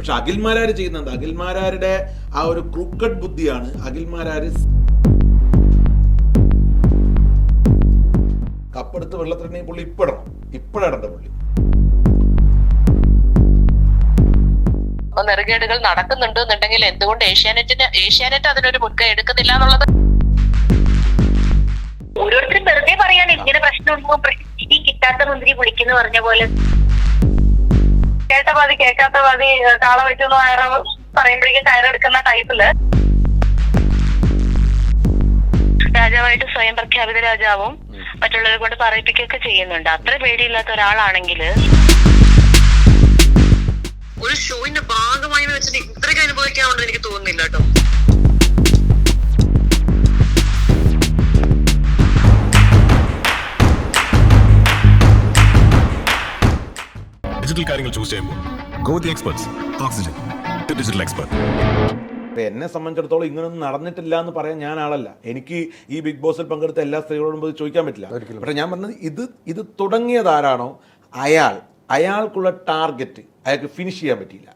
പക്ഷെ അഖിൽമാരാര് ചെയ്യുന്നത് അഖിൽമാരാരുടെ ആ ഒരു ക്രൂക്കഡ് ബുദ്ധിയാണ് അഖിൽമാരാര് കപ്പെടുത്ത് വെള്ളത്തിലിടണമെങ്കിൽ പുള്ളി ഇപ്പോഴിടണ്ട പുള്ളി. നെറുകേടുകൾ നടക്കുന്നുണ്ട് എന്നുണ്ടെങ്കിൽ എന്തുകൊണ്ട് ഏഷ്യാനെറ്റ് അതിനൊരു മുൻകൈ എടുക്കുന്നില്ല എന്നുള്ളത് ഓരോരുത്തരും വെറുതെ പറയാണ് ഇങ്ങനെ പ്രശ്നമൊന്നും ഈ കിട്ടാത്ത മുന്തിരി പൊളിക്കുന്നു പറഞ്ഞ പോലെ. കേട്ട പാതി കേൾക്കാത്ത പാതി കാള വെട്ടുന്ന വയറ് പറയുമ്പോഴേക്കും കയറെടുക്കുന്ന ടൈപ്പില് രാജാവായിട്ട് സ്വയം പ്രഖ്യാപിത രാജാവും മറ്റുള്ളവരെ കൊണ്ട് പറയിപ്പിക്കുകയൊക്കെ ചെയ്യുന്നുണ്ട്. അത്ര പേടിയില്ലാത്ത ഒരാളാണെങ്കിൽ ഒരു ഷോയിന്റെ ഭാഗമായി വെച്ചിട്ട് ഇത്രയ്ക്ക് അനുഭവിക്കാനുണ്ടെന്ന് എനിക്ക് തോന്നുന്നില്ല കേട്ടോ. ഡിജിറ്റൽ കാര്യങ്ങൾ ചൂസ് ചെയ്യുമ്പോൾ go with the experts. Oxygen digital expert. എന്നെ സംബന്ധിച്ചിടത്തോളം ഇങ്ങനൊന്നും നടന്നിട്ടില്ല എന്ന് പറയാൻ ഞാൻ ആളല്ല. എനിക്ക് ഈ ബിഗ് ബോസിൽ പങ്കെടുത്ത എല്ലാ സ്ത്രീകളോടും ഇത് ചോദിക്കാൻ പറ്റില്ല. പക്ഷേ ഞാൻ പറഞ്ഞത് ഇത് തുടങ്ങിയതാരാണോ അയാൾക്കുള്ള ടാർഗറ്റ് അയാൾക്ക് ഫിനിഷ് ചെയ്യാൻ പറ്റിയില്ല.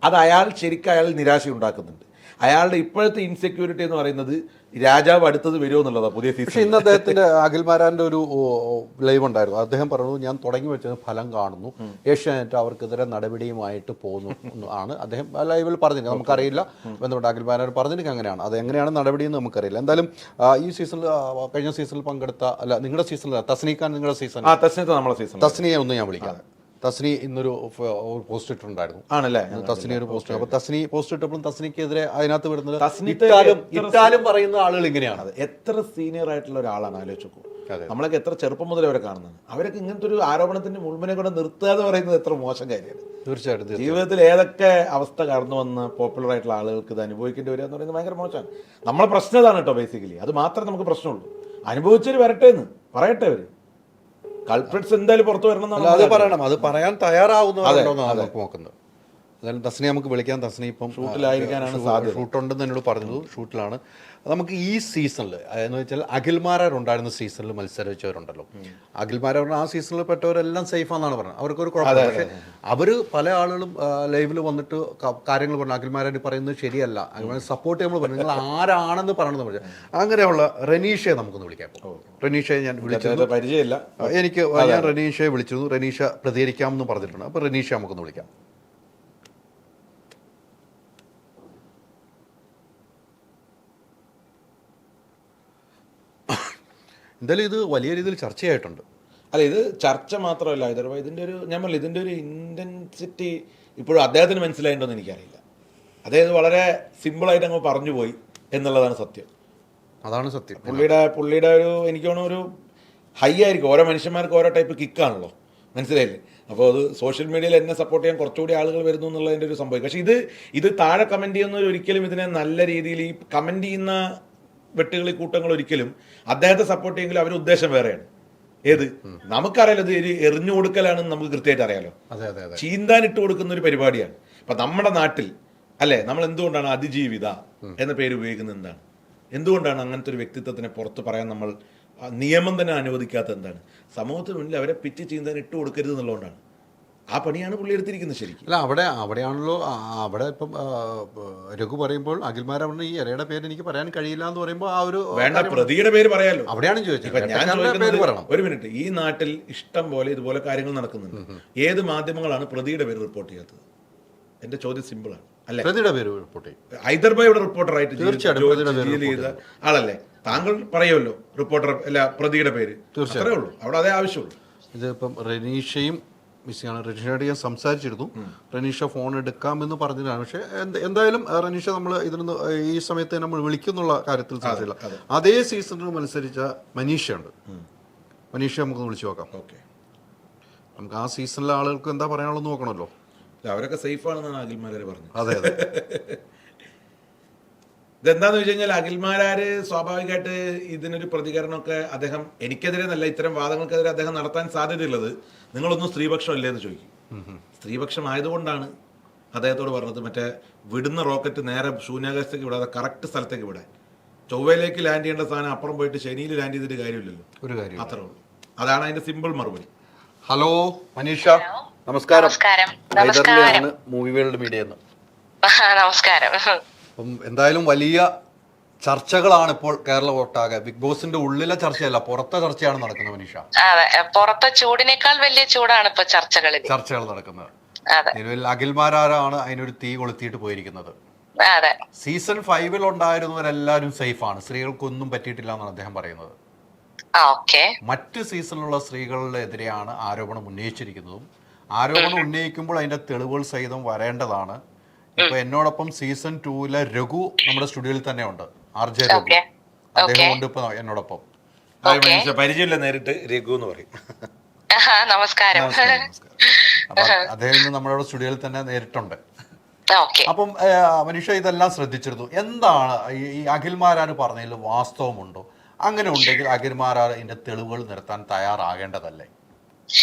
അത് അയാൾ ശരിക്കും അയാൾ നിരാശ ഉണ്ടാക്കുന്നുണ്ട്. അയാളുടെ ഇപ്പോഴത്തെ ഇൻസെക്യൂരിറ്റി എന്ന് പറയുന്നത് രാജാവ് അടുത്തത് വരുമോ എന്നുള്ളതാണ് പുതിയ സീസൺ. പക്ഷേ ഇന്ന് അദ്ദേഹത്തിന്റെ അഖിൽമാരാന്റെ ഒരു ലൈവ് ഉണ്ടായിരുന്നു. അദ്ദേഹം പറഞ്ഞു, ഞാൻ തുടങ്ങി വെച്ചത് ഫലം കാണുന്നു, ഏഷ്യാനെറ്റ് അവർക്കെതിരെ നടപടിയുമായിട്ട് പോകുന്നു ആണ് അദ്ദേഹം ലൈവിൽ പറഞ്ഞിട്ട്. നമുക്കറിയില്ല ബന്ധപ്പെട്ട അഖിൽമാരാൻ പറഞ്ഞിട്ട് അങ്ങനെയാണ്. അത് എങ്ങനെയാണ് നടപടിയെന്ന് നമുക്കറിയില്ല. എന്തായാലും ഈ സീസണിൽ കഴിഞ്ഞ സീസണിൽ പങ്കെടുത്ത നിങ്ങളുടെ സീസണിൽ തസ്നീഖാൻ നിങ്ങളുടെ സീസൺ തസ്നിയെ ഒന്ന് ഞാൻ വിളിക്കാം. തസ്നി ഇന്നൊരു പോസ്റ്റ് ഇട്ടിട്ടുണ്ടായിരുന്നു ആണല്ലേ? തസ്നി ഒരു പോസ്റ്റ്. അപ്പൊ തസ്നി പോസ്റ്റ് ഇട്ടപ്പോഴും തസ്നിക്കെതിരെ അതിനകത്ത് വരുന്നത് ഇട്ടാലും പറയുന്ന ആളുകൾ ഇങ്ങനെയാണ്. എത്ര സീനിയർ ആയിട്ടുള്ള ഒരാളാണ് ആലോചിച്ചു. നമ്മളൊക്കെ എത്ര ചെറുപ്പം മുതൽ അവരെ കാണുന്നത്. അവരൊക്കെ ഇങ്ങനത്തെ ഒരു ആരോപണത്തിന്റെ മുൾമുനെ കൂടെ നിർത്തുക എന്ന് പറയുന്നത് എത്ര മോശം കാര്യമാണ്. തീർച്ചയായിട്ടും ജീവിതത്തിൽ ഏതൊക്കെ അവസ്ഥ കടന്നു വന്ന് പോപ്പുലർ ആയിട്ടുള്ള ആളുകൾക്ക് ഇത് അനുഭവിക്കേണ്ടി വരിക എന്ന് പറയുന്നത് ഭയങ്കര മോശമാണ്. നമ്മളെ പ്രശ്നം ഇതാണ് കേട്ടോ. ബേസിക്കലി അത് മാത്രമേ നമുക്ക് പ്രശ്നമുള്ളൂ. അനുഭവിച്ചവർ വരട്ടെ എന്ന് പറയട്ടെ. അവര് കൾപ്രിറ്റ്സ് എന്തായാലും പുറത്തു വരണം. അത് പറയണം. അത് പറയാൻ തയ്യാറാവുന്നതാണ് നോക്കുന്നത്. എന്തായാലും തസ്നി നമുക്ക് വിളിക്കാം. തസ്നി ഇപ്പം ഷൂട്ടിലായിരിക്കാനാണ് സാധ്യത. ഷൂട്ടുണ്ടെന്ന് എന്നോട് പറഞ്ഞത്. ഷൂട്ടിലാണ്. നമുക്ക് ഈ സീസണിൽ എന്ന് വെച്ചാൽ അഖിൽമാരുണ്ടായിരുന്ന സീസണിൽ മത്സരിച്ചവരുണ്ടല്ലോ. അഖിൽമാരാർ ആ സീസണിൽ പെട്ടവരെല്ലാം സേഫാന്നാണ് പറഞ്ഞത്. അവർക്കൊരു കുഴപ്പമില്ല. പക്ഷേ അവർ പല ആളുകളും ലൈവിൽ വന്നിട്ട് കാര്യങ്ങൾ പറഞ്ഞു. അഖിൽമാരാർ പറയുന്നത് ശരിയല്ല, അഖിൽമാരെ സപ്പോർട്ട് ചെയ്യുമ്പോൾ പറഞ്ഞു നിങ്ങൾ ആരാണെന്ന് പറയണമെന്ന് പറഞ്ഞു. അങ്ങനെയുള്ള റനീഷയെ നമുക്കൊന്ന് വിളിക്കാം. റനീഷയെ ഞാൻ വിളിച്ചത് പരിചയമില്ല എനിക്ക്. ഞാൻ റനീഷയെ വിളിച്ചിരുന്നു. റനീഷ പ്രതികരിക്കാമെന്ന് പറഞ്ഞിട്ടുണ്ട്. അപ്പോൾ റനീഷ നമുക്കൊന്ന് വിളിക്കാം. എന്തായാലും ഇത് വലിയ രീതിയിൽ ചർച്ചയായിട്ടുണ്ട്. അല്ല, ഇത് ചർച്ച മാത്രമല്ല, ഇതിൻ്റെ ഒരു ഞാൻ പറഞ്ഞില്ല, ഇതിൻ്റെ ഒരു ഇൻറ്റൻസിറ്റി ഇപ്പോഴും അദ്ദേഹത്തിന് മനസ്സിലായിട്ടുണ്ടെന്ന് എനിക്കറിയില്ല. അദ്ദേഹം വളരെ സിമ്പിളായിട്ട് അങ്ങ് പറഞ്ഞു പോയി എന്നുള്ളതാണ് സത്യം. അതാണ് സത്യം. പുള്ളിയുടെ ഒരു എനിക്ക് തോന്നുന്നു ഒരു ഹൈ ആയിരിക്കും. ഓരോ മനുഷ്യന്മാർക്ക് ഓരോ ടൈപ്പ് കിക്കാണല്ലോ, മനസ്സിലായില്ലേ? അപ്പോൾ അത് സോഷ്യൽ മീഡിയയിൽ എന്നെ സപ്പോർട്ട് ചെയ്യാൻ കുറച്ചുകൂടി ആളുകൾ വരുന്നു എന്നുള്ളതിൻ്റെ ഒരു സംഭവം. പക്ഷേ ഇത് താഴെ കമൻറ്റ് ചെയ്യുന്നവർ ഒരിക്കലും ഇതിനെ നല്ല രീതിയിൽ ഈ കമൻറ്റ് ചെയ്യുന്ന വെട്ടുകളി കൂട്ടങ്ങൾ ഒരിക്കലും അദ്ദേഹത്തെ സപ്പോർട്ട് ചെയ്യുമെങ്കിലും അവരുടെ ഉദ്ദേശം വേറെയാണ്. ഏത് നമുക്കറിയാലോ, ഇത് എറിഞ്ഞു കൊടുക്കലാണെന്ന് നമുക്ക് കൃത്യമായിട്ട് അറിയാലോ. ചീന്താൻ ഇട്ട് കൊടുക്കുന്ന ഒരു പരിപാടിയാണ്. ഇപ്പം നമ്മുടെ നാട്ടിൽ അല്ലേ, നമ്മൾ എന്തുകൊണ്ടാണ് അതിജീവിത എന്ന പേര് ഉപയോഗിക്കുന്നത്? എന്തുകൊണ്ടാണ് അങ്ങനത്തെ ഒരു വ്യക്തിത്വത്തിനെ പുറത്ത് പറയാൻ നമ്മൾ നിയമം തന്നെ അനുവദിക്കാത്തത്? എന്താണ്? സമൂഹത്തിന് മുന്നിൽ അവരെ പിച്ച് ചീന്താൻ ഇട്ട് കൊടുക്കരുത് എന്നുള്ളതുകൊണ്ടാണ്. ആ പണിയാണ് പുള്ളി എടുത്തിരിക്കുന്നത് ശരിക്കും. അല്ല, അവിടെയാണല്ലോ. അവിടെ ഇപ്പം രഘു പറയുമ്പോൾ അഖിൽമാരാണ് ഈ ഇരയുടെ പേര് എനിക്ക് പറയാൻ കഴിയില്ല എന്ന് പറയുമ്പോൾ ആ ഒരു വേണ്ട, പ്രതിയുടെ പേര് പറയാലോ. അവിടെയാണ് ചോദിച്ചത്. ഞാൻ ചോദിക്കുന്നത്, ഒരു മിനിറ്റ്, ഈ നാട്ടിൽ ഇഷ്ടം പോലെ ഇതുപോലെ കാര്യങ്ങൾ നടക്കുന്നുണ്ട്. ഏത് മാധ്യമങ്ങളാണ് പ്രതിയുടെ പേര് റിപ്പോർട്ട് ചെയ്യാത്തത്? എന്റെ ചോദ്യം സിമ്പിളാണ്. അല്ലെ, പ്രതിയുടെ പേര് റിപ്പോർട്ട് ചെയ്യും. ഹൈദർബായുടെ റിപ്പോർട്ടറായിട്ട് ചെയ്ത ആളല്ലേ താങ്കൾ? പറയുമല്ലോ റിപ്പോർട്ടർ അല്ല പ്രതിയുടെ പേര്. അത്രേ ഉള്ളൂ. അവിടെ അതേ ആവശ്യമുള്ളൂ. ഇത് ഇപ്പം റനീഷയും മിസ്സിയാണ്. റനീഷയോട് ഞാൻ സംസാരിച്ചിരുന്നു. റനീഷ ഫോൺ എടുക്കാമെന്ന് പറഞ്ഞതാണ്. പക്ഷേ എന്തായാലും റനീഷ നമ്മൾ ഇതിനൊന്ന് ഈ സമയത്ത് നമ്മൾ വിളിക്കുന്നുള്ള കാര്യത്തിൽ സാധ്യതയില്ല. അതേ സീസണിൽ മത്സരിച്ച മനീഷയുണ്ട്. മനീഷ നമുക്കൊന്ന് വിളിച്ചു നോക്കാം. ഓക്കെ, നമുക്ക് ആ സീസണിലെ ആളുകൾക്ക് എന്താ പറയാനുള്ളത് നോക്കണമല്ലോ. അവരൊക്കെ സേഫ് ആണെന്നാണ് അഖിൽമാരാർ പറഞ്ഞത്. അതെ അതെ. ഇതെന്താന്ന് വെച്ച് കഴിഞ്ഞാൽ അഖിൽമാരാര് സ്വാഭാവികമായിട്ട് ഇതിനൊരു പ്രതികരണമൊക്കെ അദ്ദേഹം എനിക്കെതിരെ നല്ല ഇത്തരം വാദങ്ങൾക്കെതിരെ അദ്ദേഹം നടത്താൻ സാധ്യതയുള്ളത് നിങ്ങളൊന്നും സ്ത്രീപക്ഷം ഇല്ലേ എന്ന് ചോദിക്കും. സ്ത്രീപക്ഷം ആയതുകൊണ്ടാണ് അദ്ദേഹത്തോട് പറഞ്ഞത് മറ്റേ വിടുന്ന റോക്കറ്റ് നേരെ ശൂന്യാകാശത്തേക്ക് വിടാതെ കറക്റ്റ് സ്ഥലത്തേക്ക് വിടാൻ. ചൊവ്വയിലേക്ക് ലാൻഡ് ചെയ്യേണ്ട സാധനം അപ്പുറം പോയിട്ട് ശനിയിൽ ലാൻഡ് ചെയ്തിട്ട് കാര്യമില്ലല്ലോ. ഒരു കാര്യം അത്രേ ഉള്ളൂ. അതാണ് അതിന്റെ സിമ്പിൾ മറുപടി. ഹലോ മനീഷ, നമസ്കാരം. നമസ്കാരം. ഹൈദരലിയാണ് മൂവി വേൾഡ് മീഡിയ എന്ന്. നമസ്കാരം. അപ്പം എന്തായാലും വലിയ ചർച്ചകളാണ് ഇപ്പോൾ കേരള ഒട്ടാകെ. ബിഗ് ബോസിന്റെ ഉള്ളിലെ ചർച്ചയല്ല, പുറത്തെ ചർച്ചയാണ് നടക്കുന്നത് മനീഷ. അതെ, പുറത്തെ ചൂടിനേക്കാൾ വലിയ ചൂടാണ് ഇപ്പൊ ചർച്ചകൾ നടക്കുന്നത്. അതെ, നിലവിൽ അഖിൽമാരാണ് അതിനൊരു തീ കൊളുത്തിയിട്ട് പോയിരിക്കുന്നത്. അതെ. സീസൺ 5 ഉണ്ടായിരുന്നവരെല്ലാവരും സേഫാണ്, സ്ത്രീകൾക്കൊന്നും പറ്റിയിട്ടില്ല എന്നാണ് അദ്ദേഹം പറയുന്നത്. മറ്റ് സീസണിലുള്ള സ്ത്രീകളുടെതിരെയാണ് ആരോപണം ഉന്നയിച്ചിരിക്കുന്നതും. ആരോപണം ഉന്നയിക്കുമ്പോൾ അതിന്റെ തെളിവുകൾ സഹിതം വരേണ്ടതാണ്. ഇപ്പൊ എന്നോടൊപ്പം സീസൺ 2 രഘു നമ്മുടെ സ്റ്റുഡിയോയിൽ തന്നെ ഉണ്ട്, RJ രഘു. അദ്ദേഹം ഉണ്ട് ഇപ്പൊ എന്നോടൊപ്പം. പരിചയമില്ല, നേരിട്ട് രഘു എന്ന് പറയും. നമസ്കാരം. അപ്പൊ അദ്ദേഹം നമ്മുടെ സ്റ്റുഡിയോയിൽ തന്നെ നേരിട്ടുണ്ട്. അപ്പം മനീഷ ഇതെല്ലാം ശ്രദ്ധിച്ചിരുന്നു. എന്താണ് ഈ അഖിൽമാരാർ പറഞ്ഞതിൽ വാസ്തവമുണ്ടോ? അങ്ങനെ ഉണ്ടെങ്കിൽ അഖിൽമാരാർ ഇതിന്റെ തെളിവുകൾ നിരത്താൻ തയ്യാറാകേണ്ടതല്ലേ?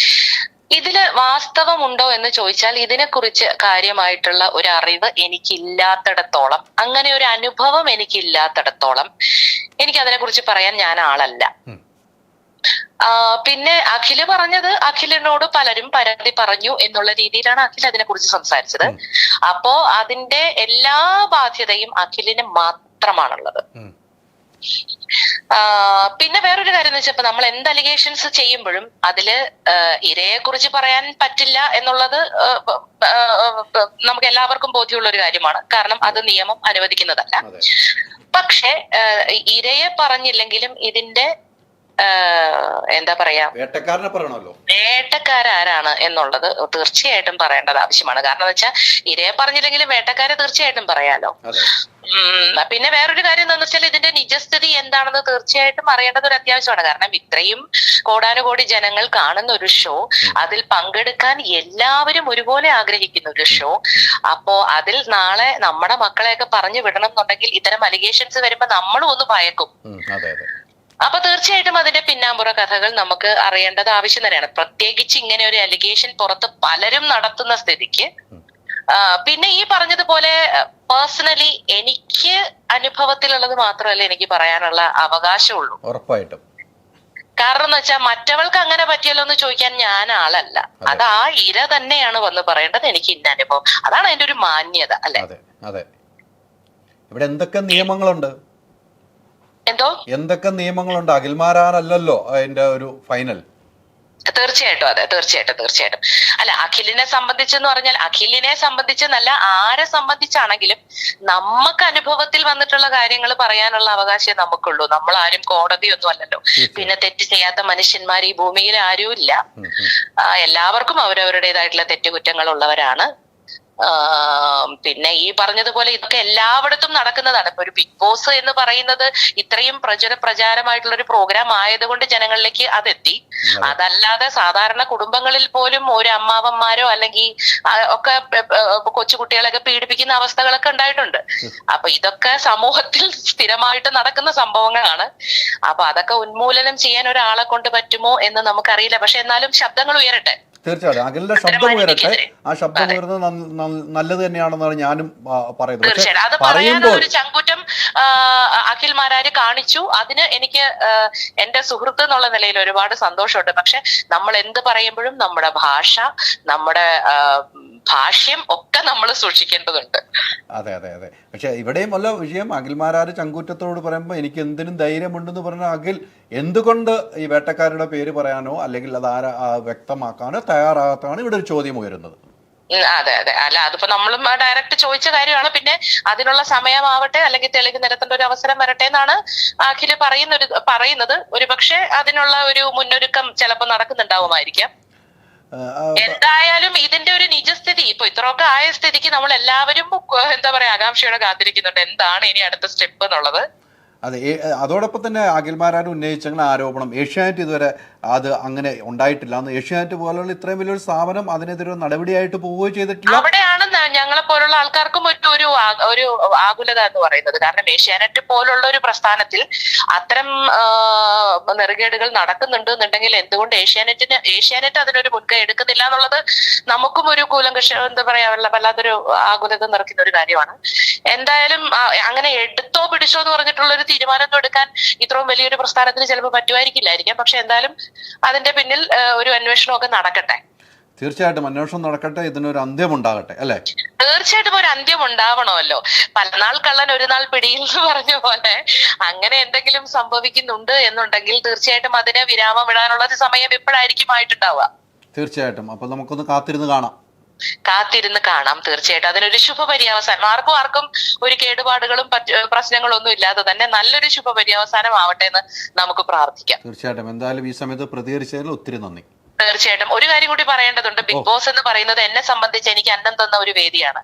ഇതില് വാസ്തവമുണ്ടോ എന്ന് ചോദിച്ചാൽ ഇതിനെക്കുറിച്ച് കാര്യമായിട്ടുള്ള ഒരു അറിവ് എനിക്കില്ലാത്തിടത്തോളം, അങ്ങനെ ഒരു അനുഭവം എനിക്കില്ലാത്തിടത്തോളം എനിക്ക് അതിനെക്കുറിച്ച് പറയാൻ ഞാൻ ആളല്ല. പിന്നെ അഖില് പറഞ്ഞത്, അഖിലിനോട് പലരും പരാതി പറഞ്ഞു എന്നുള്ള രീതിയിലാണ് അഖിൽ അതിനെ കുറിച്ച് സംസാരിച്ചത്. അപ്പോ അതിന്റെ എല്ലാ ബാധ്യതയും അഖിലിന് മാത്രമാണുള്ളത്. പിന്നെ വേറൊരു കാര്യം എന്ന് വെച്ചപ്പോ നമ്മൾ എന്ത് അലിഗേഷൻസ് ചെയ്യുമ്പോഴും അതില് ഇരയെ കുറിച്ച് പറയാൻ പറ്റില്ല എന്നുള്ളത് നമുക്ക് എല്ലാവർക്കും ബോധ്യമുള്ള ഒരു കാര്യമാണ്. കാരണം അത് നിയമം അനുവദിക്കുന്നതല്ല. പക്ഷെ ഇരയെ പറഞ്ഞില്ലെങ്കിലും ഇതിന്റെ എന്താ പറയാ, വേട്ടക്കാരനെ പറയണമല്ലോ. വേട്ടക്കാരാരാണ് എന്നുള്ളത് തീർച്ചയായിട്ടും പറയേണ്ടത് ആവശ്യമാണ്. കാരണം എന്ന് വെച്ചാൽ ഇരയെ പറഞ്ഞില്ലെങ്കിലും വേട്ടക്കാരെ തീർച്ചയായിട്ടും പറയാലോ. പിന്നെ വേറൊരു കാര്യം എന്താണെന്ന് വെച്ചാൽ ഇതിന്റെ നിജസ്ഥിതി എന്താണെന്ന് തീർച്ചയായിട്ടും അറിയേണ്ടത് ഒരു അത്യാവശ്യമാണ്. കാരണം ഇത്രയും കോടാനുകോടി ജനങ്ങൾ കാണുന്ന ഒരു ഷോ, അതിൽ പങ്കെടുക്കാൻ എല്ലാവരും ഒരുപോലെ ആഗ്രഹിക്കുന്ന ഒരു ഷോ. അപ്പോ അതിൽ നാളെ നമ്മുടെ മക്കളെയൊക്കെ പറഞ്ഞു വിടണം എന്നുണ്ടെങ്കിൽ ഇത്തരം അലിഗേഷൻസ് വരുമ്പോ നമ്മളും ഒന്ന് ഭയക്കും. അപ്പൊ തീർച്ചയായിട്ടും അതിന്റെ പിന്നാമ്പുറ കഥകൾ നമുക്ക് അറിയേണ്ടത് ആവശ്യം തന്നെയാണ്. പ്രത്യേകിച്ച് ഇങ്ങനെ ഒരു അലിഗേഷൻ പുറത്ത് പലരും നടത്തുന്ന സ്ഥിതിക്ക്. പിന്നെ ഈ പറഞ്ഞതുപോലെ പേഴ്സണലി എനിക്ക് അനുഭവത്തിലുള്ളത് മാത്രമല്ല എനിക്ക് പറയാനുള്ള അവകാശമുള്ളൂ. ഉറപ്പായിട്ടും. കാരണം എന്ന് വെച്ചാൽ മറ്റവൾക്ക് അങ്ങനെ പറ്റിയല്ലോ എന്ന് ചോദിക്കാൻ ഞാൻ ആളല്ല. അത് ആ ഇര തന്നെയാണ് വന്ന് പറയേണ്ടത്. എനിക്ക് ഇന്ന അനുഭവം, അതാണ് അതിന്റെ ഒരു മാന്യത, അല്ലെ? അതെ. ഇവിടെ എന്തൊക്കെ നിയമങ്ങളുണ്ട്, എന്തൊക്കെ നിയമങ്ങളുണ്ട്. അഖിൽമാരാരല്ലോ അതിന്റെ ഒരു ഫൈനൽ. തീർച്ചയായിട്ടും. അതെ, തീർച്ചയായിട്ടും. അല്ല, അഖിലിനെ സംബന്ധിച്ചെന്ന് പറഞ്ഞാൽ അഖിലിനെ സംബന്ധിച്ചെന്നല്ല, ആരെ സംബന്ധിച്ചാണെങ്കിലും നമുക്ക് അനുഭവത്തിൽ വന്നിട്ടുള്ള കാര്യങ്ങൾ പറയാനുള്ള അവകാശം നമുക്കുള്ളൂ. നമ്മൾ ആരും കോടതിയൊന്നും അല്ലല്ലോ. പിന്നെ തെറ്റ് ചെയ്യാത്ത മനുഷ്യന്മാർ ഈ ഭൂമിയിൽ ആരും ഇല്ല. എല്ലാവർക്കും അവരവരുടേതായിട്ടുള്ള തെറ്റുകുറ്റങ്ങൾ ഉള്ളവരാണ്. പിന്നെ ഈ പറഞ്ഞതുപോലെ ഇതൊക്കെ എല്ലായിടത്തും നടക്കുന്നതാണ്. ഇപ്പൊ ഒരു ബിഗ് ബോസ് എന്ന് പറയുന്നത് ഇത്രയും പ്രചാരമായിട്ടുള്ള ഒരു പ്രോഗ്രാം ആയതുകൊണ്ട് ജനങ്ങളിലേക്ക് അതെത്തി. അതല്ലാതെ സാധാരണ കുടുംബങ്ങളിൽ പോലും ഒരു അമ്മാവന്മാരോ അല്ലെങ്കിൽ ഒക്കെ കൊച്ചുകുട്ടികളെയൊക്കെ പീഡിപ്പിക്കുന്ന അവസ്ഥകളൊക്കെ ഉണ്ടായിട്ടുണ്ട്. അപ്പൊ ഇതൊക്കെ സമൂഹത്തിൽ സ്ഥിരമായിട്ട് നടക്കുന്ന സംഭവങ്ങളാണ്. അപ്പൊ അതൊക്കെ ഉന്മൂലനം ചെയ്യാൻ ഒരാളെ കൊണ്ട് പറ്റുമോ എന്ന് നമുക്കറിയില്ല. പക്ഷെ എന്നാലും ശബ്ദങ്ങൾ ഉയരട്ടെ. തീർച്ചയായിട്ടും അഖിലിന്റെ ശബ്ദം ഉയരട്ടെ. ആ ശബ്ദം ഉയർന്നത് നല്ലത് തന്നെയാണെന്നാണ് ഞാനും പറയുന്നത്. തീർച്ചയായിട്ടും അത് പറയാനുള്ള ഒരു ചങ്കൂറ്റം അഖിൽമാരാര് കാണിച്ചു. അതിന് എനിക്ക് എന്റെ സുഹൃത്ത് എന്നുള്ള നിലയിൽ ഒരുപാട് സന്തോഷമുണ്ട്. പക്ഷെ നമ്മൾ എന്ത് പറയുമ്പോഴും നമ്മുടെ ഭാഷ, നമ്മുടെ ഭാഷ്യം ഒക്കെ നമ്മൾ സൂക്ഷിക്കേണ്ടതുണ്ട്. അതെ. പക്ഷെ ഇവിടെയും വല്ല വിഷയം അഖിൽമാരാര് ചങ്കൂറ്റത്തോട് പറയുമ്പോൾ എനിക്ക് എന്തിനും ധൈര്യമുണ്ടെന്ന് പറഞ്ഞ അഖിൽ എന്തുകൊണ്ട് ഈ വേട്ടക്കാരുടെ പേര് പറയാനോ അല്ലെങ്കിൽ അത് വ്യക്തമാക്കാനോ തയ്യാറാകാത്താണ് ഇവിടെ ഒരു ചോദ്യം ഉയരുന്നത്. അതെ. അല്ല, അതിപ്പോ നമ്മളും ഡയറക്റ്റ് ചോദിച്ച കാര്യമാണ്. പിന്നെ അതിനുള്ള സമയമാവട്ടെ, അല്ലെങ്കിൽ തെളിവ് നിരത്തേണ്ട ഒരു അവസരം വരട്ടെ എന്നാണ് അഖില് പറയുന്നത്. ഒരുപക്ഷെ അതിനുള്ള ഒരു മുന്നൊരുക്കം ചിലപ്പോൾ നടക്കുന്നുണ്ടാവുമായിരിക്കാം. എന്തായാലും ഇതിന്റെ ഒരു നിജസ്ഥിതി ഇപ്പൊ ഇത്രയൊക്കെ ആയ സ്ഥിതിക്ക് നമ്മൾ എല്ലാവരും എന്താ പറയാ ആകാംക്ഷയോടെ കാത്തിരിക്കുന്നുണ്ട് എന്താണ് ഇനി അടുത്ത സ്റ്റെപ്പ് എന്നുള്ളത്. അതെ, അതോടൊപ്പം തന്നെ അഖിൽമാരാർ ഉന്നയിച്ച ആരോപണം ഏഷ്യാനെറ്റ് ഇതുവരെ അത് അങ്ങനെ ഉണ്ടായിട്ടില്ല എന്ന്. ഏഷ്യാനെറ്റ് പോലുള്ള ഇത്രയും വലിയൊരു സ്ഥാപനം അതിനെതിരെ നടപടിയായിട്ട് പോവുകയോ ചെയ്തിട്ടില്ല. അവിടെയാണ് ഞങ്ങളെ പോലുള്ള ആൾക്കാർക്കും ഒരു ആകുലത എന്ന് പറയുന്നത്. കാരണം ഏഷ്യാനെറ്റ് പോലുള്ള ഒരു പ്രസ്ഥാനത്തിൽ അത്തരം നെറുകേടുകൾ നടക്കുന്നുണ്ട് എന്നുണ്ടെങ്കിൽ എന്തുകൊണ്ട് ഏഷ്യാനെറ്റ് അതിനൊരു മുൻകൈ എടുക്കുന്നില്ല എന്നുള്ളത് നമുക്കും ഒരു കൂലങ്കഷ എന്താ പറയാ വല്ലാത്തൊരു ആകുലത നിറയ്ക്കുന്ന ഒരു കാര്യമാണ്. എന്തായാലും അങ്ങനെ എടുത്തോ പിടിച്ചോ എന്ന് പറഞ്ഞിട്ടുള്ള ഒരു തീരുമാനമൊന്നും എടുക്കാൻ ഇത്രയും വലിയൊരു പ്രസ്ഥാനത്തിന് ചിലപ്പോൾ പറ്റുമായിരിക്കില്ലായിരിക്കാം. പക്ഷെ എന്തായാലും അതിന്റെ പിന്നിൽ ഒരു അന്വേഷണമൊക്കെ നടക്കട്ടെ. തീർച്ചയായിട്ടും അന്വേഷണം നടക്കട്ടെ, ഇതിനൊരു അന്ത്യമുണ്ടാകട്ടെ അല്ലേ? തീർച്ചയായിട്ടും ഒരു അന്ത്യം ഉണ്ടാവണമല്ലോ. പലനാൾ കള്ളൻ ഒരു നാൾ പിടിയിൽ എന്ന് പറഞ്ഞ പോലെ അങ്ങനെ എന്തെങ്കിലും സംഭവിക്കുന്നുണ്ട് എന്നുണ്ടെങ്കിൽ തീർച്ചയായിട്ടും അതിന് വിരാമം ഇടാനുള്ള ഒരു സമയം എപ്പോഴായിരിക്കും ആയിട്ടുണ്ടാവുക. തീർച്ചയായിട്ടും. അപ്പൊ നമുക്കൊന്ന് കാത്തിരുന്ന് കാണാം. തീർച്ചയായിട്ടും അതിനൊരു ശുഭപര്യവസാനം, ആർക്കും ഒരു കേടുപാടുകളും പ്രശ്നങ്ങളും ഒന്നും ഇല്ലാതെ തന്നെ നല്ലൊരു ശുഭപര്യവസാനം ആവട്ടെ എന്ന് നമുക്ക് പ്രാർത്ഥിക്കാം. തീർച്ചയായിട്ടും. എന്തായാലും ഈ സമയത്ത് പ്രതികരിച്ചതിൽ ഒത്തിരി നന്ദി. തീർച്ചയായിട്ടും ഒരു കാര്യം കൂടി പറയേണ്ടതുണ്ട്. ബിഗ് ബോസ് എന്ന് പറയുന്നത് എന്നെ സംബന്ധിച്ച് എനിക്ക് അന്നം തന്ന ഒരു വേദിയാണ്.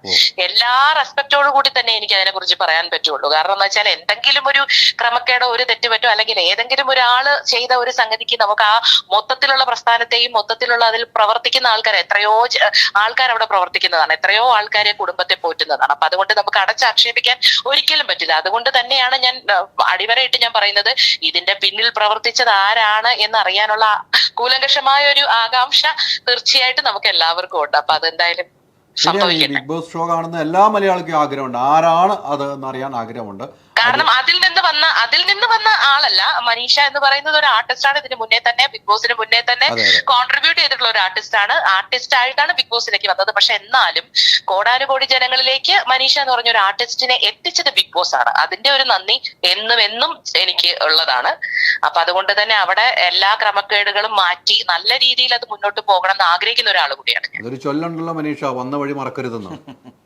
എല്ലാ റെസ്പെക്റ്റോടു കൂടി തന്നെ എനിക്ക് അതിനെ കുറിച്ച് പറയാൻ പറ്റുള്ളൂ. കാരണം എന്ന് വെച്ചാൽ എന്തെങ്കിലും ഒരു ക്രമക്കേടോ ഒരു തെറ്റുപറ്റോ അല്ലെങ്കിൽ ഏതെങ്കിലും ഒരാള് ചെയ്ത ഒരു സംഗതിക്ക് നമുക്ക് ആ മൊത്തത്തിലുള്ള പ്രസ്ഥാനത്തെയും മൊത്തത്തിലുള്ള അതിൽ പ്രവർത്തിക്കുന്ന എത്രയോ ആൾക്കാർ അവിടെ പ്രവർത്തിക്കുന്നതാണ്, എത്രയോ ആൾക്കാരെ കുടുംബത്തെ പോറ്റുന്നതാണ്. അപ്പൊ അതുകൊണ്ട് നമുക്ക് അടച്ചാക്ഷേപിക്കാൻ ഒരിക്കലും പറ്റില്ല. അതുകൊണ്ട് തന്നെയാണ് ഞാൻ അടിവരയിട്ട് ഞാൻ പറയുന്നത്, ഇതിന്റെ പിന്നിൽ പ്രവർത്തിച്ചത് ആരാണ് എന്നറിയാനുള്ള കൂലങ്കഷമായ ഒരു ആകാംക്ഷ തീർച്ചയായിട്ടും നമുക്ക് എല്ലാവർക്കും ഉണ്ട്. അപ്പൊ അതെന്തായാലും ബിഗ് ബോസ് ഷോ കാണുന്ന എല്ലാ മലയാളിക്കും ആഗ്രഹമുണ്ട്, ആരാണ് അത് എന്നറിയാൻ ആഗ്രഹമുണ്ട്. കാരണം അതിൽ നിന്ന് വന്ന ആളല്ല മനീഷ എന്ന് പറയുന്നത്. ഒരു ആർട്ടിസ്റ്റാണ്. ഇതിന് മുന്നേ തന്നെ ബിഗ് ബോസിന് മുന്നേ തന്നെ കോൺട്രിബ്യൂട്ട് ചെയ്തിട്ടുള്ള ഒരു ആർട്ടിസ്റ്റ് ആയിട്ടാണ് ബിഗ് ബോസിലേക്ക് വന്നത്. പക്ഷെ എന്നാലും കോടാനുകോടി ജനങ്ങളിലേക്ക് മനീഷ എന്ന് പറഞ്ഞ ഒരു ആർട്ടിസ്റ്റിനെ എത്തിച്ചത് ബിഗ് ബോസ് ആണ്. അതിന്റെ ഒരു നന്ദി എന്നും എനിക്ക് ഉള്ളതാണ്. അപ്പൊ അതുകൊണ്ട് തന്നെ അവിടെ എല്ലാ ക്രമക്കേടുകളും മാറ്റി നല്ല രീതിയിൽ അത് മുന്നോട്ട് പോകണം എന്ന് ആഗ്രഹിക്കുന്ന ഒരാൾ കൂടിയാണ് ഞാൻ. അതൊരു ചൊല്ലുണ്ടല്ലോ മനീഷ, വന്ന വഴി മറക്കരുതെന്ന്.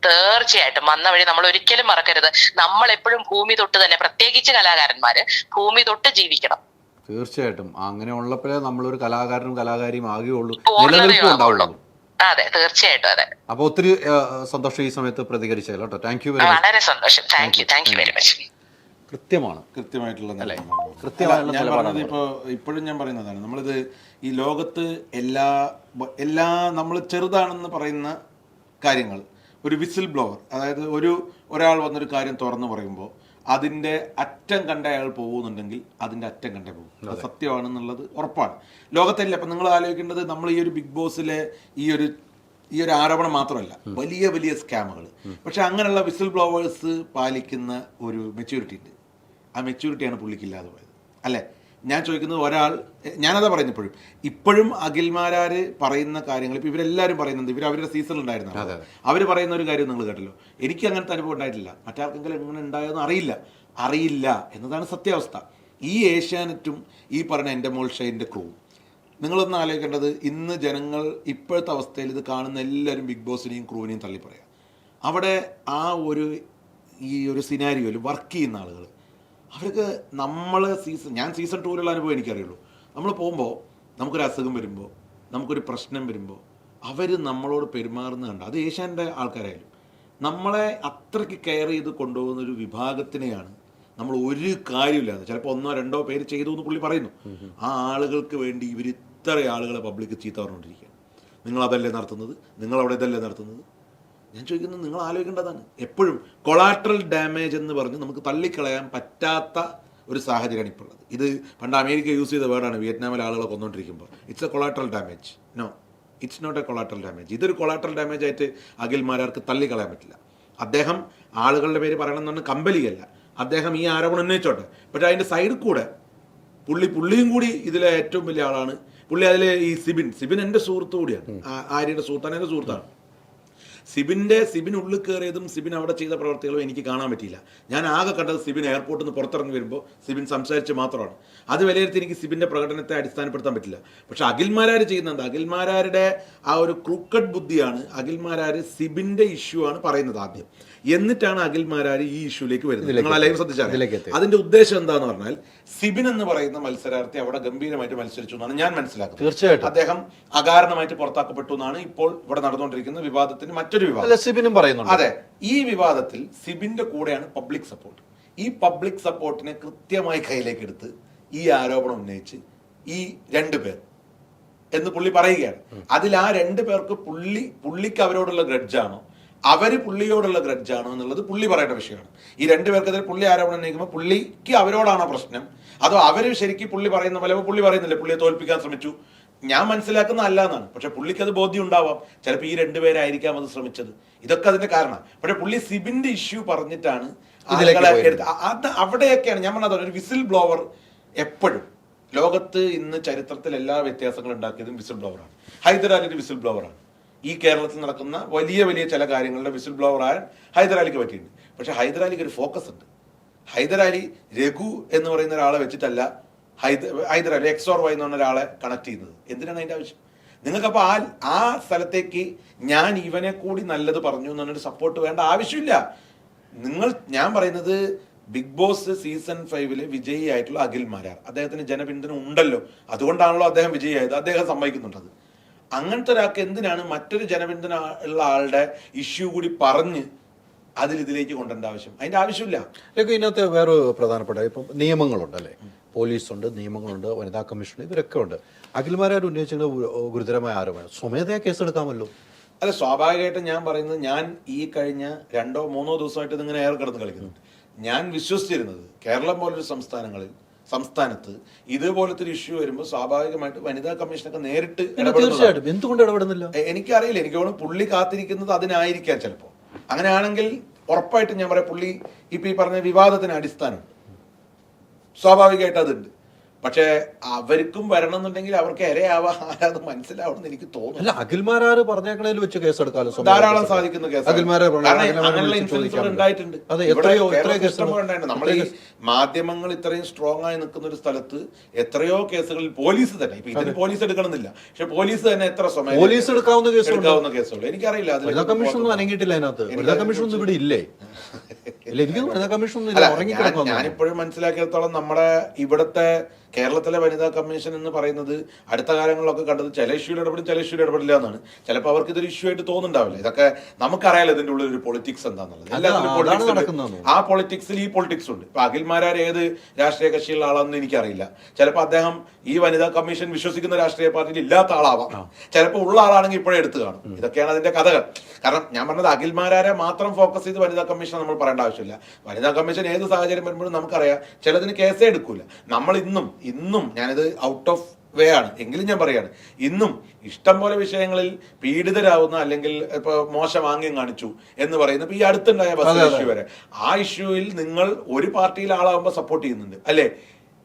തീർച്ചയായിട്ടും വന്ന വഴി നമ്മൾ ഒരിക്കലും മറക്കരുത്. നമ്മൾ എപ്പോഴും ഭൂമി തൊട്ട് തന്നെ, പ്രത്യേകിച്ച് കലാകാരന്മാര് ഭൂമി തൊട്ട് ജീവിക്കണം. തീർച്ചയായിട്ടും. അങ്ങനെ ഉള്ളപ്പോഴേ നമ്മളൊരു കലാകാരനും കലാകാരിയും ആകുകയുള്ളൂ, നിലനിൽപ്പും ഉണ്ടാവുള്ളൂ. അതെ, തീർച്ചയായിട്ടും. അതെ, അപ്പൊ ഒത്തിരി സന്തോഷം ഈ സമയത്ത് പ്രതികരിച്ചല്ലോ കേട്ടോ. Thank you very much. വളരെ സന്തോഷം. Thank you very much. കൃത്യമായിട്ടുള്ള ഇപ്പോഴും ഞാൻ പറയുന്നതാണ്, നമ്മളിത് ഈ ലോകത്ത് എല്ലാ നമ്മൾ ചെറുതാണെന്ന് പറയുന്ന കാര്യങ്ങൾ, ഒരു വിസിൽ ബ്ലോവർ, അതായത് ഒരാൾ വന്നൊരു കാര്യം തുറന്നു പറയുമ്പോൾ അതിൻ്റെ അറ്റം കണ്ട അയാൾ പോകുന്നുണ്ടെങ്കിൽ അതിൻ്റെ അറ്റം കണ്ടേ പോകും. അത് സത്യമാണെന്നുള്ളത് ഉറപ്പാണ്. ലോകത്തല്ല. അപ്പം നിങ്ങൾ ആലോചിക്കേണ്ടത്, നമ്മൾ ഈ ഒരു ബിഗ് ബോസിലെ ഈ ഒരു ആരോപണം മാത്രമല്ല, വലിയ വലിയ സ്കാമുകൾ. പക്ഷെ അങ്ങനെയുള്ള വിസിൽ ബ്ലോവേഴ്സ് പാലിക്കുന്ന ഒരു മെച്യൂരിറ്റി ഉണ്ട്. ആ മെച്യൂരിറ്റിയാണ് പുള്ളിക്കില്ലാതെ പോയത് അല്ലേ? ഞാൻ ചോദിക്കുന്നത്, ഞാനതാ പറയുന്നത്, ഇപ്പോഴും അഖിൽമാരാര് പറയുന്ന കാര്യങ്ങൾ ഇപ്പോൾ ഇവരെല്ലാവരും പറയുന്നുണ്ട്. അവരുടെ സീസണിൽ ഉണ്ടായിരുന്നു. അവർ പറയുന്ന ഒരു കാര്യം നിങ്ങൾ കേട്ടല്ലോ. എനിക്ക് അങ്ങനത്തെ അനുഭവം ഉണ്ടായിട്ടില്ല. മറ്റാർക്കെങ്കിലും എങ്ങനെ ഉണ്ടായെന്ന് അറിയില്ല എന്നതാണ് സത്യാവസ്ഥ. ഈ ഏഷ്യാനെറ്റും ഈ പറഞ്ഞ എൻ്റെ മോൾ ഷൈൻ്റെ ക്രൂവും, നിങ്ങളൊന്ന് ആലോചിക്കേണ്ടത്, ഇന്ന് ജനങ്ങൾ ഇപ്പോഴത്തെ അവസ്ഥയിൽ ഇത് കാണുന്ന എല്ലാവരും ബിഗ് ബോസിനെയും ക്രൂവിനെയും തള്ളി പറയാം. അവിടെ ഈ ഒരു സിനാരിയോയിൽ വർക്ക് ചെയ്യുന്ന ആളുകൾ, അവർക്ക് ഞാൻ സീസൺ 2 അനുഭവം എനിക്കറിയുള്ളൂ. നമ്മൾ പോകുമ്പോൾ നമുക്കൊരു അസുഖം വരുമ്പോൾ, നമുക്കൊരു പ്രശ്നം വരുമ്പോൾ അവർ നമ്മളോട് പെരുമാറുന്നത് കണ്ട, അത് ഏഷ്യാൻ്റെ ആൾക്കാരായാലും നമ്മളെ അത്രയ്ക്ക് കെയർ ചെയ്ത് കൊണ്ടുപോകുന്ന ഒരു വിഭാഗത്തിനെയാണ് നമ്മൾ ഒരു കാര്യമില്ലാതെ, ചിലപ്പോൾ 1-2 പേര് ചെയ്തു എന്ന് പുള്ളി പറയുന്നു, ആ ആളുകൾക്ക് വേണ്ടി ഇവർ ഇത്ര ആളുകളെ പബ്ലിക്ക് ചീത്ത പറഞ്ഞുകൊണ്ടിരിക്കുകയാണ്. നിങ്ങളതല്ലേ നടത്തുന്നത്, നിങ്ങളവിടെ ഇതല്ലേ നടത്തുന്നത്. ഞാൻ ചോദിക്കുന്നത്, നിങ്ങൾ ആലോചിക്കേണ്ടതാണ്. എപ്പോഴും കൊളാട്രൽ ഡാമേജ് എന്ന് പറഞ്ഞ് നമുക്ക് തള്ളിക്കളയാൻ പറ്റാത്ത ഒരു സാഹചര്യമാണ് ഇപ്പോൾ ഉള്ളത്. ഇത് പണ്ട് അമേരിക്ക യൂസ് ചെയ്ത വേർഡാണ്, വിയറ്റ്നാമിലെ ആളുകളെ കൊന്നുകൊണ്ടിരിക്കുമ്പോൾ. It's a collateral damage. No, it's not a collateral damage. ഇതൊരു കൊളാട്രൽ ഡാമേജ് ആയിട്ട് അഖിൽമാരാർക്ക് തള്ളിക്കളയാൻ പറ്റില്ല. അദ്ദേഹം ആളുകളുടെ പേര് പറയണമെന്ന് പറഞ്ഞാൽ കമ്പലിയല്ല, അദ്ദേഹം ഈ ആരോപണം ഉന്നയിച്ചോട്ടെ. പക്ഷേ അതിൻ്റെ സൈഡിൽ കൂടെ പുള്ളിയും കൂടി ഇതിലെ ഏറ്റവും വലിയ ആളാണ്. പുള്ളി അതിലെ ഈ സിബിൻ എൻ്റെ സുഹൃത്തു കൂടിയാണ്, ആര്യയുടെ സുഹൃത്താണ്, എൻ്റെ സുഹൃത്താണ്. സിബിൻ ഉള്ളിൽ കയറിയതും സിബിൻ അവിടെ ചെയ്ത പ്രവർത്തികളും എനിക്ക് കാണാൻ പറ്റിയില്ല. ഞാൻ ആകെ കണ്ടത് സിബിൻ എയർപോർട്ടിൽ നിന്ന് പുറത്തിറങ്ങി വരുമ്പോൾ സിബിൻ സംസാരിച്ച് മാത്രമാണ്. അത് വിലയിരുത്തി എനിക്ക് സിബിൻ്റെ പ്രകടനത്തെ അടിസ്ഥാനപ്പെടുത്താൻ പറ്റില്ല. പക്ഷെ അഖിൽമാരാർ ചെയ്യുന്നത്, അഖിൽമാരാരുടെ ആ ഒരു ക്രൂക്കഡ് ബുദ്ധിയാണ്. അഖിൽമാരാർ സിബിൻ്റെ ഇഷ്യൂ ആണ് പറയുന്നത് ആദ്യം, എന്നിട്ടാണ് അഖിൽമാരാർ ഈ ഇഷ്യൂലേക്ക് വരുന്നത്. നിങ്ങൾ ലൈവ് ശ്രദ്ധിച്ചാൽ അതിന്റെ ഉദ്ദേശം എന്താന്ന് പറഞ്ഞാൽ, സിബിൻ എന്ന് പറയുന്ന മത്സരാർത്ഥി അവിടെ ഗംഭീരമായിട്ട് മത്സരിച്ചു എന്നാണ് ഞാൻ മനസ്സിലാക്കുന്നത്. തീർച്ചയായിട്ടും അദ്ദേഹം അകാരണമായിട്ട് പുറത്താക്കപ്പെട്ടു എന്നാണ് ഇപ്പോൾ ഇവിടെ നടന്നുകൊണ്ടിരിക്കുന്ന വിവാദത്തിന് മറ്റൊരു വിവാദം. സിബിനും പറയുന്നുണ്ട്. അതെ, ഈ വിവാദത്തിൽ സിബിന്റെ കൂടെയാണ് പബ്ലിക് സപ്പോർട്ട്. ഈ പബ്ലിക് സപ്പോർട്ടിനെ കൃത്യമായി കയ്യിലേക്ക് എടുത്ത് ഈ ആരോപണം ഉന്നയിച്ച് ഈ 2 പേർ എന്ന് പുള്ളി പറയുകയാണ്. അതിൽ ആ 2 പേർക്ക് പുള്ളിക്ക് അവരോടുള്ള ഗ്രഡ്ജാണോ, അവര് പുള്ളിയോടുള്ള ഗ്രഡ്ജാണോ എന്നുള്ളത് പുള്ളി പറയേണ്ട വിഷയമാണ്. ഈ 2 പേർക്കെതിരെ പുള്ളി ആരോപണം ഉന്നയിക്കുമ്പോൾ പുള്ളിക്ക് അവരോടാണോ പ്രശ്നം, അതോ അവര് ശരിക്കും പുള്ളി പറയുന്ന പോലെ പുള്ളി പറയുന്നില്ല പുള്ളിയെ തോൽപ്പിക്കാൻ ശ്രമിച്ചു, ഞാൻ മനസ്സിലാക്കുന്ന അല്ല എന്നാണ്. പക്ഷെ പുള്ളിക്ക് അത് ബോധ്യം ഉണ്ടാവാം, ചിലപ്പോൾ ഈ 2 പേരായിരിക്കാം അത് ശ്രമിച്ചത്. ഇതൊക്കെ അതിന്റെ കാരണം. പക്ഷെ പുള്ളി സിബിന്റെ ഇഷ്യൂ പറഞ്ഞിട്ടാണ് ആളുകളെ എടുത്ത്. അവിടെയൊക്കെയാണ് ഞാൻ പറഞ്ഞത്, ഒരു വിസിൽ ബ്ലോവർ എപ്പോഴും ലോകത്ത് ഇന്ന് ചരിത്രത്തിൽ എല്ലാ വ്യത്യാസങ്ങളും ഉണ്ടാക്കിയതും വിസിൽ ബ്ലോവറാണ്. ഹൈദരാലി ഒരു വിസിൽ ബ്ലോവറാണ്. ഈ കേരളത്തിൽ നടക്കുന്ന വലിയ വലിയ ചില കാര്യങ്ങളുടെ വിസിൽ ബ്ലോവറായ ഹൈദരാലിക്ക് പറ്റിയിട്ടുണ്ട്. പക്ഷെ ഹൈദരാലിക്ക് ഒരു ഫോക്കസ് ഉണ്ട്. ഹൈദരാലി രഘു എന്ന് പറയുന്ന ഒരാളെ വെച്ചിട്ടല്ല ഹൈദരാലി എക്സ് ഓർ വൈ എന്ന് പറഞ്ഞ ഒരാളെ കണക്ട് ചെയ്യുന്നത്. എന്തിനാണ് അതിന്റെ ആവശ്യം? നിങ്ങൾക്കപ്പോൾ ആ സ്ഥലത്തേക്ക് ഞാൻ ഇവനെ കൂടി നല്ലത് പറഞ്ഞു എന്നൊരു സപ്പോർട്ട് വേണ്ട ആവശ്യമില്ല. ഞാൻ പറയുന്നത് ബിഗ് ബോസ് സീസൺ 5 വിജയിയായിട്ടുള്ള അഖിൽ മാരാർ, അദ്ദേഹത്തിന് ജനപിന്തുണ ഉണ്ടല്ലോ, അതുകൊണ്ടാണല്ലോ അദ്ദേഹം വിജയിയായത്. അദ്ദേഹം സമ്മതിക്കുന്നുണ്ടത്. അങ്ങനത്തെ ഒരാൾക്ക് എന്തിനാണ് മറ്റൊരു ജനപിന്തുണ ഉള്ള ആളുടെ ഇഷ്യൂ കൂടി പറഞ്ഞ് ഇതിലേക്ക് കൊണ്ടുവരേണ്ട ആവശ്യം? അതിന്റെ ആവശ്യമില്ല. ഇതിനകത്ത് വേറെ പ്രധാനപ്പെട്ട ഇപ്പം നിയമങ്ങളുണ്ട് അല്ലേ, പോലീസുണ്ട്, നിയമങ്ങളുണ്ട്, വനിതാ കമ്മീഷൻ, ഇവരൊക്കെ ഉണ്ട്. അഖിൽമാരാർ ഉന്നയിച്ചത് ഗുരുതരമായ ആരോപണം, സ്വമേധയാ കേസെടുക്കാമല്ലോ. അല്ല, സ്വാഭാവികമായിട്ടും ഞാൻ പറയുന്നത്, ഞാൻ ഈ കഴിഞ്ഞ 2-3 ദിവസമായിട്ട് ഇതിങ്ങനെ ഏറെ കിടന്ന് കളിക്കുന്നുണ്ട്. ഞാൻ വിശ്വസിച്ചിരുന്നത് കേരളം പോലൊരു സംസ്ഥാനത്ത് ഇതുപോലത്തെ ഒരു ഇഷ്യൂ വരുമ്പോൾ സ്വാഭാവികമായിട്ട് വനിതാ കമ്മീഷനൊക്കെ നേരിട്ട് തീർച്ചയായിട്ടും എന്തുകൊണ്ട് ഇടപെടുന്നില്ല എനിക്കറിയില്ല. എനിക്ക് തോന്നുന്നു പുള്ളി കാത്തിരിക്കുന്നത് അതിനായിരിക്കാം. ചിലപ്പോൾ അങ്ങനെയാണെങ്കിൽ ഉറപ്പായിട്ടും ഞാൻ പറയാം, പുള്ളി ഇപ്പൊ ഈ പറഞ്ഞ വിവാദത്തിന് അടിസ്ഥാനമുണ്ട്, സ്വാഭാവികമായിട്ട് അതുണ്ട്. പക്ഷേ അവർക്കും വരണം എന്നുണ്ടെങ്കിൽ അവർക്ക് ഇരയാവാതെ മനസ്സിലാവണമെന്ന് എനിക്ക് തോന്നുന്നു. അല്ല, അഖിൽമാരാർ പറഞ്ഞേക്കണേൽ വെച്ച് കേസെടുക്കാലോ, ധാരാളം സാധിക്കുന്ന കേസ് ഉണ്ടായിട്ടുണ്ട്. നമ്മൾ ഈ മാധ്യമങ്ങൾ ഇത്രയും സ്ട്രോങ് ആയി നിൽക്കുന്ന ഒരു സ്ഥലത്ത് എത്രയോ കേസുകളിൽ പോലീസ് തന്നെ, ഇപ്പൊ ഇതിന് പോലീസ് എടുക്കണമെന്നില്ല, പക്ഷെ പോലീസ് തന്നെ എത്ര സമയം പോലീസ് എടുക്കാവുന്ന കേസുകൾ എനിക്കറിയില്ല. വനിതാ കമ്മീഷൻ ഒന്നും അനങ്ങിയിട്ടില്ല അതിനകത്ത്. വനിതാ കമ്മീഷൻ ഒന്നും ഇവിടെ ഇല്ലേ? വനിതാ കമ്മീഷൻ ഞാനിപ്പോഴും മനസ്സിലാക്കിയിടത്തോളം നമ്മുടെ ഇവിടുത്തെ കേരളത്തിലെ വനിതാ കമ്മീഷൻ എന്ന് പറയുന്നത് അടുത്ത കാലങ്ങളിലൊക്കെ കണ്ടത് ചില ഇഷ്യൂയിൽ ഇടപെടും, ചില ഇഷ്യൂയിൽ ഇടപെടില്ല എന്നാണ്. ചിലപ്പോൾ അവർക്ക് ഇതൊരു ഇഷ്യൂ ആയിട്ട് തോന്നുന്നുണ്ടാവില്ല. ഇതൊക്കെ നമുക്കറിയാലോ ഇതിന്റെ ഉള്ളിൽ ഒരു പൊളിറ്റിക്സ് എന്താന്നുള്ളത്. ആ പൊളിറ്റിക്സിൽ ഈ പൊളിറ്റിക്സ് ഉണ്ട്. ഇപ്പൊ അഖിൽമാരാർ ഏത് രാഷ്ട്രീയ കക്ഷിയുള്ള ആളാണെന്ന് എനിക്കറിയില്ല. ചിലപ്പോൾ അദ്ദേഹം ഈ വനിതാ കമ്മീഷൻ വിശ്വസിക്കുന്ന രാഷ്ട്രീയ പാർട്ടിയിൽ ഇല്ലാത്ത ആളാവാം, ചിലപ്പോൾ ഉള്ള ആളാണെങ്കിൽ ഇപ്പോഴേ എടുത്തു കാണും. ഇതൊക്കെയാണ് അതിന്റെ കഥകൾ. കാരണം ഞാൻ പറഞ്ഞത് അഖിൽമാരാരെ മാത്രം ഫോക്കസ് ചെയ്ത് വനിതാ കമ്മീഷൻ നമ്മൾ പറയേണ്ട ആവശ്യമില്ല. വനിതാ കമ്മീഷൻ ഏത് സാഹചര്യം വരുമ്പോഴും നമുക്കറിയാം ചിലതിന് കേസേ എടുക്കൂല. നമ്മൾ ഇന്നും ഞാനിത് ഔട്ട് ഓഫ് വേ ആണ് എങ്കിലും ഞാൻ പറയാണ്, ഇന്നും ഇഷ്ടം പോലെ വിഷയങ്ങളിൽ പീഡിതരാവുന്ന അല്ലെങ്കിൽ ഇപ്പൊ മോശം ആംഗ്യം കാണിച്ചു എന്ന് പറയുന്നത്, ഇപ്പൊ ഈ അടുത്തുണ്ടായ ബസ് ഇഷ്യൂ വരെ, ആ ഇഷ്യൂയിൽ നിങ്ങൾ ഒരു പാർട്ടിയിൽ ആളാവുമ്പോൾ സപ്പോർട്ട് ചെയ്യുന്നുണ്ട് അല്ലേ?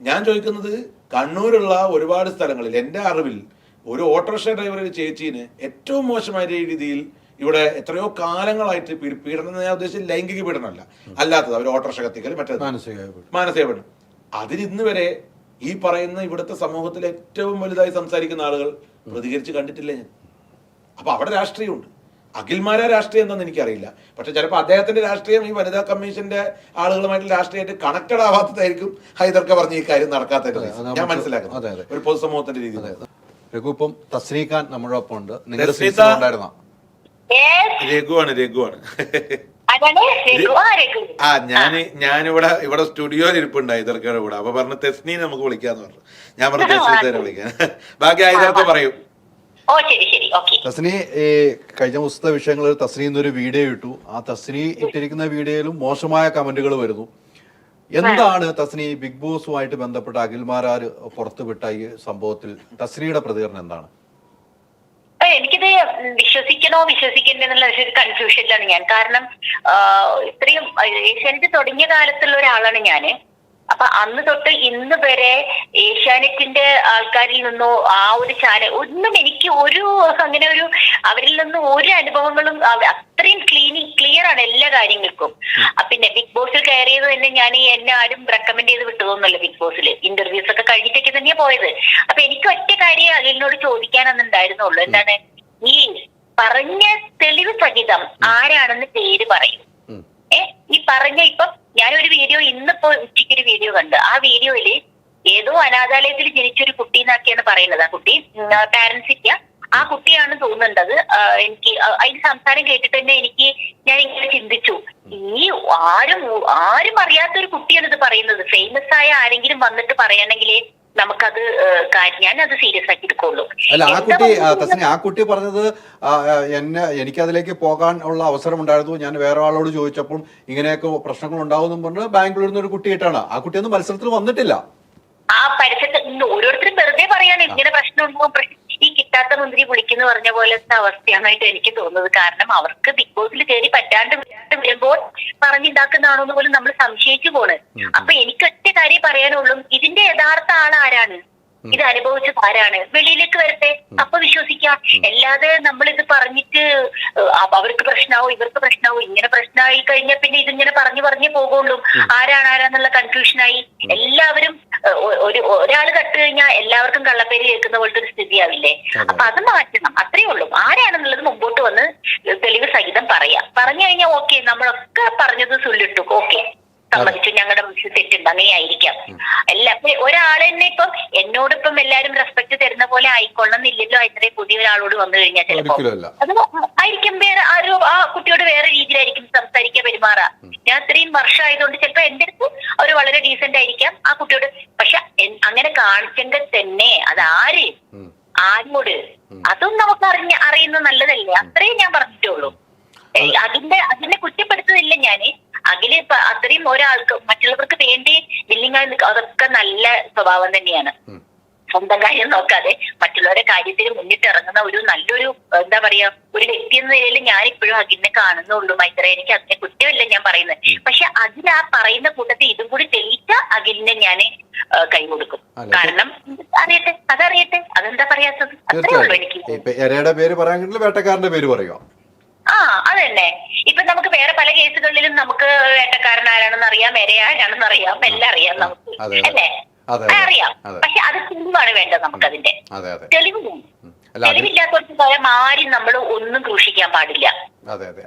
ഞാൻ ചോദിക്കുന്നത്, കണ്ണൂരുള്ള ഒരുപാട് സ്ഥലങ്ങളിൽ എൻ്റെ അറിവിൽ ഒരു ഓട്ടോറിക്ഷ ഡ്രൈവർ ചേച്ചീന് ഏറ്റവും മോശമായ രീതിയിൽ ഇവിടെ എത്രയോ കാലങ്ങളായിട്ട് പീഡനം, ഞാൻ ഉദ്ദേശിച്ച ലൈംഗിക പീഡനമല്ല, അല്ലാത്തത് അവർ ഓട്ടോറിക്ഷ കത്തിക്കൽ, മറ്റേത് മാനസിക പീഡനം, അതിന് വരെ ഈ പറയുന്ന ഇവിടുത്തെ സമൂഹത്തിൽ ഏറ്റവും വലുതായി സംസാരിക്കുന്ന ആളുകൾ പ്രതികരിച്ച് കണ്ടിട്ടില്ല ഞാൻ. അപ്പൊ അവിടെ രാഷ്ട്രീയമുണ്ട്. അഖിൽമാരാ രാഷ്ട്രീയം എന്താണെന്ന് എനിക്കറിയില്ല. പക്ഷെ ചിലപ്പോൾ അദ്ദേഹത്തിന്റെ രാഷ്ട്രീയം ഈ വനിതാ കമ്മീഷന്റെ ആളുകളുമായിട്ട് രാഷ്ട്രീയമായിട്ട് കണക്റ്റഡ് ആവാത്തതായിരിക്കും ഹൈദർക്ക് പറഞ്ഞ ഈ കാര്യം നടക്കാത്തത് ഞാൻ മനസ്സിലാക്കുന്നത് ഒരു പൊതുസമൂഹത്തിന്റെ രീതിയിൽ. രഘുപ്പം തസ്നീഖാൻ നമ്മുടെ ഒപ്പം ഉണ്ട്. നിങ്ങളുടെ രഘുവാണ് ഞാനിവിടെ സ്റ്റുഡിയോയിൽ ഇരിപ്പുണ്ട് ഹൈദർക്കയുടെ കൂടെ. അപ്പൊ പറഞ്ഞു തെസ്നീനെ നമുക്ക് വിളിക്കാന്ന് പറഞ്ഞു. ഞാൻ പറഞ്ഞു തെസ്നീനെ വിളിക്കാൻ, ബാക്കി ഹൈദർക്ക് പറയും. തസ്നി കഴിഞ്ഞ ദിവസത്തെ വിഷയങ്ങളിൽ തസ്നി എന്നൊരു വീഡിയോ ഇട്ടു. ആ തസ്നി ഇട്ടിരിക്കുന്ന വീഡിയോയിലും മോശമായ കമന്റുകൾ വരുന്നു. എന്താണ് തസ്നി ബിഗ് ബോസുമായിട്ട് ബന്ധപ്പെട്ട അഖിൽമാരാർ പുറത്തുവിട്ട ഈ സംഭവത്തിൽ തസ്നിയുടെ പ്രതികരണം എന്താണ്? എനിക്കിത് വിശ്വസിക്കണ്ടെന്നുള്ള ഒരു കൺഫ്യൂഷനിലാണ് ഞാൻ. കാരണം ഇത്രയും ഏഷ്യാനെറ്റ് തുടങ്ങിയ കാലത്തുള്ള ഒരാളാണ് ഞാന്. അപ്പൊ അന്ന് തൊട്ട് ഇന്ന് വരെ ഏഷ്യാനെറ്റിന്റെ ആൾക്കാരിൽ നിന്നോ ആ ഒരു ചാനൽ ഒന്നും എനിക്ക് അങ്ങനെ ഒരു അവരിൽ നിന്നും ഒരു അനുഭവങ്ങളും, അത്രയും ക്ലിയർ ആണ് എല്ലാ കാര്യങ്ങൾക്കും. പിന്നെ ബിഗ് ബോസിൽ കയറിയത് തന്നെ ഞാൻ എന്നെ ആരും റെക്കമെൻഡ് ചെയ്ത് വിട്ടതൊന്നുമല്ല. ബിഗ് ബോസിൽ ഇന്റർവ്യൂസ് ഒക്കെ കഴിഞ്ഞിട്ടൊക്കെ തന്നെയാ പോയത്. അപ്പൊ എനിക്ക് ഒറ്റ കാര്യം അതിനോട് ചോദിക്കാനൊന്നുണ്ടായിരുന്നുള്ളൂ. എന്താണ് ഈ പറഞ്ഞ തെളിവ് സഹിതം ആരാണെന്ന് പേര് പറയും. ഈ പറഞ്ഞ ഇപ്പം ഞാനൊരു വീഡിയോ ഇന്നിപ്പോ ഉച്ചയ്ക്കൊരു വീഡിയോ കണ്ട്. ആ വീഡിയോയില് ഏതോ അനാഥാലയത്തിൽ ജനിച്ചൊരു കുട്ടി എന്നൊക്കെയാണ് പറയുന്നത്. ആ കുട്ടി പാരന്റ്സ് ഇല്ല, ആ കുട്ടിയാണ് തോന്നുന്നുണ്ടത്. എനിക്ക് അതിന്റെ സംസാരം കേട്ടിട്ട് തന്നെ ഞാൻ ഇങ്ങനെ ചിന്തിച്ചു, ഈ ആരും അറിയാത്തൊരു കുട്ടിയാണ് ഇത് പറയുന്നത്. ഫേമസ് ആയ ആരെങ്കിലും വന്നിട്ട് പറയണമെങ്കിൽ നമുക്കത് ഞാനത് സീരിയസ് ആക്കി എടുക്കുള്ളൂ. അല്ല, ആ കുട്ടി പറഞ്ഞത് എനിക്കതിലേക്ക് പോകാൻ ഉള്ള അവസരം ഉണ്ടായിരുന്നു, ഞാൻ വേറെ ആളോട് ചോദിച്ചപ്പോൾ ഇങ്ങനെയൊക്കെ പ്രശ്നങ്ങൾ ഉണ്ടാവുമെന്നും പറഞ്ഞ് ബാംഗ്ലൂരിൽ നിന്ന് ഒരു കുട്ടിയായിട്ടാണ്. ആ കുട്ടിയൊന്നും മത്സരത്തിൽ വന്നിട്ടില്ല. ആ പരിസരത്ത് ഓരോരുത്തരും വെറുതെ പറയാണ് ഇങ്ങനെ പ്രശ്നം ഈ കിട്ടാത്ത മുന്തിരി പുളിക്കുന്നു പറഞ്ഞ പോലത്തെ അവസ്ഥയാണായിട്ട് എനിക്ക് തോന്നുന്നത്. കാരണം അവർക്ക് ബിഗ് ബോസിൽ കയറി പറ്റാണ്ട് വരുമ്പോൾ പറഞ്ഞുണ്ടാക്കുന്നതാണോന്ന് പോലും നമ്മൾ സംശയിച്ചു പോണ്. അപ്പൊ എനിക്ക് ഒറ്റ കാര്യം പറയാനുള്ളൂ, ഇതിന്റെ യഥാർത്ഥ ആളാരാണ്? ഇത് അനുഭവിച്ചത് ആരാണ്, വെളിയിലേക്ക് വരട്ടെ, അപ്പൊ വിശ്വസിക്കാം. അല്ലാതെ നമ്മളിത് പറഞ്ഞിട്ട് അവർക്ക് പ്രശ്നമാവും ഇവർക്ക് പ്രശ്നമാവും, ഇങ്ങനെ പ്രശ്നമായി കഴിഞ്ഞാൽ പിന്നെ ഇതിങ്ങനെ പറഞ്ഞേ പോകുള്ളൂ. ആരാന്നുള്ള കൺഫ്യൂഷനായി എല്ലാവരും ഒരാള് കട്ട് കഴിഞ്ഞാൽ എല്ലാവർക്കും കള്ളപ്പേര് കേൾക്കുന്ന പോലത്തെ ഒരു സ്ഥിതിയാവില്ലേ? അപ്പൊ അത് മാറ്റണം, അത്രേ ഉള്ളൂ. ആരാണെന്നുള്ളത് മുമ്പോട്ട് വന്ന് തെളിവ് സഹിതം പറയാം. പറഞ്ഞു കഴിഞ്ഞാൽ ഓക്കെ, നമ്മളൊക്കെ പറഞ്ഞത് ചൊല്ലിട്ടു, ഓക്കെ സമ്മതിച്ചു, ഞങ്ങളുടെ തെറ്റുണ്ട്, അങ്ങനെ ആയിരിക്കാം. ഒരാൾ തന്നെ ഇപ്പം എന്നോടിപ്പം എല്ലാരും റെസ്പെക്ട് തരുന്ന പോലെ ആയിക്കൊള്ളണമെന്നില്ലല്ലോ. ഇത്രയും പുതിയ ഒരാളോട് വന്നു കഴിഞ്ഞാൽ ചിലപ്പോ അത് ആയിരിക്കും വേറെ ആ കുട്ടിയോട് വേറെ രീതിയിലായിരിക്കും സംസാരിക്കാൻ പെരുമാറാ. ഞാൻ ഇത്രയും വർഷമായതുകൊണ്ട് ചിലപ്പോ എന്റെ അടുത്ത് അവർ വളരെ ഡീസന്റ് ആയിരിക്കാം ആ കുട്ടിയോട്. പക്ഷെ അങ്ങനെ കാണിച്ചെങ്കിൽ തന്നെ അത് ആരോട് അതും നമുക്ക് അറിയുന്നത് നല്ലതല്ലേ? അത്രയും ഞാൻ പറഞ്ഞിട്ടുള്ളൂ. അതിനെ കുറ്റപ്പെടുത്തുന്നില്ല ഞാന്. അഖില് അത്രയും ഒരാൾക്ക് മറ്റുള്ളവർക്ക് വേണ്ടി വില്ലിങ്ങായി നിൽക്കുക, അതൊക്കെ നല്ല സ്വഭാവം തന്നെയാണ്. സ്വന്തം കാര്യം നോക്കാതെ മറ്റുള്ളവരുടെ കാര്യത്തിന് മുന്നിട്ടിറങ്ങുന്ന ഒരു നല്ലൊരു എന്താ പറയാ ഒരു വ്യക്തി എന്ന നിലയിൽ ഞാൻ ഇപ്പോഴും അഖിലിനെ കാണുന്നുള്ളൂ. മൈത്ര, എനിക്ക് അതിനെ കുറ്റമല്ല ഞാൻ പറയുന്നത്. പക്ഷെ അതിൽ ആ പറയുന്ന കൂട്ടത്തിൽ ഇതും കൂടി തെളിയിച്ച അഖിലിനെ ഞാൻ കൈ കൊടുക്കും. കാരണം അതറിയട്ടെ, അതെന്താ പറയാത്തത്? അത്രേ ഉള്ളൂ എനിക്ക്. പേര് പറയാൻ വേട്ടക്കാരന്റെ പേര് പറയുക. അതന്നെ. ഇപ്പൊ നമുക്ക് വേറെ പല കേസുകളിലും നമുക്ക് വേട്ടക്കാരൻ ആരാണെന്ന് അറിയാം, ആരാണെന്ന് അറിയാം, എല്ലാം അറിയാം നമുക്ക്, അല്ലേ? അറിയാം. പക്ഷെ അത് തെളിവാണ് വേണ്ടത് നമുക്കതിന്റെ. തെളിവ് തെളിവില്ലാത്തവർക്ക് പകരം ആരും നമ്മൾ ഒന്നും ക്രൂശിക്കാൻ പാടില്ല. അതെ അതെ.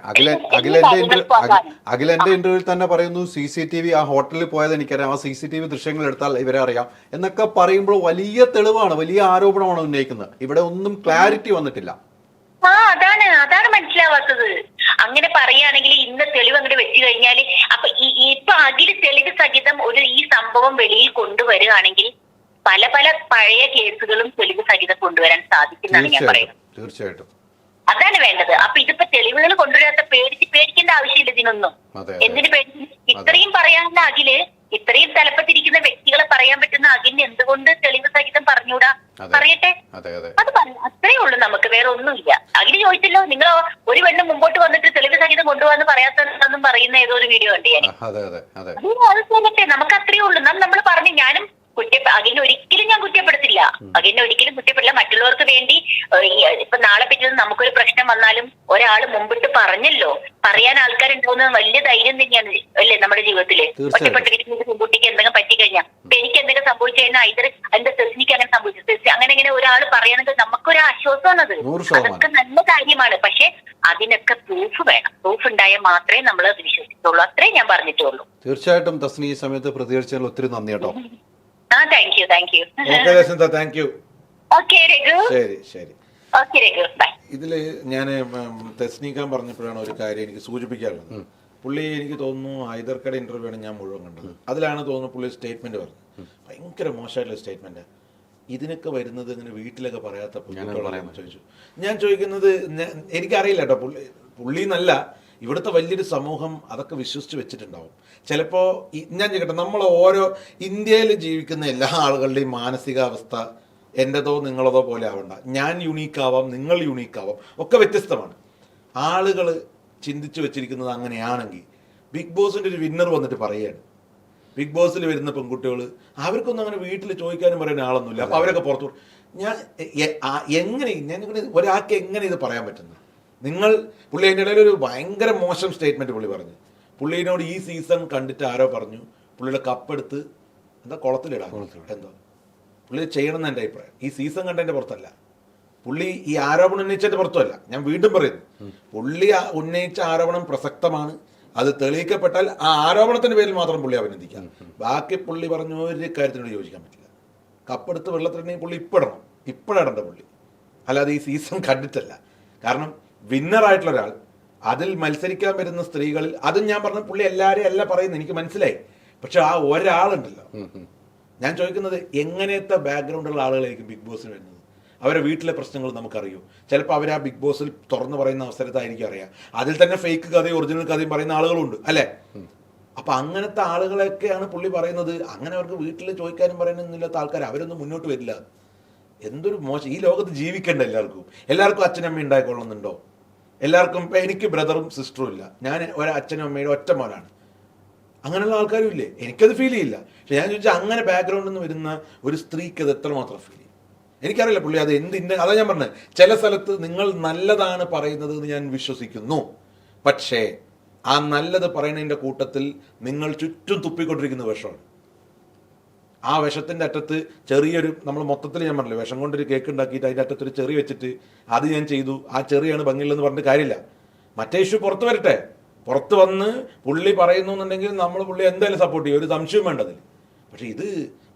അഖിലെന്റെ ഇന്റർവ്യൂവിൽ തന്നെ പറയുന്നു, CCTV ആ ഹോട്ടലിൽ പോയത് എനിക്കറിയാം, ആ CCTV ദൃശ്യങ്ങൾ എടുത്താൽ ഇവരെ അറിയാം എന്നൊക്കെ പറയുമ്പോൾ വലിയ തെളിവാണ്, വലിയ ആരോപണമാണ് ഉന്നയിക്കുന്നത്. ഇവിടെ ഒന്നും ക്ലാരിറ്റി വന്നിട്ടില്ല. അതാണ് മനസ്സിലാവാത്തത്. അങ്ങനെ പറയുകയാണെങ്കിൽ ഇന്ന് തെളിവ് അങ്ങോട്ട് വെച്ച് കഴിഞ്ഞാല് അപ്പൊ ഇപ്പൊ അഖില് തെളിവ് സഹിതം ഈ സംഭവം വെളിയിൽ കൊണ്ടുവരികയാണെങ്കിൽ പല പഴയ കേസുകളും തെളിവ് സഹിതം കൊണ്ടുവരാൻ സാധിക്കുന്നതാണ് ഞാൻ പറയുന്നത്. തീർച്ചയായിട്ടും അതാണ് വേണ്ടത്. അപ്പൊ ഇതിപ്പോ തെളിവുകൾ കൊണ്ടുവരാത്ത പേടിക്കേണ്ട ആവശ്യമില്ല ഇതിനൊന്നും. എന്തിനു പേടിക്കും? ഇത്രയും പറയാനുള്ള അഖില്, ഇത്രയും തലപ്പത്തിരിക്കുന്ന വ്യക്തികളെ പറയാൻ പറ്റുന്ന അഖിലിന് എന്തുകൊണ്ട് തെളിവ് സഹിതം പറഞ്ഞൂടാ? പറയട്ടെ, അത് പറഞ്ഞു. അത്രേ ഉള്ളൂ, നമുക്ക് വേറെ ഒന്നുമില്ല. അഖില് ചോദിച്ചല്ലോ, നിങ്ങൾ ഒരു പെണ്ണ് മുമ്പോട്ട് വന്നിട്ട് തെളിവ് സഹിതം കൊണ്ടുപോകാന്ന് പറയാത്തെന്നും പറയുന്ന ഏതോ ഒരു വീഡിയോ ഉണ്ട് ഞാൻ. അത് ചെയ്യട്ടെ, നമുക്ക് അത്രേ ഉള്ളൂ. നമ്മൾ പറഞ്ഞു. ഞാനും അഖിലിനെ ഒരിക്കലും ഞാൻ കുറ്റപ്പെടുത്തില്ല, അഖിലിനെ ഒരിക്കലും കുറ്റപ്പെടില്ല. മറ്റുള്ളവർക്ക് വേണ്ടി ഇപ്പൊ നാളെ പറ്റുന്നത് നമുക്കൊരു പ്രശ്നം വന്നാലും ഒരാള് മുമ്പിട്ട് പറഞ്ഞല്ലോ, പറയാൻ ആൾക്കാരുണ്ടാവുന്നത് വലിയ ധൈര്യം തന്നെയാണ് അല്ലേ നമ്മുടെ ജീവിതത്തില്. ഒറ്റപ്പെട്ടിരിക്കുന്ന പെൺകുട്ടിക്ക് എന്തെങ്കിലും പറ്റിക്കഴിഞ്ഞാൽ, ഇപ്പൊ എനിക്ക് എന്തെങ്കിലും സംഭവിച്ചു കഴിഞ്ഞാൽ ഇത് എന്റെ തെസ്നിക്ക് അങ്ങനെ സംഭവിച്ചു, അങ്ങനെ ഒരാൾ പറയണത് നമുക്കൊരു ആശ്വാസമാണത്. അതൊക്കെ നല്ല കാര്യമാണ്. പക്ഷെ അതിനൊക്കെ പ്രൂഫ് വേണം. പ്രൂഫ് ഉണ്ടായാൽ മാത്രമേ നമ്മൾ അത് വിശ്വസിക്കുള്ളൂ. അത്രേ ഞാൻ പറഞ്ഞിട്ടുള്ളൂ. തീർച്ചയായിട്ടും തസ്നി ഈ സമയത്ത് പ്രതികരിച്ചതിൽ ഒത്തിരി നന്ദി കേട്ടോ. Thank you. Thank you. ശരി. ഇതില് ഞാൻ തസ്നീക്കാൻ പറഞ്ഞപ്പോഴാണ് ഒരു കാര്യം എനിക്ക് സൂചിപ്പിക്കാറുള്ളത്. പുള്ളി എനിക്ക് തോന്നുന്നു ഹൈദർക്കട ഇന്റർവ്യൂ ആണ് ഞാൻ മുഴുവൻ കണ്ടത്. അതിലാണ് തോന്നുന്നു പുള്ളി സ്റ്റേറ്റ്മെന്റ് പറഞ്ഞത്. ഭയങ്കര മോശമായിട്ടുള്ള സ്റ്റേറ്റ്മെന്റ്. ഇതിനൊക്കെ വരുന്നത് ഇങ്ങനെ വീട്ടിലൊക്കെ പറയാത്ത ചോദിച്ചു. ഞാൻ ചോദിക്കുന്നത്, എനിക്കറിയില്ല കേട്ടോ, പുള്ളി എന്നല്ല, ഇവിടുത്തെ വലിയൊരു സമൂഹം അതൊക്കെ വിശ്വസിച്ച് വെച്ചിട്ടുണ്ടാവും. ചിലപ്പോൾ ഞാൻ ചോദിക്കട്ടെ, നമ്മൾ ഓരോ ഇന്ത്യയിൽ ജീവിക്കുന്ന എല്ലാ ആളുകളുടെയും മാനസികാവസ്ഥ എൻ്റെതോ നിങ്ങളതോ പോലെ ആവണ്ട. ഞാൻ യുണീക്കാവാം, നിങ്ങൾ യുണീക്കാവാം, ഒക്കെ വ്യത്യസ്തമാണ്. ആളുകൾ ചിന്തിച്ചു വെച്ചിരിക്കുന്നത് അങ്ങനെയാണെങ്കിൽ ബിഗ് ബോസിൻ്റെ ഒരു വിന്നർ വന്നിട്ട് പറയുകയാണ്, ബിഗ് ബോസിൽ വരുന്ന പെൺകുട്ടികൾ അവർക്കൊന്നും അങ്ങനെ വീട്ടിൽ ചോദിക്കാനും പറയുന്ന ആളൊന്നുമില്ല, അപ്പോൾ അവരൊക്കെ പുറത്തു. ഒരാൾക്ക് എങ്ങനെ ഇത് പറയാൻ പറ്റുന്നു? പുള്ളി അതിൻ്റെ ഇടയിൽ ഒരു ഭയങ്കര മോശം സ്റ്റേറ്റ്മെന്റ് പുള്ളി പറഞ്ഞു. പുള്ളിനോട് ഈ സീസൺ കണ്ടിട്ട് ആരോ പറഞ്ഞു പുള്ളിയുടെ കപ്പെടുത്ത് കുളത്തിലിടാൻ. എന്തോ പുള്ളി ചെയ്യണമെന്ന് എൻ്റെ അഭിപ്രായം. ഈ സീസൺ കണ്ടതിൻ്റെ പുറത്തല്ല, പുള്ളി ഈ ആരോപണം ഉന്നയിച്ചതിൻ്റെ പുറത്തുമല്ല. ഞാൻ വീണ്ടും പറയുന്നു, പുള്ളി ഉന്നയിച്ച ആരോപണം പ്രസക്തമാണ്. അത് തെളിയിക്കപ്പെട്ടാൽ ആ ആരോപണത്തിന്റെ പേരിൽ മാത്രം പുള്ളി അഭിനന്ദിക്കാം. ബാക്കി പുള്ളി പറഞ്ഞ ഒരു കാര്യത്തിനോട് യോജിക്കാൻ പറ്റില്ല. കപ്പെടുത്ത് വെള്ളത്തിലുണ്ടെങ്കിൽ പുള്ളി ഇപ്പോഴിടണ്ട പുള്ളി, അല്ലാതെ ഈ സീസൺ കണ്ടിട്ടല്ല. കാരണം വിന്നറായിട്ടുള്ള ഒരാൾ, അതിൽ മത്സരിക്കാൻ വരുന്ന സ്ത്രീകളിൽ, അതും ഞാൻ പറഞ്ഞ പുള്ളി എല്ലാവരെയും അല്ല പറയുന്നത്, എനിക്ക് മനസ്സിലായി. പക്ഷെ ആ ഒരാളുണ്ടല്ലോ, ഞാൻ ചോദിക്കുന്നത് എങ്ങനത്തെ ബാക്ക്ഗ്രൗണ്ടുള്ള ആളുകളായിരിക്കും ബിഗ് ബോസിന് വരുന്നത്? അവരെ വീട്ടിലെ പ്രശ്നങ്ങൾ നമുക്കറിയൂ. ചിലപ്പോൾ അവർ ആ ബിഗ് ബോസിൽ തുറന്നു പറയുന്ന അവസരത്തായിരിക്കും അറിയാം. അതിൽ തന്നെ ഫേക്ക് കഥയും ഒറിജിനൽ കഥയും പറയുന്ന ആളുകളുണ്ട്, അല്ലേ? അപ്പൊ അങ്ങനത്തെ ആളുകളൊക്കെയാണ് പുള്ളി പറയുന്നത്. അങ്ങനെ അവർക്ക് വീട്ടിൽ ചോദിക്കാനും പറയാനൊന്നുമില്ലാത്ത ആൾക്കാർ, അവരൊന്നും മുന്നോട്ട് വരില്ല. എന്തൊരു മോശം! ഈ ലോകത്ത് ജീവിക്കേണ്ട എല്ലാവർക്കും അച്ഛനമ്മ ഉണ്ടായിക്കൊള്ളുന്നുണ്ടോ? എല്ലാവർക്കും. എനിക്ക് ബ്രദറും സിസ്റ്ററും ഇല്ല, ഞാൻ ഒരു അച്ഛനും അമ്മയുടെ ഒറ്റ മോനാണ്. അങ്ങനെയുള്ള ആൾക്കാരും ഇല്ലേ? എനിക്കത് ഫീൽ ചെയ്യില്ല. പക്ഷെ ഞാൻ ചോദിച്ചാൽ അങ്ങനെ ബാക്ക്ഗ്രൗണ്ടിൽ നിന്ന് വരുന്ന ഒരു സ്ത്രീക്ക് അത് എത്രമാത്രം ഫീൽ ചെയ്യും? എനിക്കറിയില്ല പുള്ളി അത് അതാ ഞാൻ പറഞ്ഞത്. ചില സ്ഥലത്ത് നിങ്ങൾ നല്ലതാണ് പറയുന്നത് എന്ന് ഞാൻ വിശ്വസിക്കുന്നു. പക്ഷേ ആ നല്ലത് പറയുന്നതിൻ്റെ കൂട്ടത്തിൽ നിങ്ങൾ ചുറ്റും തുപ്പിക്കൊണ്ടിരിക്കുന്ന വിഷമാണ്. ആ വിഷത്തിൻ്റെ അറ്റത്ത് ചെറിയൊരു, നമ്മൾ മൊത്തത്തിൽ ഞാൻ പറഞ്ഞില്ല, വിഷം കൊണ്ടൊരു കേക്ക് ഉണ്ടാക്കിയിട്ട് അതിൻ്റെ അറ്റത്തൊരു ചെറി വെച്ചിട്ട് അത് ഞാൻ ചെയ്തു, ആ ചെറിയാണ് ഭംഗിയുള്ളതെന്ന് പറഞ്ഞിട്ട് കാര്യമില്ല. മറ്റേ ഇഷ്യൂ പുറത്ത് വരട്ടെ. പുറത്ത് വന്ന് പുള്ളി പറയുന്നു എന്നുണ്ടെങ്കിൽ നമ്മൾ പുള്ളി എന്തായാലും സപ്പോർട്ട് ചെയ്യും, ഒരു സംശയം വേണ്ടതിൽ. പക്ഷെ ഇത്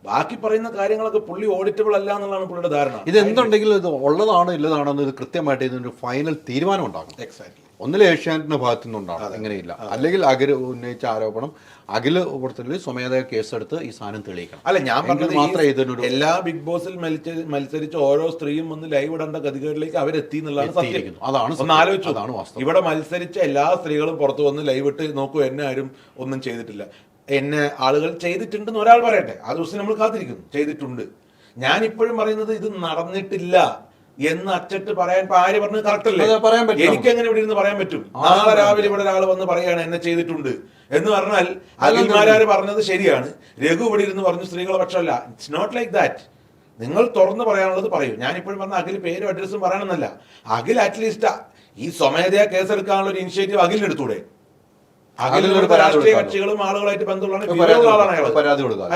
ബാക്കി പറയുന്ന കാര്യങ്ങളൊക്കെ പുള്ളി ഓഡിറ്റബിൾ അല്ല എന്നുള്ളതാണ് പുള്ളിയുടെ ധാരണ. ഇത് എന്തുണ്ടെങ്കിലും ഇത് ഉള്ളതാണോ ഇല്ലതാണോ എന്ന് ഇത് കൃത്യമായിട്ട് ഇതിനൊരു ഫൈനൽ തീരുമാനം ഉണ്ടാകും. എക്സാക്ട്ലി. ഒന്നിലെ ഏഷ്യാനെറ്റിന്റെ ഭാഗത്തു നിന്നുണ്ടാകും, ഇങ്ങനെയില്ല. അല്ലെങ്കിൽ അഖിൽ ഉന്നയിച്ച ആരോപണം അഖില് പുറത്തിൽ സ്വമേധയാ കേസെടുത്ത് ഈ സാധനം തെളിയിക്കണം. അല്ല, ഞാൻ പറഞ്ഞത് മാത്രമേ ഇതിനൊരു എല്ലാ ബിഗ് ബോസിൽ മത്സരിച്ച ഓരോ സ്ത്രീയും വന്ന് ലൈവ് ഇടേണ്ട ഗതികളിലേക്ക് അവരെത്തി എന്നുള്ളതാണ് സത്യം. അതാണ് ഒന്ന് ആലോചിച്ചു. അതാണ് വാസ്തവം. ഇവിടെ മത്സരിച്ച എല്ലാ സ്ത്രീകളും പുറത്തു വന്ന് ലൈവ് ഇട്ട് നോക്കൂ, എന്നെ ആരും ഒന്നും ചെയ്തിട്ടില്ല, എന്നെ ആളുകൾ ചെയ്തിട്ടുണ്ടെന്ന് ഒരാൾ പറയട്ടെ. ആ ദിവസം നമ്മൾ കാത്തിരിക്കുന്നു. ചെയ്തിട്ടുണ്ട്. ഞാൻ ഇപ്പോഴും പറയുന്നത് ഇത് നടന്നിട്ടില്ല എന്ന് അച്ചട്ട് പറയാൻ ആര് പറഞ്ഞത് കറക്റ്റ് അല്ലേ? എനിക്ക് എങ്ങനെ ഇവിടെ ഇരുന്ന് പറയാൻ പറ്റും? നാളെ രാവിലെ ഇവിടെ ഒരാൾ വന്ന് പറയാണ് എന്നെ ചെയ്തിട്ടുണ്ട് എന്ന് പറഞ്ഞാൽ അഖിൽമാരാര് പറഞ്ഞത് ശരിയാണ്, രഘു ഇവിടെ ഇരുന്ന് പറഞ്ഞു സ്ത്രീകളെ പക്ഷമല്ല. It's not like that. നിങ്ങൾ തുറന്ന് പറയാനുള്ളത് പറയൂ. ഞാനിപ്പോഴും പറഞ്ഞ അഖിൽ പേരും അഡ്രസ്സും പറയണമെന്നല്ല. അഖിൽ അറ്റ്ലീസ്റ്റ് ഈ സ്വമേധയാ കേസെടുക്കാനുള്ള ഒരു ഇനിഷ്യേറ്റീവ് അഖിൽ എടുത്തൂടെ? അഖിലിനോട് രാഷ്ട്രീയ കക്ഷികളും ആളുകളായിട്ട് ബന്ധമുള്ള ആളാണ് അയാൾ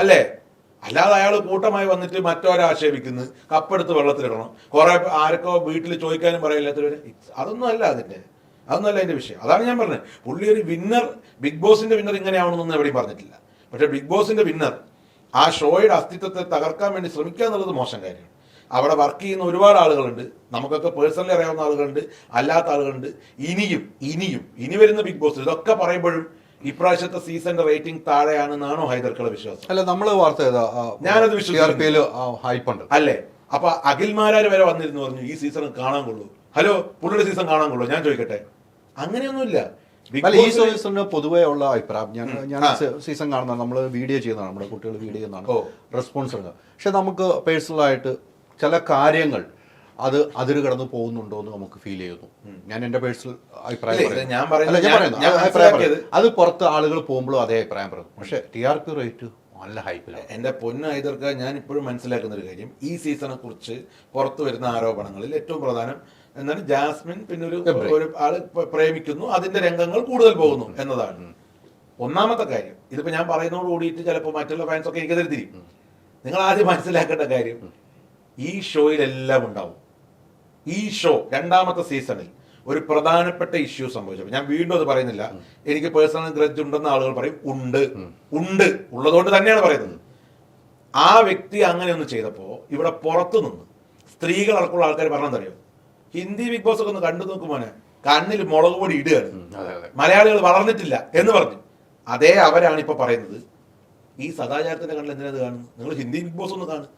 അല്ലേ? അല്ലാതെ അയാൾ കൂട്ടമായി വന്നിട്ട് മറ്റോരെ ആക്ഷേപിക്കുന്നു, കപ്പെടുത്ത് വെള്ളത്തിലിടണം, കുറെ ആരൊക്കെ വീട്ടിൽ ചോദിക്കാനും പറയില്ലാത്തവര്. അതൊന്നും അല്ല അതിന്റെ വിഷയം. അതാണ് ഞാൻ പറഞ്ഞത്. പുള്ളി ഒരു വിന്നർ, ബിഗ് ബോസിന്റെ വിന്നർ ഇങ്ങനെയാവണമെന്നൊന്നും എവിടെയും പറഞ്ഞിട്ടില്ല. പക്ഷെ ബിഗ് ബോസിന്റെ വിന്നർ ആ ഷോയുടെ അസ്തിത്വത്തെ തകർക്കാൻ വേണ്ടി ശ്രമിക്കുക എന്നുള്ളത് മോശം കാര്യമാണ്. അവിടെ വർക്ക് ചെയ്യുന്ന ഒരുപാട് ആളുകളുണ്ട്, നമുക്കൊക്കെ പേഴ്സണലി അറിയാവുന്ന ആളുകളുണ്ട്, അല്ലാത്ത ആളുകളുണ്ട്. ഇനി വരുന്ന ബിഗ് ബോസ് ഇതൊക്കെ പറയുമ്പോഴും ഇപ്രാവശ്യത്തെ സീസണിന്റെ റേറ്റിംഗ് താഴെയാണെന്നാണോ ഹൈദർക്കുള്ള വിശ്വാസം? അല്ല, നമ്മള് വാർത്ത ഞാനത് വിശ്വസിക്കുന്നു അല്ലേ? അപ്പൊ അഖിൽമാരാര് വരെ വന്നിരുന്നു പറഞ്ഞു ഈ സീസൺ കാണാൻ കൊള്ളൂ. ഹലോ, പുള്ളിയുടെ സീസൺ കാണാൻ കൊള്ളൂ. ഞാൻ ചോദിക്കട്ടെ, അങ്ങനെയൊന്നുമില്ല. ഈ സീസണിന് പൊതുവേ ഉള്ള അഭിപ്രായം, ഞാൻ സീസൺ കാണുന്ന, നമ്മൾ വീഡിയോ ചെയ്യുന്നതാണ്, നമ്മുടെ കുട്ടികൾ വീഡിയോ ചെയ്യുന്നതാണ്, റെസ്പോൺസ് എടുക്കുക. പക്ഷെ നമുക്ക് പേഴ്സണലായിട്ട് ചില കാര്യങ്ങൾ അത് അതിര് കടന്നു പോകുന്നുണ്ടോ എന്ന് നമുക്ക് ഫീൽ ചെയ്യുന്നു. ഞാൻ എന്റെ പേഴ്സണൽ അഭിപ്രായം അത് പുറത്ത് ആളുകൾ പോകുമ്പോഴും അതേ അഭിപ്രായം പറയുന്നു. പക്ഷെ TRP റേറ്റ് നല്ല ഹൈപ്പിലാണ്. എന്റെ പൊന്നു ഹൈദർക്ക, ഞാൻ ഇപ്പോഴും മനസ്സിലാക്കുന്ന ഒരു കാര്യം, ഈ സീസണെ കുറിച്ച് പുറത്തു വരുന്ന ആരോപണങ്ങളിൽ ഏറ്റവും പ്രധാനം എന്താണ്, ജാസ്മിൻ പിന്നെ ഒരു ആള് പ്രേമിക്കുന്നു, അതിന്റെ രംഗങ്ങൾ കൂടുതൽ പോകുന്നു എന്നതാണ് ഒന്നാമത്തെ കാര്യം. ഇതിപ്പോ ഞാൻ പറയുന്നതോട് കൂടിയിട്ട് ചിലപ്പോൾ മറ്റുള്ള ഫാൻസ് ഒക്കെ എനിക്ക് തിരിയും. നിങ്ങൾ ആദ്യം മനസ്സിലാക്കേണ്ട കാര്യം, ഈ ഷോയിലെല്ലാം ഉണ്ടാവും. ഈ ഷോ രണ്ടാമത്തെ സീസണിൽ ഒരു പ്രധാനപ്പെട്ട ഇഷ്യൂ സംഭവിച്ചപ്പോൾ, ഞാൻ വീണ്ടും അത് പറയുന്നില്ല, എനിക്ക് പേഴ്സണൽ ഗ്രഡ്ജ് ഉണ്ടെന്ന് ആളുകൾ പറയും. ഉള്ളതുകൊണ്ട് തന്നെയാണ് പറയുന്നത്. ആ വ്യക്തി അങ്ങനെ ഒന്ന് ചെയ്തപ്പോ ഇവിടെ പുറത്തു നിന്ന് സ്ത്രീകൾ അടക്കമുള്ള ആൾക്കാർ പറഞ്ഞെന്തറിയോ, ഹിന്ദി ബിഗ് ബോസ് ഒക്കെ ഒന്ന് കണ്ടു നോക്കുമോനെ, കണ്ണിൽ മുളക് പൊടി ഇടുകയാണ്, മലയാളികൾ വളർന്നിട്ടില്ല എന്ന് പറഞ്ഞു. അതേ അവരാണ് ഇപ്പൊ പറയുന്നത്, ഈ സദാചാരത്തിന്റെ കണ്ണിൽ എന്തിനത് കാണും? നിങ്ങൾ ഹിന്ദി ബിഗ് ബോസ് ഒന്ന് കാണും.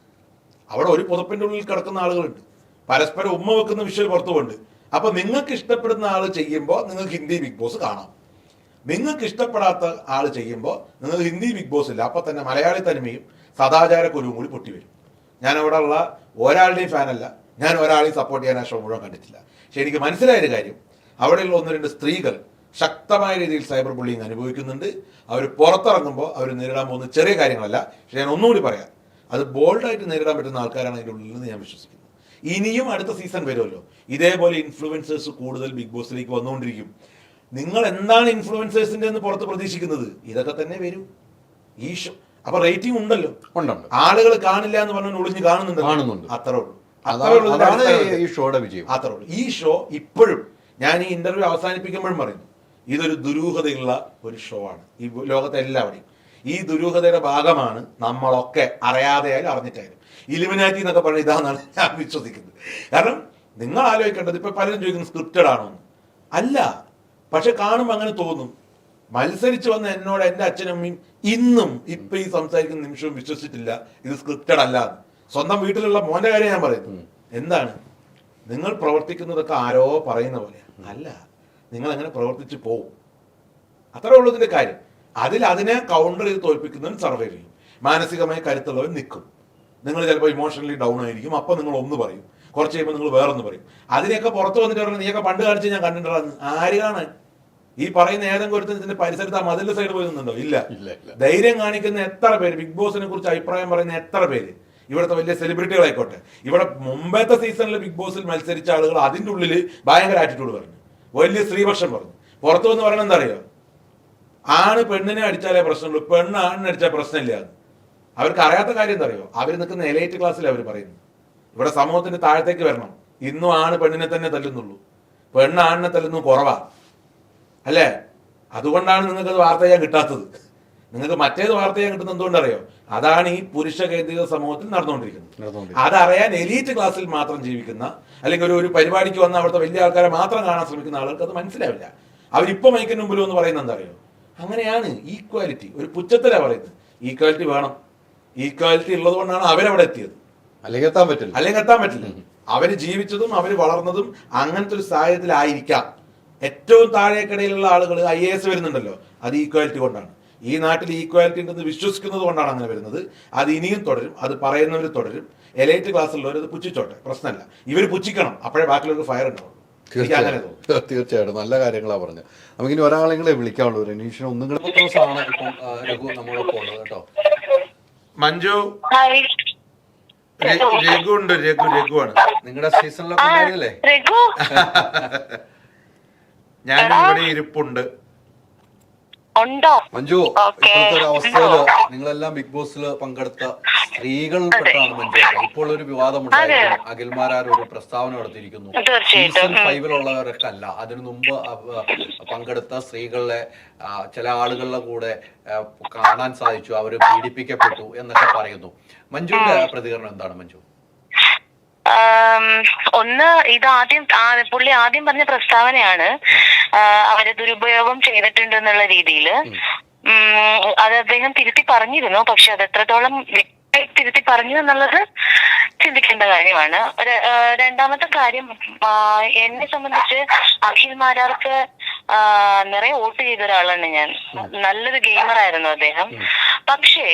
അവിടെ ഒരു പുതപ്പിന്റെ ഉള്ളിൽ കിടക്കുന്ന ആളുകളുണ്ട്, പരസ്പരം ഉമ്മ വെക്കുന്ന വിഷ്വൽ പുറത്തു കൊണ്ട്. അപ്പൊ നിങ്ങൾക്ക് ഇഷ്ടപ്പെടുന്ന ആള് ചെയ്യുമ്പോൾ നിങ്ങൾക്ക് ഹിന്ദി ബിഗ് ബോസ് കാണാം, നിങ്ങൾക്ക് ഇഷ്ടപ്പെടാത്ത ആള് ചെയ്യുമ്പോൾ നിങ്ങൾക്ക് ഹിന്ദി ബിഗ് ബോസ് ഇല്ല. അപ്പൊ തന്നെ മലയാളി തനിമയും സദാചാര കുരുവും കൂടി പൊട്ടിവരും. ഞാൻ അവിടെ ഉള്ള ഒരാളുടെയും ഫാനല്ല, ഞാൻ ഒരാളെയും സപ്പോർട്ട് ചെയ്യാൻ ആ ഷോ മുഴുവൻ കണ്ടിട്ടില്ല. പക്ഷെ എനിക്ക് മനസ്സിലായൊരു കാര്യം, അവിടെയുള്ള 1-2 സ്ത്രീകൾ ശക്തമായ രീതിയിൽ സൈബർ ബുള്ളിങ് അനുഭവിക്കുന്നുണ്ട്. അവർ പുറത്തിറങ്ങുമ്പോൾ അവർ നേരിടാൻ പോകുന്ന ചെറിയ കാര്യങ്ങളല്ല. പക്ഷെ ഞാൻ ഒന്നുകൂടി പറയാം, അത് ബോൾഡായിട്ട് നേരിടാൻ പറ്റുന്ന ആൾക്കാരാണ് അതിൻ്റെ ഉള്ളിൽ നിന്ന് ഞാൻ വിശ്വസിക്കുന്നു. ഇനിയും അടുത്ത സീസൺ വരുമല്ലോ, ഇതേപോലെ ഇൻഫ്ലുവൻസേഴ്സ് കൂടുതൽ ബിഗ് ബോസിലേക്ക് വന്നുകൊണ്ടിരിക്കും. നിങ്ങൾ എന്താണ് ഇൻഫ്ലുവൻസേഴ്സിന്റെ എന്ന് പുറത്ത് പ്രതീക്ഷിക്കുന്നത്? ഇതൊക്കെ തന്നെ വരും ഈ ഷോ. അപ്പൊ റേറ്റിംഗ് ഉണ്ടല്ലോ, ആളുകൾ കാണില്ല എന്ന് പറഞ്ഞാൽ ഒളിഞ്ഞ് കാണുന്നുണ്ട്. അത്രേ ഉള്ളൂ. ഈ ഷോയുടെ വിജയം. അത്രേ ഉള്ളൂ. ഈ ഷോ ഇപ്പോഴും, ഞാൻ ഈ ഇന്റർവ്യൂ അവസാനിപ്പിക്കുമ്പോഴും പറയുന്നു, ഇതൊരു ദുരൂഹതയുള്ള ഒരു ഷോ ആണ്. ഈ ലോകത്തെ എല്ലാവരുടെയും ഈ ദുരൂഹതയുടെ ഭാഗമാണ് നമ്മളൊക്കെ, അറിയാതെയായാലും അറിഞ്ഞിട്ടായാലും. ഇലുമിനാറ്റി എന്നൊക്കെ പറഞ്ഞ ഇതാണെന്നാണ് ഞാൻ വിശ്വസിക്കുന്നത്. കാരണം നിങ്ങൾ ആലോചിക്കേണ്ടത്, ഇപ്പൊ പലരും ചോദിക്കുന്നു സ്ക്രിപ്റ്റഡ് ആണോ എന്ന്. അല്ല, പക്ഷെ കാണുമ്പോൾ അങ്ങനെ തോന്നും. മത്സരിച്ച് വന്ന എന്നോട് എൻ്റെ അച്ഛനമ്മയും ഇന്നും ഇപ്പൊ ഈ സംസാരിക്കുന്ന നിമിഷവും വിശ്വസിച്ചിട്ടില്ല ഇത് സ്ക്രിപ്റ്റഡ് അല്ല. സ്വന്തം വീട്ടിലുള്ള മോന്റെ കാര്യം ഞാൻ പറയുന്നു. എന്താണ് നിങ്ങൾ പ്രവർത്തിക്കുന്നതൊക്കെ ആരോ പറയുന്ന പോലെയാണ്. അല്ല, നിങ്ങൾ അങ്ങനെ പ്രവർത്തിച്ച് പോവും. അത്രേ ഉള്ളൂ ഇതിന്റെ കാര്യം. അതിനെ കൗണ്ടർ ചെയ്ത് തോൽപ്പിക്കുന്നവൻ സർവൈവ് ചെയ്യും. മാനസികമായി കരുത്തുള്ളവൻ നിൽക്കും. നിങ്ങൾ ചിലപ്പോൾ ഇമോഷണലി ഡൗൺ ആയിരിക്കും, അപ്പൊ നിങ്ങൾ ഒന്ന് പറയും, കുറച്ച് കഴിയുമ്പോൾ നിങ്ങൾ വേറൊന്ന് പറയും. അതിനെയൊക്കെ പുറത്ത് വന്നിട്ട് പറഞ്ഞാൽ നീയൊക്കെ പണ്ട് കാണിച്ച് ഞാൻ കണ്ടിട്ടുണ്ടെന്ന് ആര് കാണാൻ? ഈ പറയുന്ന ഏതെങ്കിലും ഒരുത്തൻ ഇതിന്റെ പരിസരത്ത് ആ മതിലിന്റെ സൈഡ് പോയി നിന്നുണ്ടോ? ഇല്ല. ധൈര്യം കാണിക്കുന്ന എത്ര പേര്, ബിഗ് ബോസിനെ കുറിച്ച് അഭിപ്രായം പറയുന്ന എത്ര പേര്, ഇവിടുത്തെ വലിയ സെലിബ്രിറ്റികളായിക്കോട്ടെ, ഇവിടെ മുമ്പത്തെ സീസണിൽ ബിഗ് ബോസിൽ മത്സരിച്ച ആളുകൾ അതിന്റെ ഉള്ളിൽ ഭയങ്കര ആറ്റിറ്റ്യൂഡ് പറഞ്ഞു, വലിയ സ്ത്രീപക്ഷം പറഞ്ഞു. പുറത്തു വന്ന് പറയണത് എന്താ അറിയോ? ആണ് പെണ്ണിനെ അടിച്ചാലേ പ്രശ്നമുള്ളൂ, പെണ്ണ് ആണിനെ അടിച്ചാൽ പ്രശ്നമില്ല. അവർക്ക് അറിയാത്ത കാര്യം എന്താ അറിയോ? അവർ നിൽക്കുന്ന എലൈറ്റ് ക്ലാസ്സിൽ അവർ പറയുന്നു ഇവിടെ സമൂഹത്തിന്റെ താഴത്തേക്ക് വരണം, ഇന്നും ആണ് പെണ്ണിനെ തന്നെ തല്ലുന്നുള്ളൂ, പെണ്ണ് ആണിനെ തല്ലുന്നു കുറവാ അല്ലേ? അതുകൊണ്ടാണ് നിങ്ങൾക്ക് അത് വാർത്ത ചെയ്യാൻ കിട്ടാത്തത്. നിങ്ങൾക്ക് മറ്റേത് വാർത്ത ചെയ്യാൻ കിട്ടുന്നത് എന്തുകൊണ്ടറിയോ? അതാണ് ഈ പുരുഷ കേന്ദ്രീകൃത സമൂഹത്തിൽ നടന്നുകൊണ്ടിരിക്കുന്നത്. അതറിയാൻ എലീറ്റ് ക്ലാസ്സിൽ മാത്രം ജീവിക്കുന്ന, അല്ലെങ്കിൽ ഒരു പരിപാടിക്ക് വന്ന അവിടുത്തെ വലിയ ആൾക്കാരെ മാത്രം കാണാൻ ശ്രമിക്കുന്ന ആളുകൾക്ക് അത് മനസ്സിലാവില്ല. അവരിപ്പോ മൈക്കിന് മുമ്പിൽ എന്ന് പറയുന്നത് എന്താ അറിയോ? അങ്ങനെയാണ് ഈക്വാലിറ്റി, ഒരു പുച്ഛത്തിലാ പറയുന്നത്. ഈക്വാലിറ്റി വേണം, ഈക്വാലിറ്റി ഉള്ളത് കൊണ്ടാണ് അവരവിടെ എത്തിയത്. അല്ലെങ്കിൽ എത്താൻ പറ്റില്ല. അവര് ജീവിച്ചതും അവര് വളർന്നതും അങ്ങനത്തെ ഒരു സാഹചര്യത്തിലായിരിക്കാം. ഏറ്റവും താഴേക്കിടയിലുള്ള ആളുകൾ IAS വരുന്നുണ്ടല്ലോ, അത് ഈക്വാലിറ്റി കൊണ്ടാണ്. ഈ നാട്ടിൽ ഈക്വാലിറ്റി ഉണ്ടെന്ന് വിശ്വസിക്കുന്നത് കൊണ്ടാണ് അങ്ങനെ വരുന്നത്. അത് ഇനിയും തുടരും, അത് പറയുന്നവർ തുടരും. എലൈറ്റ് ക്ലാസ്സിലുള്ളവർ അത് പുച്ഛിച്ചോട്ടെ, പ്രശ്നമല്ല. ഇവർ പുച്ഛിക്കണം, അപ്പോഴേ ബാക്കിയുള്ളവർക്ക് ഫയർ ഉണ്ടാവും. തീർച്ചയായിട്ടും നല്ല കാര്യങ്ങളാണ് പറഞ്ഞത്. നമുക്കിനി ഒരാളെങ്ങളെ വിളിക്കാനുള്ളൂ. രനീഷിന് ഒന്നും കൂടെ ദിവസമാണ് ഇപ്പം രഘു നമ്മളൊപ്പം ഉള്ളത് കേട്ടോ. മഞ്ജു, രഘു ഉണ്ട്, രഘുവാണ് നിങ്ങളുടെ സീസണിലൊക്കെ ഉണ്ടായിരുന്നില്ലേ? ഞാൻ ഇവിടെ ഇരിപ്പുണ്ട്. മഞ്ജു, ഇപ്പോഴത്തെ ഒരു അവസ്ഥയില് നിങ്ങളെല്ലാം ബിഗ് ബോസിൽ പങ്കെടുത്ത സ്ത്രീകളിൽപ്പെട്ടാണ് മഞ്ജു. ഇപ്പോൾ ഒരു വിവാദം ഉണ്ടായിരുന്നു. അഖിൽമാരാർ ഒരു പ്രസ്താവന നടത്തിയിരിക്കുന്നു. സീസൺ 5-ലുള്ളവരൊക്കെ അല്ല, അതിനു മുമ്പ് പങ്കെടുത്ത സ്ത്രീകളെ ചില ആളുകളുടെ കൂടെ കാണാൻ സാധിച്ചു, അവര് പീഡിപ്പിക്കപ്പെട്ടു എന്നൊക്കെ പറയുന്നു. മഞ്ജുവിന്റെ പ്രതികരണം എന്താണ് മഞ്ജു? ഒന്ന്, ഇത് പുള്ളി ആദ്യം പറഞ്ഞ പ്രസ്താവനയാണ് അവരെ ദുരുപയോഗം ചെയ്തിട്ടുണ്ട് എന്നുള്ള രീതിയിൽ. അത് അദ്ദേഹം തിരുത്തി പറഞ്ഞിരുന്നു, പക്ഷെ അത് എത്രത്തോളം തിരുത്തി പറഞ്ഞു എന്നുള്ളത് ചിന്തിക്കേണ്ട കാര്യമാണ്. രണ്ടാമത്തെ കാര്യം, എന്നെ സംബന്ധിച്ച് അഖിൽ മാരാർക്ക് നിറയെ വോട്ട് ചെയ്ത ഒരാളാണ് ഞാൻ. നല്ലൊരു ഗെയിമർ ആയിരുന്നു അദ്ദേഹം. പക്ഷേ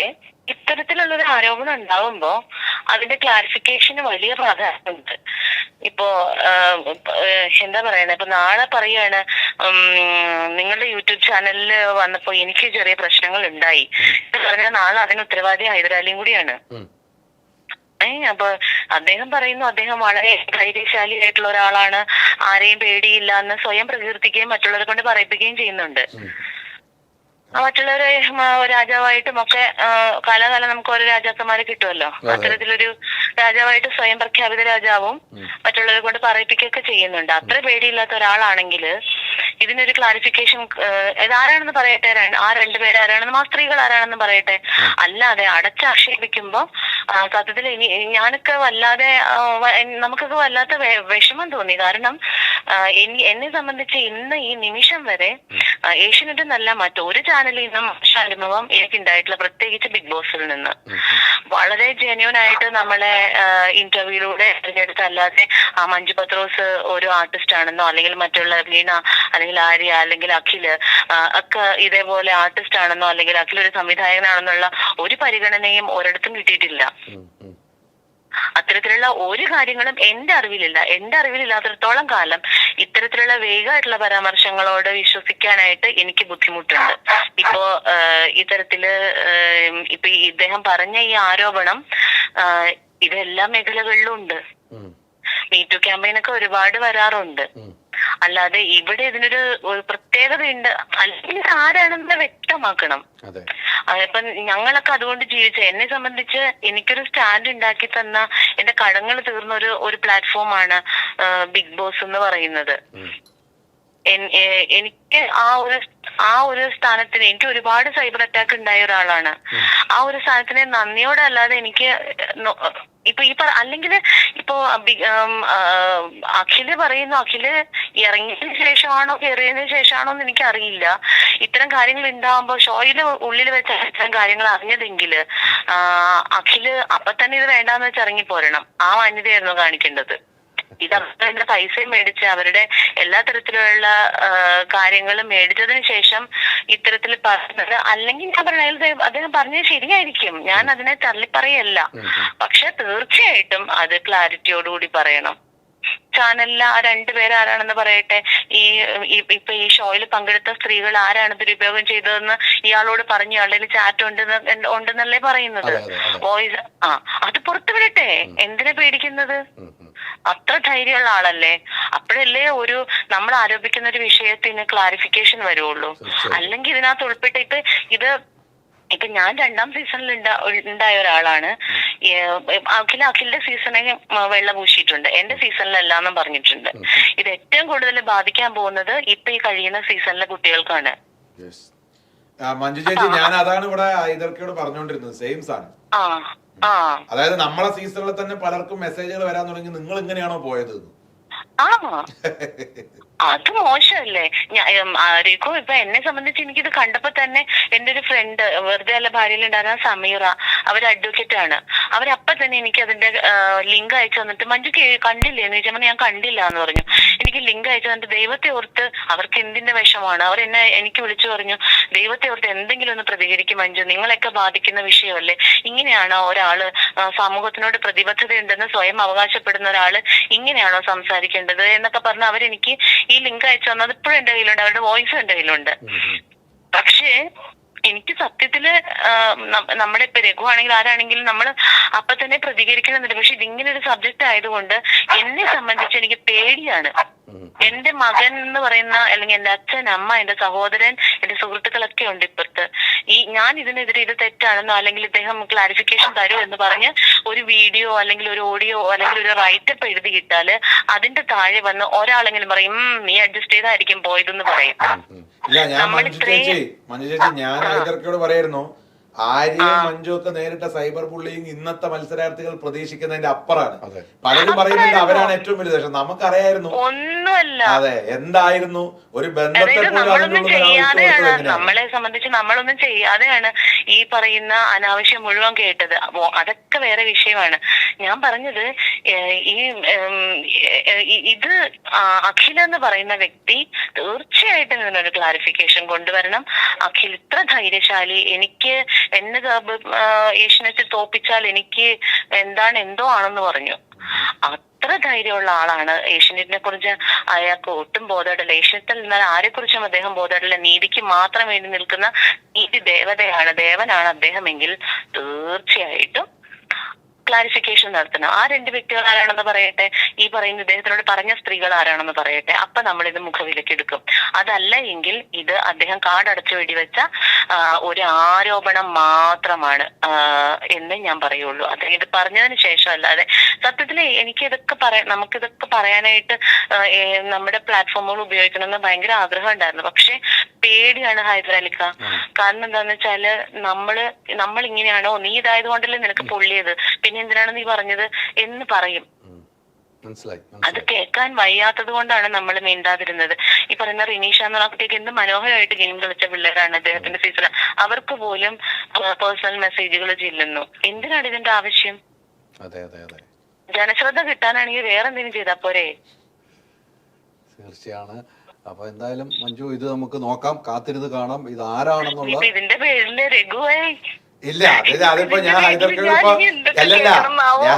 ഇത്തരത്തിലുള്ളൊരു ആരോപണം ഉണ്ടാവുമ്പോ അതിന്റെ ക്ലാരിഫിക്കേഷന് വലിയ പ്രാധാന്യമുണ്ട്. ഇപ്പോ എന്താ പറയുന്നത്, ഇപ്പൊ നാളെ പറയാണ് നിങ്ങളുടെ യൂട്യൂബ് ചാനലിൽ വന്നപ്പോ എനിക്ക് ചെറിയ പ്രശ്നങ്ങൾ ഉണ്ടായി എന്ന് പറഞ്ഞാൽ നാളെ അതിന് ഉത്തരവാദി ഹൈദരാലിയും കൂടിയാണ്. അപ്പൊ അദ്ദേഹം പറയുന്നു അദ്ദേഹം വളരെ ധൈര്യശാലിയായിട്ടുള്ള ഒരാളാണ്, ആരെയും പേടിയില്ല എന്ന് സ്വയം പ്രകീർത്തിക്കുകയും മറ്റുള്ളവരെ കൊണ്ട് പറയിപ്പിക്കുകയും ചെയ്യുന്നുണ്ട്. മറ്റുള്ളവരെ രാജാവായിട്ടും ഒക്കെ കാലാകാലം നമുക്ക് ഓരോ രാജാക്കന്മാരെ കിട്ടുമല്ലോ. അത്തരത്തിലൊരു രാജാവായിട്ട് സ്വയം പ്രഖ്യാപിത രാജാവും മറ്റുള്ളവരെ കൊണ്ട് പറയിപ്പിക്കുകയൊക്കെ ചെയ്യുന്നുണ്ട്. അത്ര പേടിയില്ലാത്ത ഒരാളാണെങ്കിൽ ഇതിനൊരു ക്ലാരിഫിക്കേഷൻ ഇതാരാണെന്ന് പറയട്ടെ, ആ രണ്ടുപേര് ആരാണെന്നും ആ സ്ത്രീകൾ ആരാണെന്ന് പറയട്ടെ. അല്ലാതെ അടച്ചാക്ഷേപിക്കുമ്പോ സത്യത്തിൽ ഞാനൊക്കെ വല്ലാതെ നമുക്കൊക്കെ വല്ലാത്ത വിഷമം തോന്നി. കാരണം എന്നെ സംബന്ധിച്ച് ഇന്ന് ഈ നിമിഷം വരെ ഏഷ്യനെറ്റ് നല്ല മറ്റൊരു ചാനലിൽ നിന്നും അനുഭവം എനിക്കുണ്ടായിട്ടില്ല, പ്രത്യേകിച്ച് ബിഗ് ബോസിൽ നിന്ന്. വളരെ ജെന്യൂൻ ആയിട്ട് നമ്മളെ ഇന്റർവ്യൂയിലൂടെ തിരഞ്ഞെടുത്ത്, അല്ലാതെ മഞ്ജു പത്രോസ് ഒരു ആർട്ടിസ്റ്റ് ആണെന്നോ അല്ലെങ്കിൽ മറ്റുള്ള വീണ അല്ലെങ്കിൽ ആര്യ അല്ലെങ്കിൽ അഖില് ഒക്കെ ഇതേപോലെ ആർട്ടിസ്റ്റ് ആണെന്നോ അല്ലെങ്കിൽ അഖിൽ ഒരു സംവിധായകനാണെന്നുള്ള ഒരു പരിഗണനയും ഒരിടത്തും കിട്ടിയിട്ടില്ല. അത്തരത്തിലുള്ള ഒരു കാര്യങ്ങളും എന്റെ അറിവിലില്ലാത്തിടത്തോളം കാലം ഇത്തരത്തിലുള്ള വേഗമായിട്ടുള്ള പരാമർശങ്ങളോട് വിശ്വസിക്കാനായിട്ട് എനിക്ക് ബുദ്ധിമുട്ടുണ്ട്. ഇപ്പോ ഇത്തരത്തില് ഇപ്പൊ ഇദ്ദേഹം പറഞ്ഞ ഈ ആരോപണം ഇതെല്ലാ മേഖലകളിലും ഉണ്ട്. മീറ്റു ക്യാമ്പയിനൊക്കെ ഒരുപാട് വരാറുണ്ട്. അല്ലാതെ ഇവിടെ ഇതിനൊരു പ്രത്യേകതയുണ്ട്, അല്ലെങ്കിൽ ആരാണെന്ന് വ്യക്തമാക്കണം. ഇപ്പൊ ഞങ്ങളൊക്കെ അതുകൊണ്ട് ജീവിച്ച, എന്നെ സംബന്ധിച്ച് എനിക്കൊരു സ്റ്റാൻഡ് ഉണ്ടാക്കി തന്ന, എന്റെ കടങ്ങൾ തീർന്ന ഒരു പ്ലാറ്റ്ഫോമാണ് ബിഗ് ബോസ് എന്ന് പറയുന്നത്. എനിക്ക് ആ ഒരു സ്ഥാനത്തിന്, എനിക്ക് ഒരുപാട് സൈബർ അറ്റാക്ക് ഉണ്ടായ ഒരാളാണ്. ആ ഒരു സ്ഥാനത്തിന് നന്ദിയോടെ അല്ലാതെ എനിക്ക് ഇപ്പൊ അല്ലെങ്കിൽ ഇപ്പോ അഖില് പറയുന്നു, അഖില് ഇറങ്ങിയതിന് ശേഷമാണോ കയറിയതിനു ശേഷമാണോ എന്ന് എനിക്കറിയില്ല. ഇത്തരം കാര്യങ്ങൾ ഉണ്ടാവുമ്പോ ഷോയില് ഉള്ളിൽ വെച്ച ഇത്തരം കാര്യങ്ങൾ അറിഞ്ഞതെങ്കിൽ അഖില് അപ്പൊ തന്നെ ഇത് വേണ്ടാന്ന് വെച്ച് ഇറങ്ങിപ്പോരണം. ആ മാന്യതയായിരുന്നു കാണിക്കേണ്ടത്. ഇത് അവരുടെ പൈസയും മേടിച്ച് അവരുടെ എല്ലാ തരത്തിലുള്ള കാര്യങ്ങളും മേടിച്ചതിന് ശേഷം ഇത്തരത്തിൽ പറഞ്ഞത്, അല്ലെങ്കിൽ ഞാൻ പറഞ്ഞ അദ്ദേഹം പറഞ്ഞത് ശരിയായിരിക്കും, ഞാൻ അതിനെ തള്ളിപ്പറയല്ല. പക്ഷെ തീർച്ചയായിട്ടും അത് ക്ലാരിറ്റിയോടുകൂടി പറയണം. ചാനലിലെ ആ രണ്ടുപേര് ആരാണെന്ന് പറയട്ടെ, ഇപ്പൊ ഈ ഷോയിൽ പങ്കെടുത്ത സ്ത്രീകൾ ആരാണ് ദുരുപയോഗം ചെയ്തതെന്ന് ഇയാളോട് പറഞ്ഞു, ഇയാളുടെ ചാറ്റ് ഉണ്ടെന്നല്ലേ പറയുന്നത്. വോയിസ് അത് പുറത്തുവിടട്ടെ, എന്തിനാ പേടിക്കുന്നത്? അത്ര ധൈര്യമുള്ള ആളല്ലേ. അപ്പോഴല്ലേ നമ്മൾ ആരോപിക്കുന്ന ഒരു വിഷയത്തിന് ക്ലാരിഫിക്കേഷൻ വരുള്ളൂ. അല്ലെങ്കിൽ ഇതിനകത്ത് ഉൾപ്പെട്ടിട്ട് ഇപ്പൊ ഞാൻ 2ാം സീസണിൽ ഉണ്ടായ ഒരാളാണ്. അഖിലിന്റെ സീസണെ വെള്ള പൂശിയിട്ടുണ്ട്, എന്റെ സീസണിലല്ലാന്നും പറഞ്ഞിട്ടുണ്ട്. ഇത് ഏറ്റവും കൂടുതൽ ബാധിക്കാൻ പോകുന്നത് ഇപ്പൊ ഈ കഴിയുന്ന സീസണിലെ കുട്ടികൾക്കാണ്. മഞ്ജു ചേച്ചി, ഞാൻ അതാണ് ഇവിടെ ഹൈദർക്കയോട് പറഞ്ഞുകൊണ്ടിരുന്നത്, സെയിം സാധനം. അതായത് നമ്മളെ സീസണിൽ തന്നെ പലർക്കും മെസ്സേജുകൾ വരാൻ തുടങ്ങി, നിങ്ങൾ ഇങ്ങനെയാണോ പോയത്? അത് മോശമല്ലേ? രഘു, ഇപ്പൊ എന്നെ സംബന്ധിച്ച് എനിക്കിത് കണ്ടപ്പോ തന്നെ എന്റെ ഒരു ഫ്രണ്ട്, വെറുതെ അല്ല ഭാര്യയിലുണ്ടായിരുന്ന സമീറ, അവർ അഡ്വക്കേറ്റ് ആണ്. അവരപ്പൊ തന്നെ എനിക്ക് അതിന്റെ ലിങ്ക് അയച്ചു തന്നിട്ട്, മഞ്ജു കണ്ടില്ലേ എന്ന് ചോദിച്ചപ്പോൾ ഞാൻ കണ്ടില്ല എന്ന് പറഞ്ഞു. എനിക്ക് ലിങ്ക് അയച്ചു തന്നിട്ട്, ദൈവത്തെ ഓർത്ത് അവർക്ക് എന്തിന്റെ വിഷമാണ്, അവർ എനിക്ക് വിളിച്ചു പറഞ്ഞു, ദൈവത്തെ ഓർത്ത് എന്തെങ്കിലും ഒന്ന് പ്രതികരിക്കും മഞ്ജു, നിങ്ങളൊക്കെ ബാധിക്കുന്ന വിഷയമല്ലേ, ഇങ്ങനെയാണോ ഒരാള് സമൂഹത്തിനോട് പ്രതിബദ്ധതയുണ്ടെന്ന് സ്വയം അവകാശപ്പെടുന്ന ഒരാള് ഇങ്ങനെയാണോ സംസാരിക്കേണ്ടത് എന്നൊക്കെ പറഞ്ഞ് അവരെനിക്ക് ഈ ലിങ്ക് അയച്ചു തന്നത് ഇപ്പോഴും എന്റെ കയ്യിലുണ്ട്, അവരുടെ വോയിസ് എന്റെ കയ്യിലുണ്ട്. പക്ഷേ എനിക്ക് സത്യത്തില് നമ്മുടെ ഇപ്പൊ രഘു ആണെങ്കിലും ആരാണെങ്കിലും നമ്മൾ അപ്പൊ തന്നെ പ്രതികരിക്കണമെന്നുണ്ട്. പക്ഷെ ഇതിങ്ങനെ ഒരു സബ്ജക്ട് ആയതുകൊണ്ട് എന്നെ സംബന്ധിച്ച് എനിക്ക് പേടിയാണ്. എന്റെ മകൻ എന്ന് പറയുന്ന, അല്ലെങ്കിൽ എന്റെ അച്ഛൻ, അമ്മ, എന്റെ സഹോദരൻ, എന്റെ സുഹൃത്തുക്കളൊക്കെ ഉണ്ട് ഇപ്പുറത്ത്. ഞാൻ ഇതിനെതിരെ ഇത് തെറ്റാണെന്നോ അല്ലെങ്കിൽ ഇദ്ദേഹം ക്ലാരിഫിക്കേഷൻ തരൂ എന്ന് പറഞ്ഞ് ഒരു വീഡിയോ അല്ലെങ്കിൽ ഒരു ഓഡിയോ അല്ലെങ്കിൽ ഒരു റൈറ്റപ്പ് എഴുതിയിട്ടാല് അതിന്റെ താഴെ വന്ന് ഒരാളെങ്കിലും പറയും നീ അഡ്ജസ്റ്റ് ചെയ്തായിരിക്കും പോയതെന്ന് പറയും. ഞാൻ ഹൈദർക്കയോട് പറയായിരുന്നു, ആര്യയും മഞ്ജു ഒക്കെ നേരിട്ട സൈബർ ബുള്ളിങ് ഇന്നത്തെ മത്സരാർത്ഥികൾ പ്രതീക്ഷിക്കുന്നതിന്റെ അപ്പുറാണ്. പലരും പറയുന്നത് അവരാണ് ഏറ്റവും വലുത്. പക്ഷെ നമുക്കറിയായിരുന്നു ഒന്നുമല്ല. അതെ, എന്തായിരുന്നു ഒരു ബന്ധത്തെ നമ്മളെ സംബന്ധിച്ച് നമ്മളൊന്നും ചെയ്യാതെയാണ് ഈ പറയുന്ന അനാവശ്യം മുഴുവൻ കേട്ടത്. അതൊക്കെ വേറെ വിഷയമാണ്. ഞാൻ പറഞ്ഞത് ഇത് അഖില എന്ന് പറയുന്ന വ്യക്തി തീർച്ചയായിട്ടും ഇതിനൊരു ക്ലാരിഫിക്കേഷൻ കൊണ്ടുവരണം. അഖിൽ ഇത്ര ധൈര്യശാലി, എനിക്ക് എന്നെ ഏഷ്യനെറ്റ് തോപ്പിച്ചാൽ എനിക്ക് എന്തോ ആണെന്ന് പറഞ്ഞു. അത്ര ധൈര്യമുള്ള ആളാണ്. ഏഷ്യനെറ്റിനെ കുറിച്ച് അയാൾക്ക് ഒട്ടും ബോധമില്ല. ഏഷ്യനെറ്റിൽ നിന്നാൽ ആരെ കുറിച്ചും അദ്ദേഹം ബോധമില്ല. നീതിക്ക് മാത്രം വേണ്ടി നിൽക്കുന്ന നീതി ദേവനാണ് അദ്ദേഹമെങ്കിൽ തീർച്ചയായിട്ടും ക്ലാരിഫിക്കേഷൻ നടത്തണം. ആ 2 വ്യക്തികൾ ആരാണെന്ന് പറയട്ടെ, ഈ പറയുന്ന ഇദ്ദേഹത്തിനോട് പറഞ്ഞ സ്ത്രീകൾ ആരാണെന്ന് പറയട്ടെ. അപ്പൊ നമ്മളിത് മുഖവിലേക്ക് എടുക്കും. അതല്ല എങ്കിൽ ഇത് അദ്ദേഹം കാടടച്ചു വെടിവെച്ച ഒരു ആരോപണം മാത്രമാണ് എന്ന് ഞാൻ പറയുള്ളൂ. അദ്ദേഹം ഇത് പറഞ്ഞതിന് ശേഷം അല്ലാതെ സത്യത്തിൽ നമുക്കിതൊക്കെ പറയാനായിട്ട് നമ്മുടെ പ്ലാറ്റ്ഫോമുകൾ ഉപയോഗിക്കണമെന്ന് ഭയങ്കര ആഗ്രഹം ഉണ്ടായിരുന്നു. പക്ഷെ പേടിയാണ് ഹൈദരാലിക്ക. കാരണം എന്താന്ന് വെച്ചാല് നമ്മൾ ഇങ്ങനെയാണോ, നീ ഇതായത് കൊണ്ടല്ലേ നിനക്ക് പൊള്ളിയത്, പിന്നെ എന്തിനാണ് നീ പറഞ്ഞത് എന്ന് പറയും. അത് കേൾക്കാൻ വയ്യാത്തത് കൊണ്ടാണ് നമ്മൾ മിണ്ടാതിരുന്നത്. ഈ പറയുന്ന റിനീഷ എന്ന കുട്ടിക്ക് എന്ത് മനോഹരമായിട്ട് ഗെയിം കളിച്ച പിള്ളേരാണ് അദ്ദേഹത്തിന്റെ സീസൺ. അവർക്ക് പോലും പേഴ്സണൽ മെസ്സേജുകൾ ചെല്ലുന്നു. എന്തിനാണ് ഇതിന്റെ ആവശ്യം? ജനശ്രദ്ധ കിട്ടാനാണെങ്കിൽ വേറെ എന്തെങ്കിലും ചെയ്താ പോരെ? തീർച്ചയാണ്. അപ്പൊ എന്തായാലും മഞ്ജു, ഇത് നമുക്ക് നോക്കാം, കാത്തിരുന്ന് കാണാം ഇത് ആരാണെന്നുള്ള. ഇതിന്റെ പേരില് രഘുവായി ഇല്ല, അതിപ്പോ ഞാൻ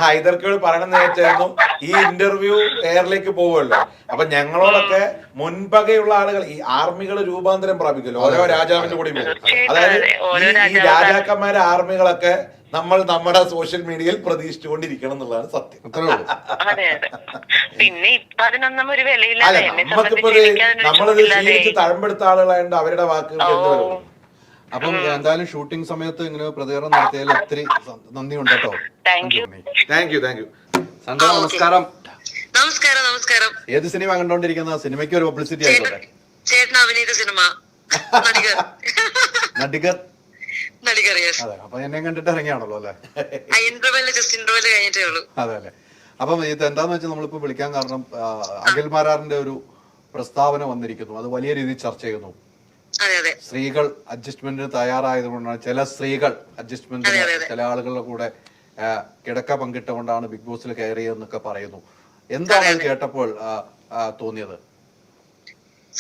ഹൈദർക്കയോട് പറയണമെന്ന് വെച്ചായിരുന്നു, ഈ ഇന്റർവ്യൂ എയറിലേക്ക് പോവുമല്ലോ. അപ്പൊ ഞങ്ങളോടൊക്കെ മുൻപകയുള്ള ആളുകൾ, ഈ ആർമികൾ രൂപാന്തരം പ്രാപിക്കുമല്ലോ ഓരോ രാജാവിന്റെ കൂടി പോകും. അതായത് ഈ രാജാക്കന്മാരെ ആർമികളൊക്കെ നമ്മൾ നമ്മുടെ സോഷ്യൽ മീഡിയയിൽ പ്രതീക്ഷിച്ചുകൊണ്ടിരിക്കണം എന്നുള്ളതാണ് സത്യം. പിന്നെ അല്ല, നമുക്കിപ്പോ നമ്മളിത് ശീലിച്ച് തഴമ്പെടുത്ത ആളുകളായതുകൊണ്ട് അവരുടെ വാക്കുകൾ എന്ത് വരും. അപ്പം എന്തായാലും ഷൂട്ടിംഗ് സമയത്ത് ഇങ്ങനെ പ്രതികരണം നടത്തിയാൽ ഒത്തിരി നന്ദിയുണ്ട് കേട്ടോ. Thank you. സൺഡേ, നമസ്കാരം. നമസ്കാരം. ഏത് സിനിമ കണ്ടോണ്ടിരിക്കുന്ന? സിനിമയ്ക്ക് ഒരു പബ്ലിസിറ്റി ആയിക്കോട്ടെ. ചേട്ടൻ അഭിനയിച്ച സിനിമ നടികർ. അതെ, അപ്പൊ എന്നെ കണ്ടിട്ട് ഇറങ്ങിയാണല്ലോ അല്ലെ? അതെ അല്ലെ. അപ്പം ഇത് എന്താന്ന് വെച്ചാൽ നമ്മളിപ്പോ വിളിക്കാൻ കാരണം അഖിൽ മാരാറിന്റെ ഒരു പ്രസ്താവന വന്നിരിക്കുന്നു. അത് വലിയ രീതിയിൽ ചർച്ച ചെയ്യുന്നു. സ്ത്രീകൾ അഡ്ജസ്റ്റ്മെന്റിന് തയ്യാറായതുകൊണ്ടാണ്, ചില സ്ത്രീകൾ അഡ്ജസ്റ്റ്മെന്റിന് ചില ആളുകളുടെ കൂടെ കിടക്ക പങ്കിട്ടുകൊണ്ടാണ് ബിഗ് ബോസിൽ കയറിയെന്നൊക്കെ പറയുന്നു. എന്താണ് അത് കേട്ടപ്പോൾ തോന്നിയത്?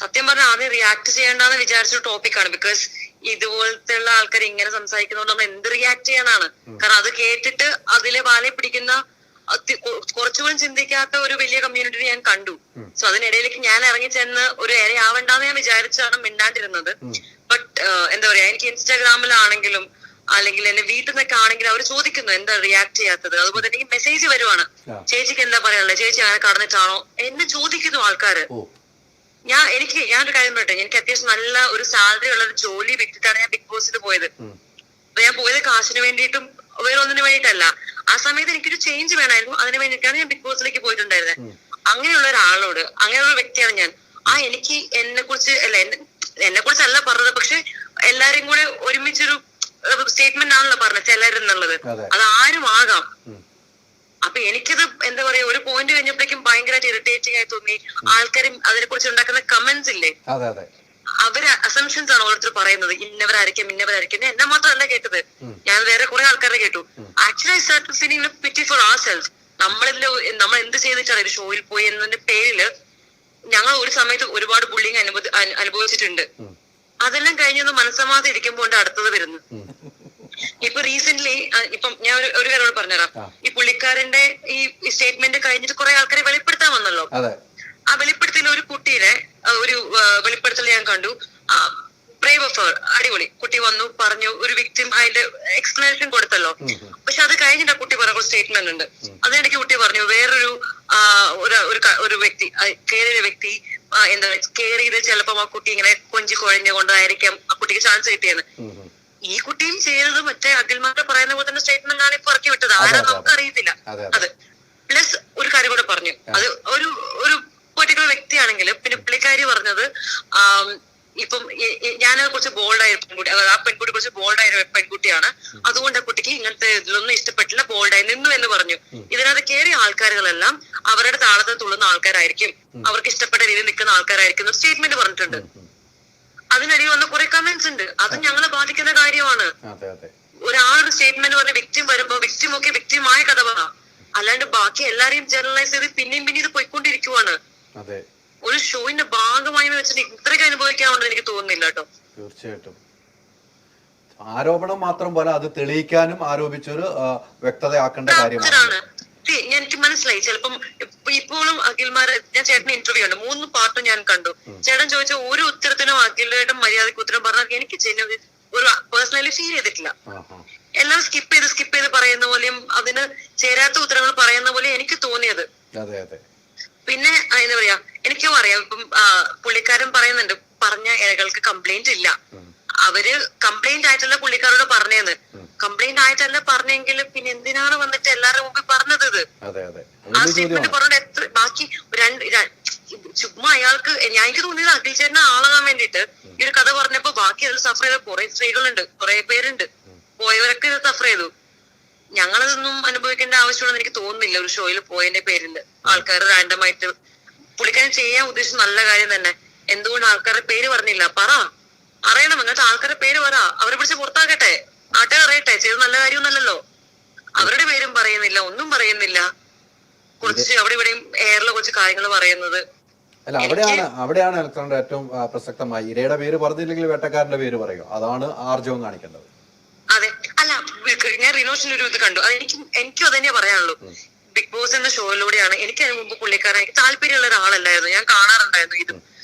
സത്യം പറഞ്ഞാൽ ആദ്യം റിയാക്ട് ചെയ്യേണ്ടെന്ന് വിചാരിച്ച ടോപ്പിക്കാണ്. ബിക്കോസ് ഇതുപോലത്തെ ഉള്ള ആൾക്കാർ ഇങ്ങനെ സംസാരിക്കുന്നതുകൊണ്ട് നമ്മൾ എന്ത് റിയാക്ട് ചെയ്യാനാണ്? കാരണം അത് കേട്ടിട്ട് അതിലെ വാലെ പിടിക്കുന്ന കുറച്ചുകൂടി ചിന്തിക്കാത്ത ഒരു വലിയ കമ്മ്യൂണിറ്റി ഞാൻ കണ്ടു. സോ അതിനിടയിലേക്ക് ഞാൻ ഇറങ്ങി ചെന്ന് ഒരു ഇരയാവണ്ടെന്ന് ഞാൻ വിചാരിച്ചാണ് മിണ്ടാണ്ടിരുന്നത്. ബട്ട് എന്താ പറയാ, എനിക്ക് ഇൻസ്റ്റാഗ്രാമിലാണെങ്കിലും അല്ലെങ്കിൽ എന്റെ വീട്ടിൽ നിന്നൊക്കെ ആണെങ്കിലും അവർ ചോദിക്കുന്നു എന്താ റിയാക്ട് ചെയ്യാത്തത്. അതുപോലെ എനിക്ക് മെസ്സേജ് വരുവാണ്, ചേച്ചിക്ക് എന്താ പറയാനുള്ളത്, ചേച്ചി അങ്ങനെ കടന്നിട്ടാണോ എന്നെ ചോദിക്കുന്നു ആൾക്കാര്. ഞാനൊരു കാര്യം പറയട്ടെ, എനിക്ക് അത്യാവശ്യം നല്ല ഒരു സാലറി ഉള്ള ഒരു ജോലി വിട്ടിട്ടാണ് ഞാൻ ബിഗ് ബോസിൽ പോയത്. അപ്പൊ ഞാൻ പോയത് കാശിന് വേണ്ടിയിട്ടും വേറെ ഒന്നിനു വേണ്ടിയിട്ടല്ല. ആ സമയത്ത് എനിക്കൊരു ചേഞ്ച് വേണമായിരുന്നു, അതിന് വേണ്ടിയിട്ടാണ് ഞാൻ ബിഗ് ബോസിലേക്ക് പോയിട്ടുണ്ടായിരുന്നത്. അങ്ങനെയുള്ള ഒരാളോട്, അങ്ങനെയുള്ള ഒരു വ്യക്തിയാണ് ഞാൻ. എനിക്ക് എന്നെ കുറിച്ചല്ല പറഞ്ഞത്, പക്ഷെ എല്ലാരും കൂടെ ഒരുമിച്ചൊരു സ്റ്റേറ്റ്മെന്റ് ആണല്ലോ പറഞ്ഞത് ചിലരെന്നുള്ളത്. അത് ആരും ആകാം. അപ്പൊ എനിക്കിത് എന്താ പറയാ, ഒരു പോയിന്റ് കഴിഞ്ഞപ്പോഴേക്കും ഭയങ്കരമായിട്ട് ഇറിറ്റേറ്റിംഗ് ആയി തോന്നി. ആൾക്കാരും അതിനെ കുറിച്ച് ഉണ്ടാക്കുന്ന കമന്റ്സ് ഇല്ലേ, അവര് അസംഷൻസ് ആണ് ഓരോരുത്തർ പറയുന്നത്. ഇന്നവരായിരിക്കും. എന്നെ മാത്രമല്ല കേട്ടത്, ഞാൻ വേറെ കുറെ ആൾക്കാരെ കേട്ടു. Actually I started feeling പിറ്റി four ourselves. നമ്മൾ എന്ത് ചെയ്തിട്ടാണ് ഒരു ഷോയിൽ പോയി എന്നതിന്റെ പേരില് ഞങ്ങൾ ഒരു സമയത്ത് ഒരുപാട് ബുള്ളിങ് അനുഭവിച്ചിട്ടുണ്ട്. അതെല്ലാം കഴിഞ്ഞൊന്ന് മനസ്സമാധാനം ഇരിക്കുമ്പോൾ അടുത്തത് വരുന്നു. ഇപ്പൊ റീസെന്റ്ലി ഇപ്പം ഞാൻ ഒരു കാര്യോട് പറഞ്ഞുതരാം. ഈ പുള്ളിക്കാരന്റെ ഈ സ്റ്റേറ്റ്മെന്റ് കഴിഞ്ഞിട്ട് കുറെ ആൾക്കാരെ വെളിപ്പെടുത്താൻ വന്നല്ലോ. ആ വെളിപ്പെടുത്തൽ ഒരു കുട്ടിയുടെ ഒരു വെളിപ്പെടുത്തൽ ഞാൻ കണ്ടു. ബ്രേവ് ഓഫ് ഹർ, അടിപൊളി. കുട്ടി വന്നു പറഞ്ഞു, ഒരു വിക്ടിം അതിന്റെ എക്സ്പ്ലനേഷൻ കൊടുത്തല്ലോ. പക്ഷെ അത് കഴിഞ്ഞിട്ട് ആ കുട്ടി പറഞ്ഞ സ്റ്റേറ്റ്മെന്റ് ഉണ്ട്. അതിനിടയ്ക്ക് കുട്ടി പറഞ്ഞു വേറൊരു ഒരു വ്യക്തി, കേറിയ വ്യക്തി എന്താ കെയർ ചെയ്ത് ചിലപ്പോ ആ കുട്ടി ഇങ്ങനെ കൊഞ്ചി കുഴഞ്ഞുകൊണ്ടായിരിക്കാം ആ കുട്ടിക്ക് ചാൻസ് കിട്ടിയെന്ന്. ഈ കുട്ടിയും ചെയ്തത് മറ്റേ അഖിൽമാരുടെ പറയുന്ന പോലെ തന്നെ സ്റ്റേറ്റ്മെന്റ് ആണ് ഇപ്പൊ ഇറക്കി വിട്ടത്. ആരാ നമുക്ക് അറിയത്തില്ല. അത് പ്ലസ് ഒരു കാര്യം കൂടെ പറഞ്ഞു, അത് ഒരു പെർട്ടിക്കുലർ വ്യക്തിയാണെങ്കിൽ പിന്നെ പുള്ളിക്കാരി പറഞ്ഞത് ഇപ്പം ഞാനത് കുറച്ച് ബോൾഡായ പെൺകുട്ടി, ആ പെൺകുട്ടി കുറച്ച് ബോൾഡായ പെൺകുട്ടിയാണ്, അതുകൊണ്ട് ആ കുട്ടിക്ക് ഇങ്ങനത്തെ ഇതിലൊന്നും ഇഷ്ടപ്പെട്ടില്ല, ബോൾഡായി നിന്നു എന്ന് പറഞ്ഞു. ഇതിനകത്ത് കയറിയ ആൾക്കാരുകളെല്ലാം അവരുടെ താളത്തിൽ തുള്ളുന്ന ആൾക്കാരായിരിക്കും, അവർക്ക് ഇഷ്ടപ്പെട്ട രീതിയിൽ നിൽക്കുന്ന ആൾക്കാരായിരിക്കും സ്റ്റേറ്റ്മെന്റ് പറഞ്ഞിട്ടുണ്ട്. അതിനിടയിൽ വന്ന കുറെ കമന്റ്സ് ഉണ്ട്, അത് ഞങ്ങളെ ബാധിക്കുന്ന കാര്യമാണ്. ഒരാളൊരു സ്റ്റേറ്റ്മെന്റ് പറഞ്ഞ വ്യക്തിം വരുമ്പോ വ്യക്തിമൊക്കെ വ്യക്തിമായ കഥ പറ, അല്ലാണ്ട് ബാക്കി എല്ലാരെയും ജനറലൈസ് ചെയ്ത് പിന്നെയും ഇത് പോയിക്കൊണ്ടിരിക്കുവാണ്. ഒരു ഷോയിന്റെ ഭാഗമായി വെച്ചിട്ട് ഇത്രയ്ക്ക് അനുഭവിക്കാനുണ്ടെന്ന് എനിക്ക് തോന്നുന്നില്ല കേട്ടോ. തീർച്ചയായിട്ടും ആരോപണം മാത്രം പോലെ അത് തെളിയിക്കാനും ആരോപിച്ചൊരു വ്യക്തതയാക്കേണ്ട കാര്യമാണ്. എനിക്ക് മനസ്സിലായി. ചിലപ്പം ഇപ്പോഴും അഖിൽമാരെ ഞാൻ ചേട്ടന് ഇന്റർവ്യൂ ഉണ്ട്, 3 പാർട്ടും ഞാൻ കണ്ടു. ചേട്ടൻ ചോദിച്ച ഒരു ഉത്തരത്തിനും അഖിലയുടെ മര്യാദക്ക് ഉത്തരം പറഞ്ഞാൽ എനിക്ക് ഒരു പേഴ്സണലി ഫീൽ ചെയ്തിട്ടില്ല. എല്ലാം സ്കിപ്പ് ചെയ്ത് പറയുന്ന പോലെയും അതിന് ചേരാത്ത ഉത്തരങ്ങൾ പറയുന്ന പോലെ എനിക്ക് തോന്നിയത്. പിന്നെ എന്താ പറയാ, എനിക്കും അറിയാം ഇപ്പം പുള്ളിക്കാരൻ പറയുന്നുണ്ട് പറഞ്ഞ ഇരകൾക്ക് കംപ്ലൈന്റ് ഇല്ല. അവര് കംപ്ലൈന്റ് ആയിട്ടല്ല പുള്ളിക്കാരോട് പറഞ്ഞേന്ന്. കംപ്ലൈന്റ് ആയിട്ടല്ല പറഞ്ഞെങ്കിൽ പിന്നെ എന്തിനാണ് വന്നിട്ട് എല്ലാവരുടെ മുമ്പിൽ പറഞ്ഞത്? ഇത് ആ സ്റ്റേറ്റ്മെന്റ് പറഞ്ഞോണ്ട് എത്ര ബാക്കി ചുമ്മാ അയാൾക്ക് എനിക്ക് തോന്നിയത് അഖിൽ ചേട്ടനെ ആളാകാൻ വേണ്ടിയിട്ട് ഈ ഒരു കഥ പറഞ്ഞപ്പോ ബാക്കി അതിൽ സഫർ ചെയ്ത കുറെ സ്ത്രീകളുണ്ട്, കുറെ പേരുണ്ട്, പോയവരൊക്കെ ഇത് സഫർ ചെയ്തു. ഞങ്ങളതൊന്നും അനുഭവിക്കേണ്ട ആവശ്യമുണ്ടെന്ന് എനിക്ക് തോന്നുന്നില്ല. ഒരു ഷോയിൽ പോയതിന്റെ പേരിൽ ആൾക്കാർ റാൻഡമായിട്ട് പുള്ളിക്കാരൻ ചെയ്യാൻ ഉദ്ദേശിച്ച നല്ല കാര്യം തന്നെ. എന്തുകൊണ്ട് ആൾക്കാരുടെ പേര് പറഞ്ഞില്ല? അറിയണം, അങ്ങനത്തെ ആൾക്കാരുടെ പേര് പറ, അവരെ പിടിച്ച് പുറത്താക്കട്ടെ, നാട്ടുകാർ അറിയട്ടെ, ചെയ്ത് നല്ല കാര്യമൊന്നുമല്ലല്ലോ. അവരുടെ പേരും പറയുന്നില്ല, ഒന്നും പറയുന്നില്ല. കുറച്ച് അവിടെ ഇവിടെയും എയറിലെ കുറച്ച് കാര്യങ്ങൾ പറയുന്നത്. അല്ല, അവിടെയാണ് അലക്സാണ്ടർ ഏറ്റവും പ്രസക്തമായി ഇരയുടെ പേര് പറഞ്ഞില്ലെങ്കിൽ വേട്ടക്കാരന്റെ പേര് പറയും. അതാണ് ആർജവം കാണിക്കേണ്ടത്. അതെ, അല്ല ഞാൻ റിനോഷിന്റെ ഒരു ഇത് കണ്ടു, അത് എനിക്കും അത് തന്നെയാ പറയാനുള്ളൂ. ബിഗ് ബോസ് എന്ന ഷോയിലൂടെയാണ് എനിക്ക് അതിന് മുമ്പ് പുള്ളിക്കാരൻ എനിക്ക് താല്പര്യമുള്ള ഒരാളല്ലായിരുന്നു. ഞാൻ കാണാറുണ്ടായിരുന്നു ഇതും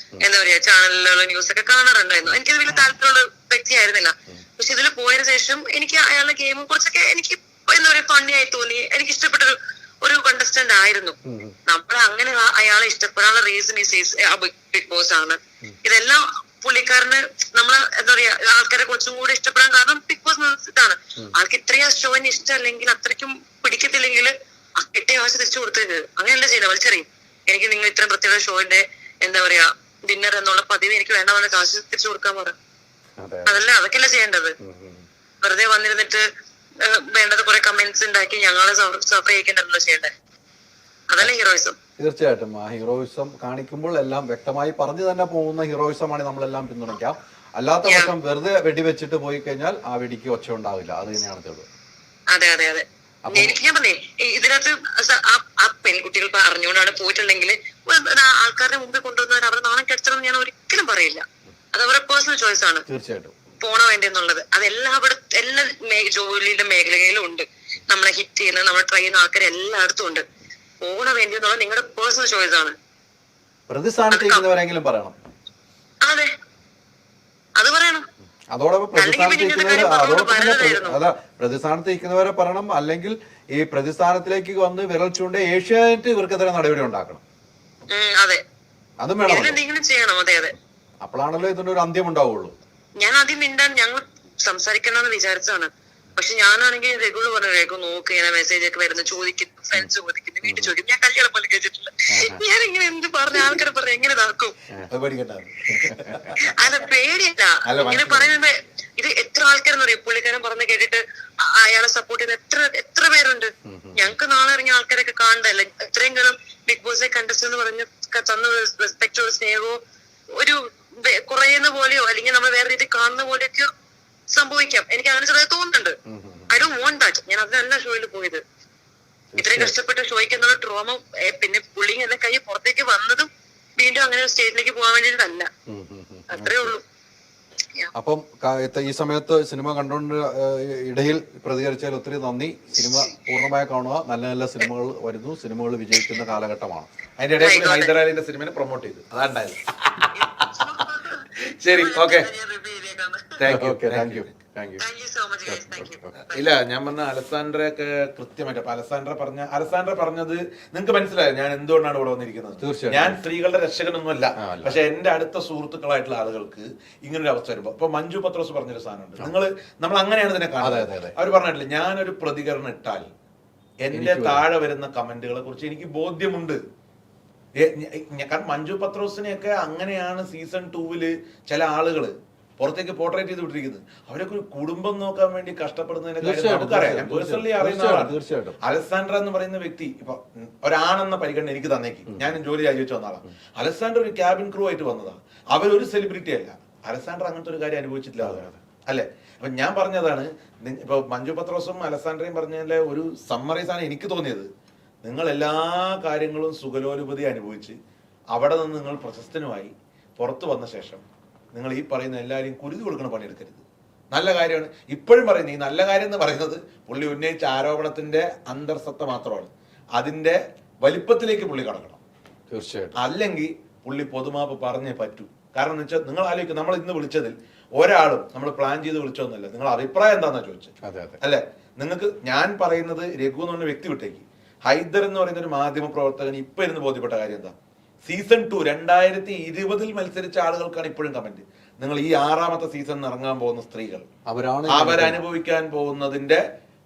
എന്താ പറയാ ചാനലിലുള്ള ന്യൂസ് ഒക്കെ കാണാറുണ്ടായിരുന്നു. എനിക്കത് വലിയ താല്പര്യമുള്ള വ്യക്തിയായിരുന്നില്ല. പക്ഷെ ഇതിൽ പോയതിനു ശേഷം എനിക്ക് അയാളുടെ ഗെയിമും കുറച്ചൊക്കെ എനിക്ക് എന്താ പറയാ ഫണ്ണി ആയി തോന്നി. എനിക്ക് ഇഷ്ടപ്പെട്ട ഒരു കണ്ടസ്റ്റന്റ് ആയിരുന്നു. നമ്മൾ അങ്ങനെ അയാളെ ഇഷ്ടപ്പെടാനുള്ള റീസൺ ബിഗ് ബോസ് ആണ്. ഇതെല്ലാം പുള്ളിക്കാരന് നമ്മള് എന്താ പറയാ ആൾക്കാരെ കുറച്ചും കൂടി ഇഷ്ടപ്പെടാൻ കാരണം ബിഗ് ബോസ് ഇതാണ്. ആൾക്ക് ഇത്രയും ഷോയിന് ഇഷ്ടമല്ലെങ്കിൽ അത്രയ്ക്കും പിടിക്കത്തില്ലെങ്കിൽ കിട്ടിയ കാശ് തിരിച്ചു കൊടുത്തത് അങ്ങനെയല്ല ചെയ്യുന്നത്. വലിച്ചെറിയും. എനിക്ക് നിങ്ങൾ ഇത്രയും പ്രത്യേക ഷോയിന്റെ എന്താ പറയാ ഡിന്നർ എന്നുള്ള പതിവ് എനിക്ക് വേണ്ട പറഞ്ഞ കാശ് തിരിച്ചു കൊടുക്കാൻ പറ. അതല്ല, അതൊക്കെയല്ല ചെയ്യേണ്ടത്. വെറുതെ വന്നിരുന്നിട്ട് വേണ്ടത് കുറെ കമന്റ്സ് ഉണ്ടാക്കി ഞങ്ങളെ സഫർ ചെയ്യിക്കേണ്ടല്ലോ ചെയ്യേണ്ടത്. അതല്ല ഹീറോയിസം. തീർച്ചയായിട്ടും ആ ഹീറോയിസം കാണിക്കുമ്പോൾ എല്ലാം വ്യക്തമായി പറഞ്ഞു തന്നെ പോകുന്ന ഹീറോയിസമാണ് നമ്മളെല്ലാം പിന്തുണയ്ക്കാം. അല്ലാത്ത പക്ഷം വെറുതെ വെടിവെച്ചിട്ട് പോയി കഴിഞ്ഞാൽ ആ വെടിക്ക് ഒച്ച ഉണ്ടാവില്ല. അത് തന്നെയാണ് തെളിവ്. അതെ അതെ അതെ. എനിക്ക് ഞാൻ പറഞ്ഞേ ഇതിനകത്ത് ആ പെൺകുട്ടികൾ അറിഞ്ഞുകൊണ്ടാണ് പോയിട്ടുണ്ടെങ്കിൽ ആൾക്കാരുടെ മുമ്പിൽ കൊണ്ടുവന്നവർ അവരെ നാണം കെടുത്തണമെന്ന് ഞാൻ ഒരിക്കലും പറയില്ല. അത് അവരുടെ പേഴ്സണൽ ചോയ്സ് ആണ്. തീർച്ചയായിട്ടും പോണോ വേണ്ടെന്നുള്ളത്. അതെല്ലാ എല്ലാ ജോലിയുടെ മേഖലകളിലും ഉണ്ട്. നമ്മളെ ഹിറ്റ് ചെയ്യുന്ന നമ്മളെ ട്രൈ ചെയ്യുന്ന ആൾക്കാർ എല്ലായിടത്തും ഉണ്ട്. പോകണ വേണ്ടിയെന്നുള്ളത് നിങ്ങളുടെ പേഴ്സണൽ ചോയ്സ് ആണ്. പ്രതിസ്ഥാനത്ത് ഇരിക്കുന്നവരെങ്കിലും പറയണം. അതെ, അത് പറയണം. അതോടൊപ്പം പ്രതിസ്ഥാനത്ത് ഇരിക്കുന്നവരെ പറയണം, അല്ലെങ്കിൽ ഈ പ്രതിസ്ഥാനത്തിലേക്ക് വന്ന് വിരൽ ചൂണ്ട ഏഷ്യാനെറ്റ് ഇവർക്കെതിരെ നടപടി ഉണ്ടാക്കണം. അതെ, അതും വേണം, എന്തെങ്കിലും ചെയ്യണം. അതെ അതെ, അപ്പോഴാണല്ലോ ഇതിന്റെ ഒരു അന്ത്യം ഉണ്ടാവുള്ളൂ. ഞാൻ ആദ്യം മിണ്ടാൻ ഞങ്ങൾ സംസാരിക്കണമെന്ന് വിചാരിച്ചതാണ്. പക്ഷെ ഞാനാണെങ്കിൽ രഘുവിന് പറഞ്ഞു, രഘു നോക്ക് ഇങ്ങനെ മെസ്സേജ് ഒക്കെ വരുന്നു, ചോദിക്കുന്നു, ഫ്രണ്ട്സ് ചോദിക്കുന്നു, വീട്ടിൽ ചോദിക്കും. ഞാൻ കല്യാണം പോലെ കേട്ടിട്ടില്ല. ഞാൻ ഇങ്ങനെ എന്ത് പറഞ്ഞു ആൾക്കാരെ പറഞ്ഞു എങ്ങനെ ഇതാക്കും? അല്ല പേടിയല്ല, ഇങ്ങനെ പറയുമ്പോ ഇത് എത്ര ആൾക്കാരെന്ന് പറയും. പുള്ളിക്കാരൻ പറഞ്ഞ് കേട്ടിട്ട് അയാളെ സപ്പോർട്ട് ചെയ്യുന്ന എത്ര പേരുണ്ട്. ഞങ്ങക്ക് നാളെ ഇറങ്ങിയ ആൾക്കാരൊക്കെ കാണണ്ടല്ലേ. എത്രയും കാലം ബിഗ് ബോസിലെ കണ്ടസ്റ്റന്റ് എന്ന് പറഞ്ഞ് തന്ന റെസ്പെക്റ്റോ സ്നേഹമോ ഒരു കുറയുന്ന പോലെയോ അല്ലെങ്കിൽ നമ്മൾ വേറെ രീതി കാണുന്ന പോലെയൊക്കെ സംഭവിക്കാം. എനിക്ക് അങ്ങനെ ചെറിയ തോന്നുന്നുണ്ട്. I don't want that. ഞാൻ അതിനല്ല ഷോയിൽ പോയത്. ഇത്രയും കഷ്ടപ്പെട്ട ഷോയ്ക്ക് എന്നുള്ള ട്രോമ, പിന്നെ പുള്ളി എന്നെ കൈ പുറത്തേക്ക് വന്നതും വീണ്ടും അങ്ങനെ ഒരു സ്റ്റേജിലേക്ക് പോകാൻ വേണ്ടിയിട്ടല്ല. അത്രേ ഉള്ളൂ. അപ്പം ഈ സമയത്ത് സിനിമ കണ്ടുകൊണ്ട് ഇടയിൽ പ്രതികരിച്ചാൽ ഒത്തിരി നന്ദി. സിനിമ പൂർണ്ണമായി കാണുക. നല്ല നല്ല സിനിമകൾ വരുന്നു, സിനിമകൾ വിജയിക്കുന്ന കാലഘട്ടമാണ്. അതിന്റെ ഇടയിൽ ഹൈദരാലിന്റെ സിനിമയെ പ്രൊമോട്ട് ചെയ്തു. അതാണ്ടായത്. ശരി, ഓക്കെ, താങ്ക് യു. ഇല്ല, ഞാൻ പറഞ്ഞ അലസാൻഡ്രയൊക്കെ കൃത്യമായിട്ട്. അപ്പൊ അലസാൻഡ്ര പറഞ്ഞത് നിങ്ങൾക്ക് മനസ്സിലായോ ഞാൻ എന്തുകൊണ്ടാണ് ഇവിടെ വന്നിരിക്കുന്നത്? തീർച്ചയായും. ഞാൻ സ്ത്രീകളുടെ രക്ഷകനൊന്നുമല്ല. പക്ഷെ എന്റെ അടുത്ത സുഹൃത്തുക്കളായിട്ടുള്ള ആളുകൾക്ക് ഇങ്ങനൊരു അവസ്ഥ വരുമ്പോ, ഇപ്പൊ മഞ്ജു പത്രോസ് പറഞ്ഞൊരു സാധനമുണ്ട്, നമ്മൾ അങ്ങനെയാണ് ഇതിനെ കാണുന്നത്. അവർ പറഞ്ഞിട്ടില്ല, ഞാനൊരു പ്രതികരണം ഇട്ടാൽ എന്റെ താഴെ വരുന്ന കമന്റുകളെ കുറിച്ച് എനിക്ക് ബോധ്യമുണ്ട്. കാരണം മഞ്ജു പത്രോസിനെയൊക്കെ അങ്ങനെയാണ് സീസൺ 2 ചില ആളുകള് പുറത്തേക്ക് പോർട്രേറ്റ് ചെയ്ത് വിട്ടിരിക്കുന്നത്. അവരൊക്കെ ഒരു കുടുംബം നോക്കാൻ വേണ്ടി കഷ്ടപ്പെടുന്നതിനെ നമുക്കറിയാം. ഞാൻ പേഴ്സണലി അറിയുന്ന ആളാണ്. അലസാൻഡ്ര എന്ന് പറയുന്ന വ്യക്തി ഇപ്പൊ ഒരാണെന്ന പരിഗണന എനിക്ക് തന്നേക്ക്, ഞാൻ ജോലി രാജിവെച്ച് വന്ന ആളാണ്. അലസാൻഡ്ര ഒരു ക്യാബിൻ ക്രൂ ആയിട്ട് വന്നതാണ്. അവരൊരു സെലിബ്രിറ്റി അല്ല. അലസാൻഡ്ര അങ്ങനത്തെ ഒരു കാര്യം അനുഭവിച്ചിട്ടില്ല അല്ലെ? അപ്പൊ ഞാൻ പറഞ്ഞതാണ്, ഇപ്പൊ മഞ്ജു പത്രോസും അലസാൻഡ്രയും പറഞ്ഞതിലെ ഒരു സമ്മറൈസ് ആണ് എനിക്ക് തോന്നിയത്. നിങ്ങൾ എല്ലാ കാര്യങ്ങളും സുഖലോലുപതി അനുഭവിച്ച് അവിടെ നിന്ന് നിങ്ങൾ പ്രശസ്തനുമായി പുറത്തു വന്ന ശേഷം നിങ്ങൾ ഈ പറയുന്ന എല്ലാവരെയും കുരുതി കൊടുക്കണം പണിയെടുക്കരുത്. നല്ല കാര്യമാണ്. ഇപ്പോഴും പറയുന്നത് ഈ നല്ല കാര്യം എന്ന് പറയുന്നത് പുള്ളി ഉന്നയിച്ച ആരോപണത്തിന്റെ അന്തർസത്ത മാത്രമാണ്. അതിന്റെ വലിപ്പത്തിലേക്ക് പുള്ളി കടക്കണം. തീർച്ചയായിട്ടും. അല്ലെങ്കിൽ പുള്ളി പൊതുമാപ്പ് പറഞ്ഞേ പറ്റൂ. കാരണം എന്ന് വെച്ചാൽ നിങ്ങൾ ആലോചിക്കും, നമ്മൾ ഇന്ന് വിളിച്ചതിൽ ഒരാളും നമ്മൾ പ്ലാൻ ചെയ്ത് വിളിച്ചോന്നല്ല. നിങ്ങൾ അഭിപ്രായം എന്താണെന്നാ ചോദിച്ചത് അല്ലെ? നിങ്ങൾക്ക് ഞാൻ പറയുന്നത് രഘു എന്ന് പറഞ്ഞ വ്യക്തി വിട്ടേക്ക്, ഹൈദർ എന്ന് പറയുന്ന ഒരു മാധ്യമ പ്രവർത്തകൻ ഇപ്പൊ ഇരുന്ന് ബോധ്യപ്പെട്ട കാര്യം എന്താ? സീസൺ 2 2020 മത്സരിച്ച ആളുകൾക്കാണ് ഇപ്പോഴും കമന്റ്. നിങ്ങൾ ഈ 6ാമത്തെ സീസൺ ഇറങ്ങാൻ പോകുന്ന സ്ത്രീകൾ അവരനുഭവിക്കാൻ പോകുന്നതിന്റെ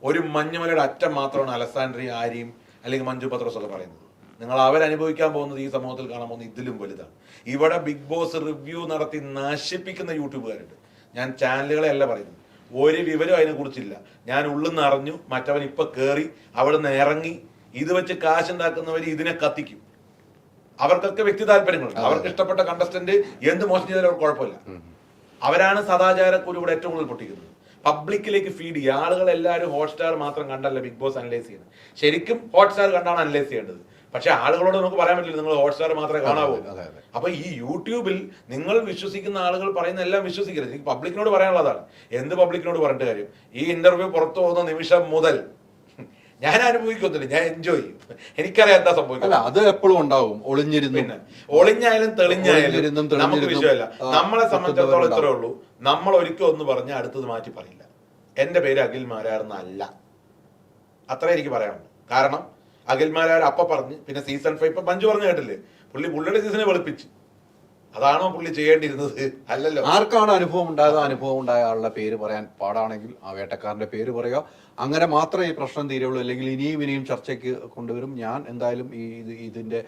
ഒരു മഞ്ഞുമലയുടെ അറ്റം മാത്രമാണ് അലസാൻഡ്രയും ആര്യയും അല്ലെങ്കിൽ മഞ്ജു പത്രോസ് ഒക്കെ പറയുന്നത്. നിങ്ങൾ അവരനുഭവിക്കാൻ പോകുന്നത് ഈ സമൂഹത്തിൽ കാണാൻ പോകുന്നത് ഇതിലും വലുതാണ്. ഇവിടെ ബിഗ് ബോസ് റിവ്യൂ നടത്തി നശിപ്പിക്കുന്ന യൂട്യൂബുകാരുണ്ട്. ഞാൻ ചാനലുകളെ അല്ല പറയുന്നത്, ഒരു വിവരം അതിനെ കുറിച്ചില്ല. ഞാൻ ഉള്ളിന്ന് അറിഞ്ഞു, മറ്റവൻ ഇപ്പൊ കേറി അവിടെ നിന്ന് ഇറങ്ങി, ഇത് വെച്ച് കാശുണ്ടാക്കുന്നവർ ഇതിനെ കത്തിക്കും. അവർക്കൊക്കെ വ്യക്തി താല്പര്യങ്ങളുണ്ട്. അവർക്ക് ഇഷ്ടപ്പെട്ട കണ്ടസ്റ്റന്റ് എന്ത് മോശം ചെയ്താലും അവർക്ക് കുഴപ്പമില്ല. അവരാണ് സദാചാരക്കുരുവിടെ ഏറ്റവും കൂടുതൽ പൊട്ടിക്കുന്നത്. പബ്ലിക്കിലേക്ക് ഫീഡ് ചെയ്യുക. ആളുകൾ എല്ലാവരും ഹോട്ട്സ്റ്റാർ മാത്രം കണ്ടല്ല ബിഗ് ബോസ് അനലൈസ് ചെയ്യുന്നത്. ശരിക്കും ഹോട്ട്സ്റ്റാർ കണ്ടാണ് അനലൈസ് ചെയ്യേണ്ടത്. പക്ഷെ ആളുകളോട് നമുക്ക് പറയാൻ പറ്റില്ല നിങ്ങൾ ഹോട്ട്സ്റ്റാർ മാത്രമേ കാണാവൂ. അപ്പൊ ഈ യൂട്യൂബിൽ നിങ്ങൾ വിശ്വസിക്കുന്ന ആളുകൾ പറയുന്ന എല്ലാം വിശ്വസിക്കരുത്. എനിക്ക് പബ്ലിക്കിനോട് പറയാനുള്ളതാണ്. എന്ത് പബ്ലിക്കിനോട് പറഞ്ഞിട്ട് കാര്യം? ഈ ഇന്റർവ്യൂ പുറത്തു പോകുന്ന നിമിഷം മുതൽ ഞാൻ അനുഭവിക്കുന്നില്ല, ഞാൻ എൻജോയ് ചെയ്യും. എനിക്കറിയാം എന്താ സംഭവിക്കുന്നത്. അത് എപ്പോഴും ഉണ്ടാവും. പിന്നെ ഒളിഞ്ഞായാലും തെളിഞ്ഞായാലും നമുക്ക് വിഷയമല്ല. നമ്മളെ സംബന്ധിച്ചിടത്തോളം ഇത്രേ ഉള്ളൂ, നമ്മൾ ഒരിക്കൽ ഒന്ന് പറഞ്ഞാൽ അടുത്തത് മാറ്റി പറയില്ല. എന്റെ പേര് അഖിൽ മാരാർന്നല്ല, അത്ര എനിക്ക് പറയാനുണ്ട്. കാരണം അഖിൽ മാരാർ അപ്പ പറഞ്ഞ്, പിന്നെ സീസൺ 5 ഇപ്പൊ മഞ്ജു പറഞ്ഞു കേട്ടില്ലേ, പുള്ളിയുടെ സീസണെ വെളുപ്പിച്ച്. അതാണോ പുള്ളി ചെയ്യേണ്ടിയിരുന്നത്? അല്ലല്ലോ. ആർക്കാണ് അനുഭവം ഉണ്ടായത്? അനുഭവം ഉണ്ടായ ആളുടെ പേര് പറയാൻ പാടാണെങ്കിൽ ആ വേട്ടക്കാരന്റെ പേര് പറയുക. അങ്ങനെ മാത്രമേ ഈ പ്രശ്നം തീരുള്ളൂ. അല്ലെങ്കിൽ ഇനിയും ചർച്ചയ്ക്ക് കൊണ്ടുവരും. ഞാൻ എന്തായാലും ഇതിന്റെ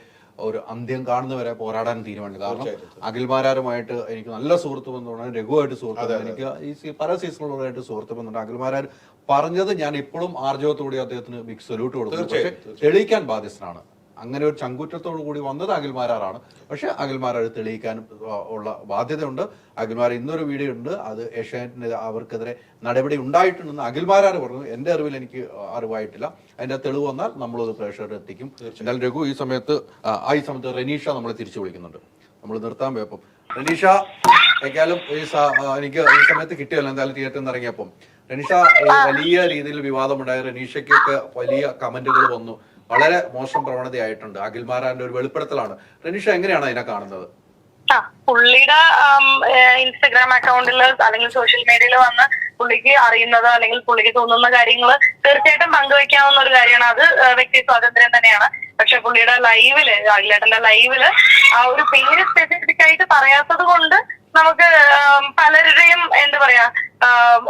ഒരു അന്ത്യം കാണുന്നവരെ പോരാടാൻ തീരുമാനിക്കും. കാരണം അഖിൽമാരാരുമായിട്ട് എനിക്ക് നല്ല സുഹൃത്ത് ബന്ധമാണ്, രഘുവായിട്ട് സുഹൃത്ത്, എനിക്ക് ഈ പല സീസണുകളായിട്ട് സുഹൃത്ത് ബന്ധമുണ്ട്. അഖിൽമാരാർ പറഞ്ഞത് ഞാൻ ഇപ്പോഴും ആർജവത്തോടെ അദ്ദേഹത്തിന് ബിഗ് സല്യൂട്ട് കൊടുക്കുന്നു. പക്ഷെ തെളിയിക്കാൻ ബാധ്യസ്ഥനാണ്. അങ്ങനെ ഒരു ചങ്കുറ്റത്തോടു കൂടി വന്നത് അഖിൽമാരാറാണ്. പക്ഷെ അഖിൽമാരാർ തെളിയിക്കാൻ ഉള്ള ബാധ്യതയുണ്ട്. അഖിൽമാർ ഇന്നൊരു വീഡിയോ ഉണ്ട്, അത് ഏഷ്യാനെറ്റിന് അവർക്കെതിരെ നടപടി ഉണ്ടായിട്ടുണ്ടെന്ന് അഖിൽമാരാർ പറഞ്ഞു. എന്റെ അറിവിൽ എനിക്ക് അറിവായിട്ടില്ല. അതിന്റെ തെളിവ് വന്നാൽ നമ്മളത് പ്രേക്ഷകരുടെ എത്തിക്കും. എന്നാൽ രഘു ഈ സമയത്ത് റെനീഷ നമ്മളെ തിരിച്ചു വിളിക്കുന്നുണ്ട്. നമ്മൾ നിർത്താൻ പോയപ്പം റെനീഷ ഏതായാലും എനിക്ക് ഈ സമയത്ത് കിട്ടിയല്ലോ എന്തായാലും തിയേറ്ററിൽ നിന്ന് ഇറങ്ങിയപ്പം റനീഷ വലിയ രീതിയിൽ വിവാദമുണ്ടായി. റനീഷയ്ക്കൊക്കെ വലിയ കമന്റുകൾ വന്നു. വളരെ മോശം പ്രവണതയായിട്ടുണ്ട്. അഖിൽമാരാന്റെ ഒരു വെളിപ്പെടുത്തലാണ്. റനീഷ എങ്ങനെയാണ് അതിനെ കാണുന്നത്? പുള്ളിയുടെ ഇൻസ്റ്റഗ്രാം അക്കൗണ്ടിൽ അല്ലെങ്കിൽ സോഷ്യൽ മീഡിയയിൽ വന്ന് പുള്ളിക്ക് അറിയുന്നത് അല്ലെങ്കിൽ പുള്ളിക്ക് തോന്നുന്ന കാര്യങ്ങൾ തീർച്ചയായിട്ടും പങ്കുവെക്കാവുന്ന ഒരു കാര്യമാണ്. അത് വ്യക്തി സ്വാതന്ത്ര്യം തന്നെയാണ്. പക്ഷെ പുള്ളിയുടെ ലൈവില്, അഖിലേട്ടന്റെ ലൈവില് ആ ഒരു പേര് സ്പെസിഫിക് ആയിട്ട് പറയാത്തത് കൊണ്ട് നമുക്ക് പലരുടെയും എന്താ പറയാ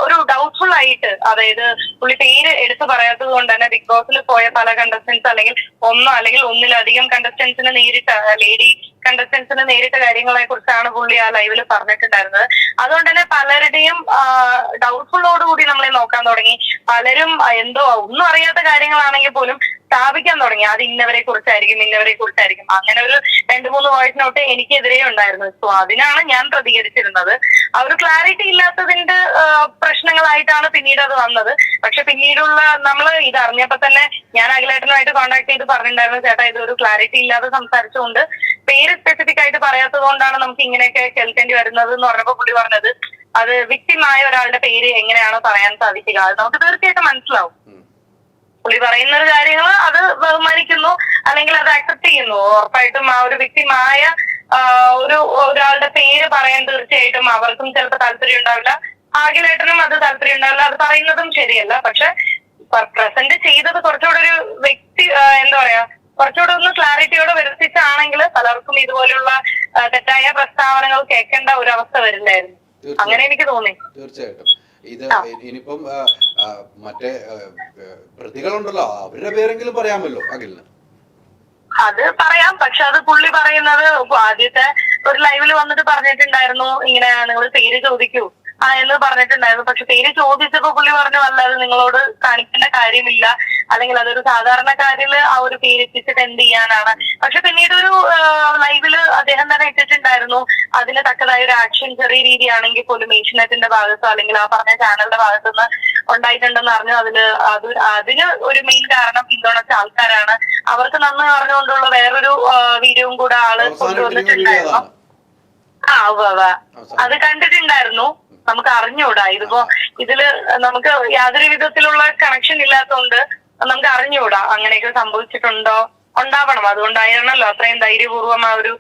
ഒരു ഡൗട്ട്ഫുൾ ആയിട്ട്, അതായത് പുള്ളി പേര് എടുത്തു പറയാത്തത് കൊണ്ട് തന്നെ ബിഗ് ബോസിൽ പോയ പല കണ്ടസ്റ്റൻസ് അല്ലെങ്കിൽ ഒന്നോ അല്ലെങ്കിൽ ഒന്നിലധികം കണ്ടസ്റ്റൻസിന് നേരിട്ട്, ലേഡി കണ്ടസ്റ്റൻസിന് നേരിട്ട കാര്യങ്ങളെ കുറിച്ചാണ് പുള്ളി ആ ലൈവിൽ പറഞ്ഞിട്ടുണ്ടായിരുന്നത്. അതുകൊണ്ട് തന്നെ പലരുടെയും ഡൗട്ട്ഫുള്ളോടുകൂടി നമ്മളെ നോക്കാൻ തുടങ്ങി. പലരും എന്തോ ഒന്നും അറിയാത്ത കാര്യങ്ങളാണെങ്കിൽ പോലും സ്ഥാപിക്കാൻ തുടങ്ങി. അത് ഇന്നവരെ കുറിച്ചായിരിക്കും, ഇന്നവരെ കുറിച്ചായിരിക്കും. അങ്ങനെ ഒരു 2-3 വോയിസ് നോട്ട് എനിക്കെതിരെ ഉണ്ടായിരുന്നു. സോ അതിനാണ് ഞാൻ പ്രതികരിച്ചിരുന്നത്. ആ ഒരു ക്ലാരിറ്റി ഇല്ലാത്തതിന്റെ പ്രശ്നങ്ങളായിട്ടാണ് പിന്നീട് അത് വന്നത്. പക്ഷെ പിന്നീടുള്ള നമ്മൾ ഇത് അറിഞ്ഞപ്പോ തന്നെ ഞാൻ അഖിലേട്ടനുമായിട്ട് കോൺടാക്ട് ചെയ്ത് പറഞ്ഞിട്ടുണ്ടായിരുന്നു, ചേട്ടാ ഇതൊരു ക്ലാരിറ്റി ഇല്ലാതെ സംസാരിച്ചുകൊണ്ട് പേര് സ്പെസിഫിക് ആയിട്ട് പറയാത്തത് കൊണ്ടാണ് നമുക്ക് ഇങ്ങനെയൊക്കെ കേൾക്കേണ്ടി വരുന്നത് എന്ന് പറഞ്ഞപ്പോ പുള്ളി പറഞ്ഞത്, അത് വിക്ടിമായ ഒരാളുടെ പേര് എങ്ങനെയാണ് പറയാൻ സാധിക്കുക, അത് നമുക്ക് തീർച്ചയായിട്ടും മനസ്സിലാവും. പുള്ളി പറയുന്ന ഒരു കാര്യങ്ങൾ അത് ബഹുമാനിക്കുന്നു അല്ലെങ്കിൽ അത് അക്സെപ്റ്റ് ചെയ്യുന്നു. ഉറപ്പായിട്ടും ആ ഒരു വിക്ടിമായ ഒരാളുടെ പേര് പറയാൻ തീർച്ചയായിട്ടും അവർക്കും ചിലപ്പോൾ താല്പര്യം ഉണ്ടാവില്ല, അഖിലേട്ടനും അത് താല്പര്യം ഉണ്ടാവില്ല. അത് പറയുന്നതും ശരിയല്ല. പക്ഷെ പ്രസന്റ് ചെയ്തത് കുറച്ചുകൂടെ ഒരു വ്യക്തി എന്താ പറയാ കുറച്ചുകൂടെ ഒന്ന് ക്ലാരിറ്റിയോടെ വരുത്തിച്ചാണെങ്കിൽ പലർക്കും ഇതുപോലുള്ള തെറ്റായ പ്രസ്താവനകൾ കേൾക്കേണ്ട ഒരു അവസ്ഥ വരില്ലായിരുന്നു. അങ്ങനെ എനിക്ക് തോന്നി. തീർച്ചയായിട്ടും ഇത് ഇനിയിപ്പം മറ്റേ പ്രതികളുണ്ടല്ലോ, അവരുടെ പേരെങ്കിലും പറയാമല്ലോ അഖിലിന്. അത് പറയാം. പക്ഷെ അത് പുള്ളി പറയുന്നത് ആദ്യത്തെ ഒരു ലൈവിൽ വന്നിട്ട് പറഞ്ഞിട്ടുണ്ടായിരുന്നു, ഇങ്ങനെ നിങ്ങൾ പേര് ചോദിക്കൂ എന്ന് പറഞ്ഞിട്ടുണ്ടായിരുന്നു. പക്ഷെ പേര് ചോദിച്ചപ്പോ പുള്ളി പറഞ്ഞു, അല്ലാതെ നിങ്ങളോട് കാണിക്കേണ്ട കാര്യമില്ല, അല്ലെങ്കിൽ അതൊരു സാധാരണക്കാരില് ആ ഒരു പേര് എത്തിച്ചിട്ട് എന്ത് ചെയ്യാനാണ്. പക്ഷെ പിന്നീട് ഒരു ലൈവില് അദ്ദേഹം തന്നെ ഇട്ടിട്ടുണ്ടായിരുന്നു, അതിന് തക്കതായ ഒരു ആക്ഷൻ ചെറിയ രീതിയാണെങ്കിൽ പോലും ഏഷ്യനെറ്റിന്റെ ഭാഗത്തോ അല്ലെങ്കിൽ ആ പറഞ്ഞ ചാനലിന്റെ ഭാഗത്തുനിന്ന് ഉണ്ടായിട്ടുണ്ടെന്ന് അറിഞ്ഞു. അതിന് ഒരു മെയിൻ കാരണം പിന്തുണച്ച ആൾക്കാരാണ്. അവർക്ക് നന്ദി പറഞ്ഞുകൊണ്ടുള്ള വേറൊരു വീഡിയോയും കൂടെ ആള് കൊണ്ടുവന്നിട്ടുണ്ടായിരുന്നു. അത് കണ്ടിട്ടുണ്ടായിരുന്നു. നമുക്ക് അറിഞ്ഞൂടാ, ഇതിപ്പോ ഇതില് നമുക്ക് യാതൊരു വിധത്തിലുള്ള കണക്ഷൻ ഇല്ലാത്തതുകൊണ്ട് നമുക്ക് അറിഞ്ഞൂടാ അങ്ങനെയൊക്കെ സംഭവിച്ചിട്ടുണ്ടോ. ഉണ്ടാവണം, അതുകൊണ്ടായിരുന്നല്ലോ അത്രയും ധൈര്യപൂർവ്വം ആ ഒരു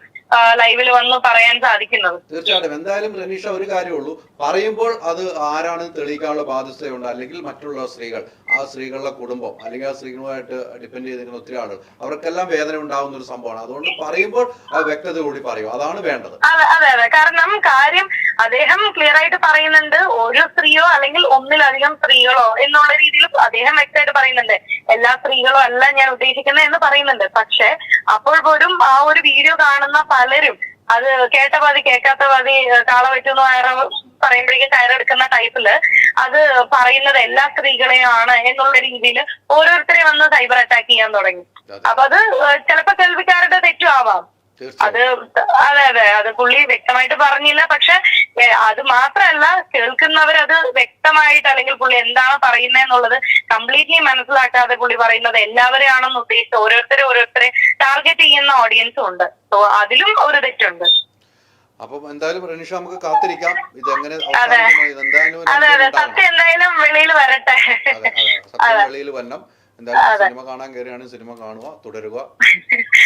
ലൈവിൽ വന്ന് പറയാൻ സാധിക്കുന്നത്. തീർച്ചയായിട്ടും. എന്തായാലും റനീഷ ഒരു കാര്യമുള്ളൂ, പറയുമ്പോൾ അത് ആരാണെന്ന് തെളിയിക്കാനുള്ള ബാധ്യതയുണ്ട്. അല്ലെങ്കിൽ മറ്റുള്ള സ്ത്രീകൾ, ആ സ്ത്രീകളുടെ കുടുംബം അല്ലെങ്കിൽ ആ സ്ത്രീകളുമായിട്ട് ഡിപ്പെൻഡ് ചെയ്തിരിക്കുന്ന ഒത്തിരി ആളുകൾ, അവർക്കെല്ലാം വേദന ഉണ്ടാവുന്ന ഒരു സംഭവമാണ്. അതുകൊണ്ട് പറയുമ്പോൾ ആ വ്യക്തത കൂടി പറയും, അതാണ് വേണ്ടത്. അതെ. കാരണം കാര്യം അദ്ദേഹം ക്ലിയർ ആയിട്ട് പറയുന്നുണ്ട്, ഒരു സ്ത്രീയോ അല്ലെങ്കിൽ ഒന്നിലധികം സ്ത്രീകളോ എന്നുള്ള രീതിയിൽ അദ്ദേഹം വ്യക്തമായിട്ട് പറയുന്നുണ്ട്. എല്ലാ സ്ത്രീകളോ അല്ല ഞാൻ ഉദ്ദേശിക്കുന്നത് എന്ന് പറയുന്നുണ്ട്. പക്ഷെ അപ്പോൾ പോലും ആ ഒരു വീഡിയോ കാണുന്ന പലരും അത് കേട്ട പാതി കേൾക്കാത്ത പാതി കാള പറ്റുന്ന പറയുമ്പോഴേക്കും കയറെടുക്കുന്ന ടൈപ്പില് അത് പറയുന്നത് എല്ലാ സ്ത്രീകളെയും ആണ് എന്നുള്ള രീതിയിൽ ഓരോരുത്തരെ വന്ന് സൈബർ അറ്റാക്ക് ചെയ്യാൻ തുടങ്ങി. അപ്പൊ അത് ചിലപ്പോ കേൾവിക്കാരുടെ തെറ്റും ആവാം. അത് അത് പുള്ളി വ്യക്തമായിട്ട് പറഞ്ഞില്ല. പക്ഷെ അത് മാത്രമല്ല, കേൾക്കുന്നവരത് വ്യക്തമായിട്ട് അല്ലെങ്കിൽ പുള്ളി എന്താണ് പറയുന്നതെന്നുള്ളത് കംപ്ലീറ്റ്ലി മനസ്സിലാക്കാതെ പുള്ളി പറയുന്നത് എല്ലാവരെയും ആണെന്ന് ഉദ്ദേശിച്ച് ഓരോരുത്തരെ ടാർഗറ്റ് ചെയ്യുന്ന ഓഡിയൻസും ഉണ്ട്. സോ അതിലും ഒരു തെറ്റുണ്ട്. അപ്പം എന്തായാലും റനീഷ നമുക്ക് കാത്തിരിക്കാം ഇത് എങ്ങനെ. അതെ, സത്യം എന്തായാലും വെളിയിൽ വരട്ടെ. വെളിയിൽ വരണം. എന്തായാലും സിനിമ കാണാൻ കയറിയാണ്, സിനിമ കാണുക, തുടരുക.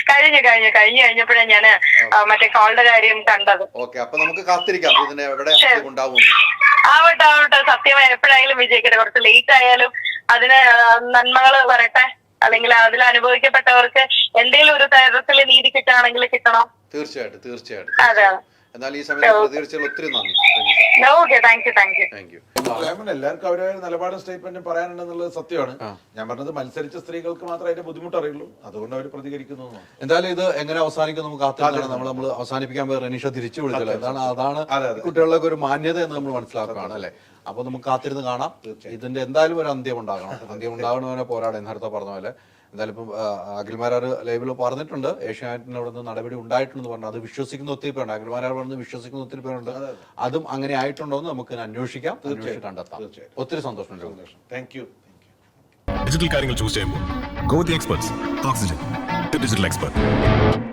കഴിഞ്ഞപ്പോഴേ ഞാന് മറ്റേ കോളുടെ കാര്യം കണ്ടത്. ഓക്കെ, അപ്പൊ നമുക്ക് കാത്തിരിക്കാം ഇതിന് എവിടെ ഉണ്ടാവും. ആവട്ടെ, സത്യം എപ്പോഴായാലും വിജയിക്കട്ടെ. കുറച്ച് ലേറ്റ് ആയാലും അതിന് നന്മകൾ വരട്ടെ, അല്ലെങ്കിൽ അതിൽ അനുഭവിക്കപ്പെട്ടവർക്ക് എന്തെങ്കിലും ഒരു തരത്തിൽ നീതി കിട്ടുകയാണെങ്കിൽ കിട്ടണം. തീർച്ചയായിട്ടും. അതെ. എന്നാൽ ഈ സമയത്ത് പ്രതികരിച്ചതിൽ ഒത്തിരി നന്ദി. Thank you. എല്ലാവർക്കും അവരവരുടെ നിലപാടും സ്റ്റേറ്റ്മെന്റും പറയാനുണ്ടെന്നുള്ളത് സത്യമാണ്. ഞാൻ പറഞ്ഞത് മത്സരിച്ച സ്ത്രീകൾക്ക് മാത്രമേ അതിന്റെ ബുദ്ധിമുട്ട് അറിയുള്ളൂ, അതുകൊണ്ട് അവർ പ്രതികരിക്കുന്നു. എന്തായാലും ഇത് എങ്ങനെ അവസാനിക്കും നമുക്ക് കാത്തിരിക്കണം. നമ്മൾ അവസാനിപ്പിക്കാൻ പോയി റനീഷ തിരിച്ചു വിളിച്ചല്ലോ. അതാണ് കുട്ടികളിലൊക്കെ ഒരു മാന്യത എന്ന് നമ്മൾ മനസ്സിലാക്കുകയാണ് അല്ലെ. അപ്പൊ നമുക്ക് കാത്തിരുന്ന് കാണാം. ഇതിന്റെ എന്തായാലും ഒരു അന്ത്യം ഉണ്ടാകണം. അന്ത്യം ഉണ്ടാകണവരെ പോരാടം നേരത്തെ പറഞ്ഞ പോലെ. എന്തായാലും ഇപ്പം അഖിൽമാരാർ ലൈവിൽ പറഞ്ഞിട്ടുണ്ട്, ഏഷ്യാനെറ്റിനോട് നിന്ന് നടപടി ഉണ്ടായിട്ടുണ്ടെന്ന് പറഞ്ഞു. അത് വിശ്വസിക്കുന്ന ഒത്തിരി പേരുണ്ട്. അഖിൽമാരാർ പറഞ്ഞ് വിശ്വസിക്കുന്ന ഒത്തിരി പേരുണ്ട്. അതും അങ്ങനെ ആയിട്ടുണ്ടോ എന്ന് നമുക്ക് അന്വേഷിക്കാം, കണ്ടെത്താം. ഒത്തിരി സന്തോഷം. Thank you. ഡിജിറ്റൽ കാര്യങ്ങൾ ചൂസ് ചെയ്യുമ്പോൾ go the experts. Oxygen, digital expert.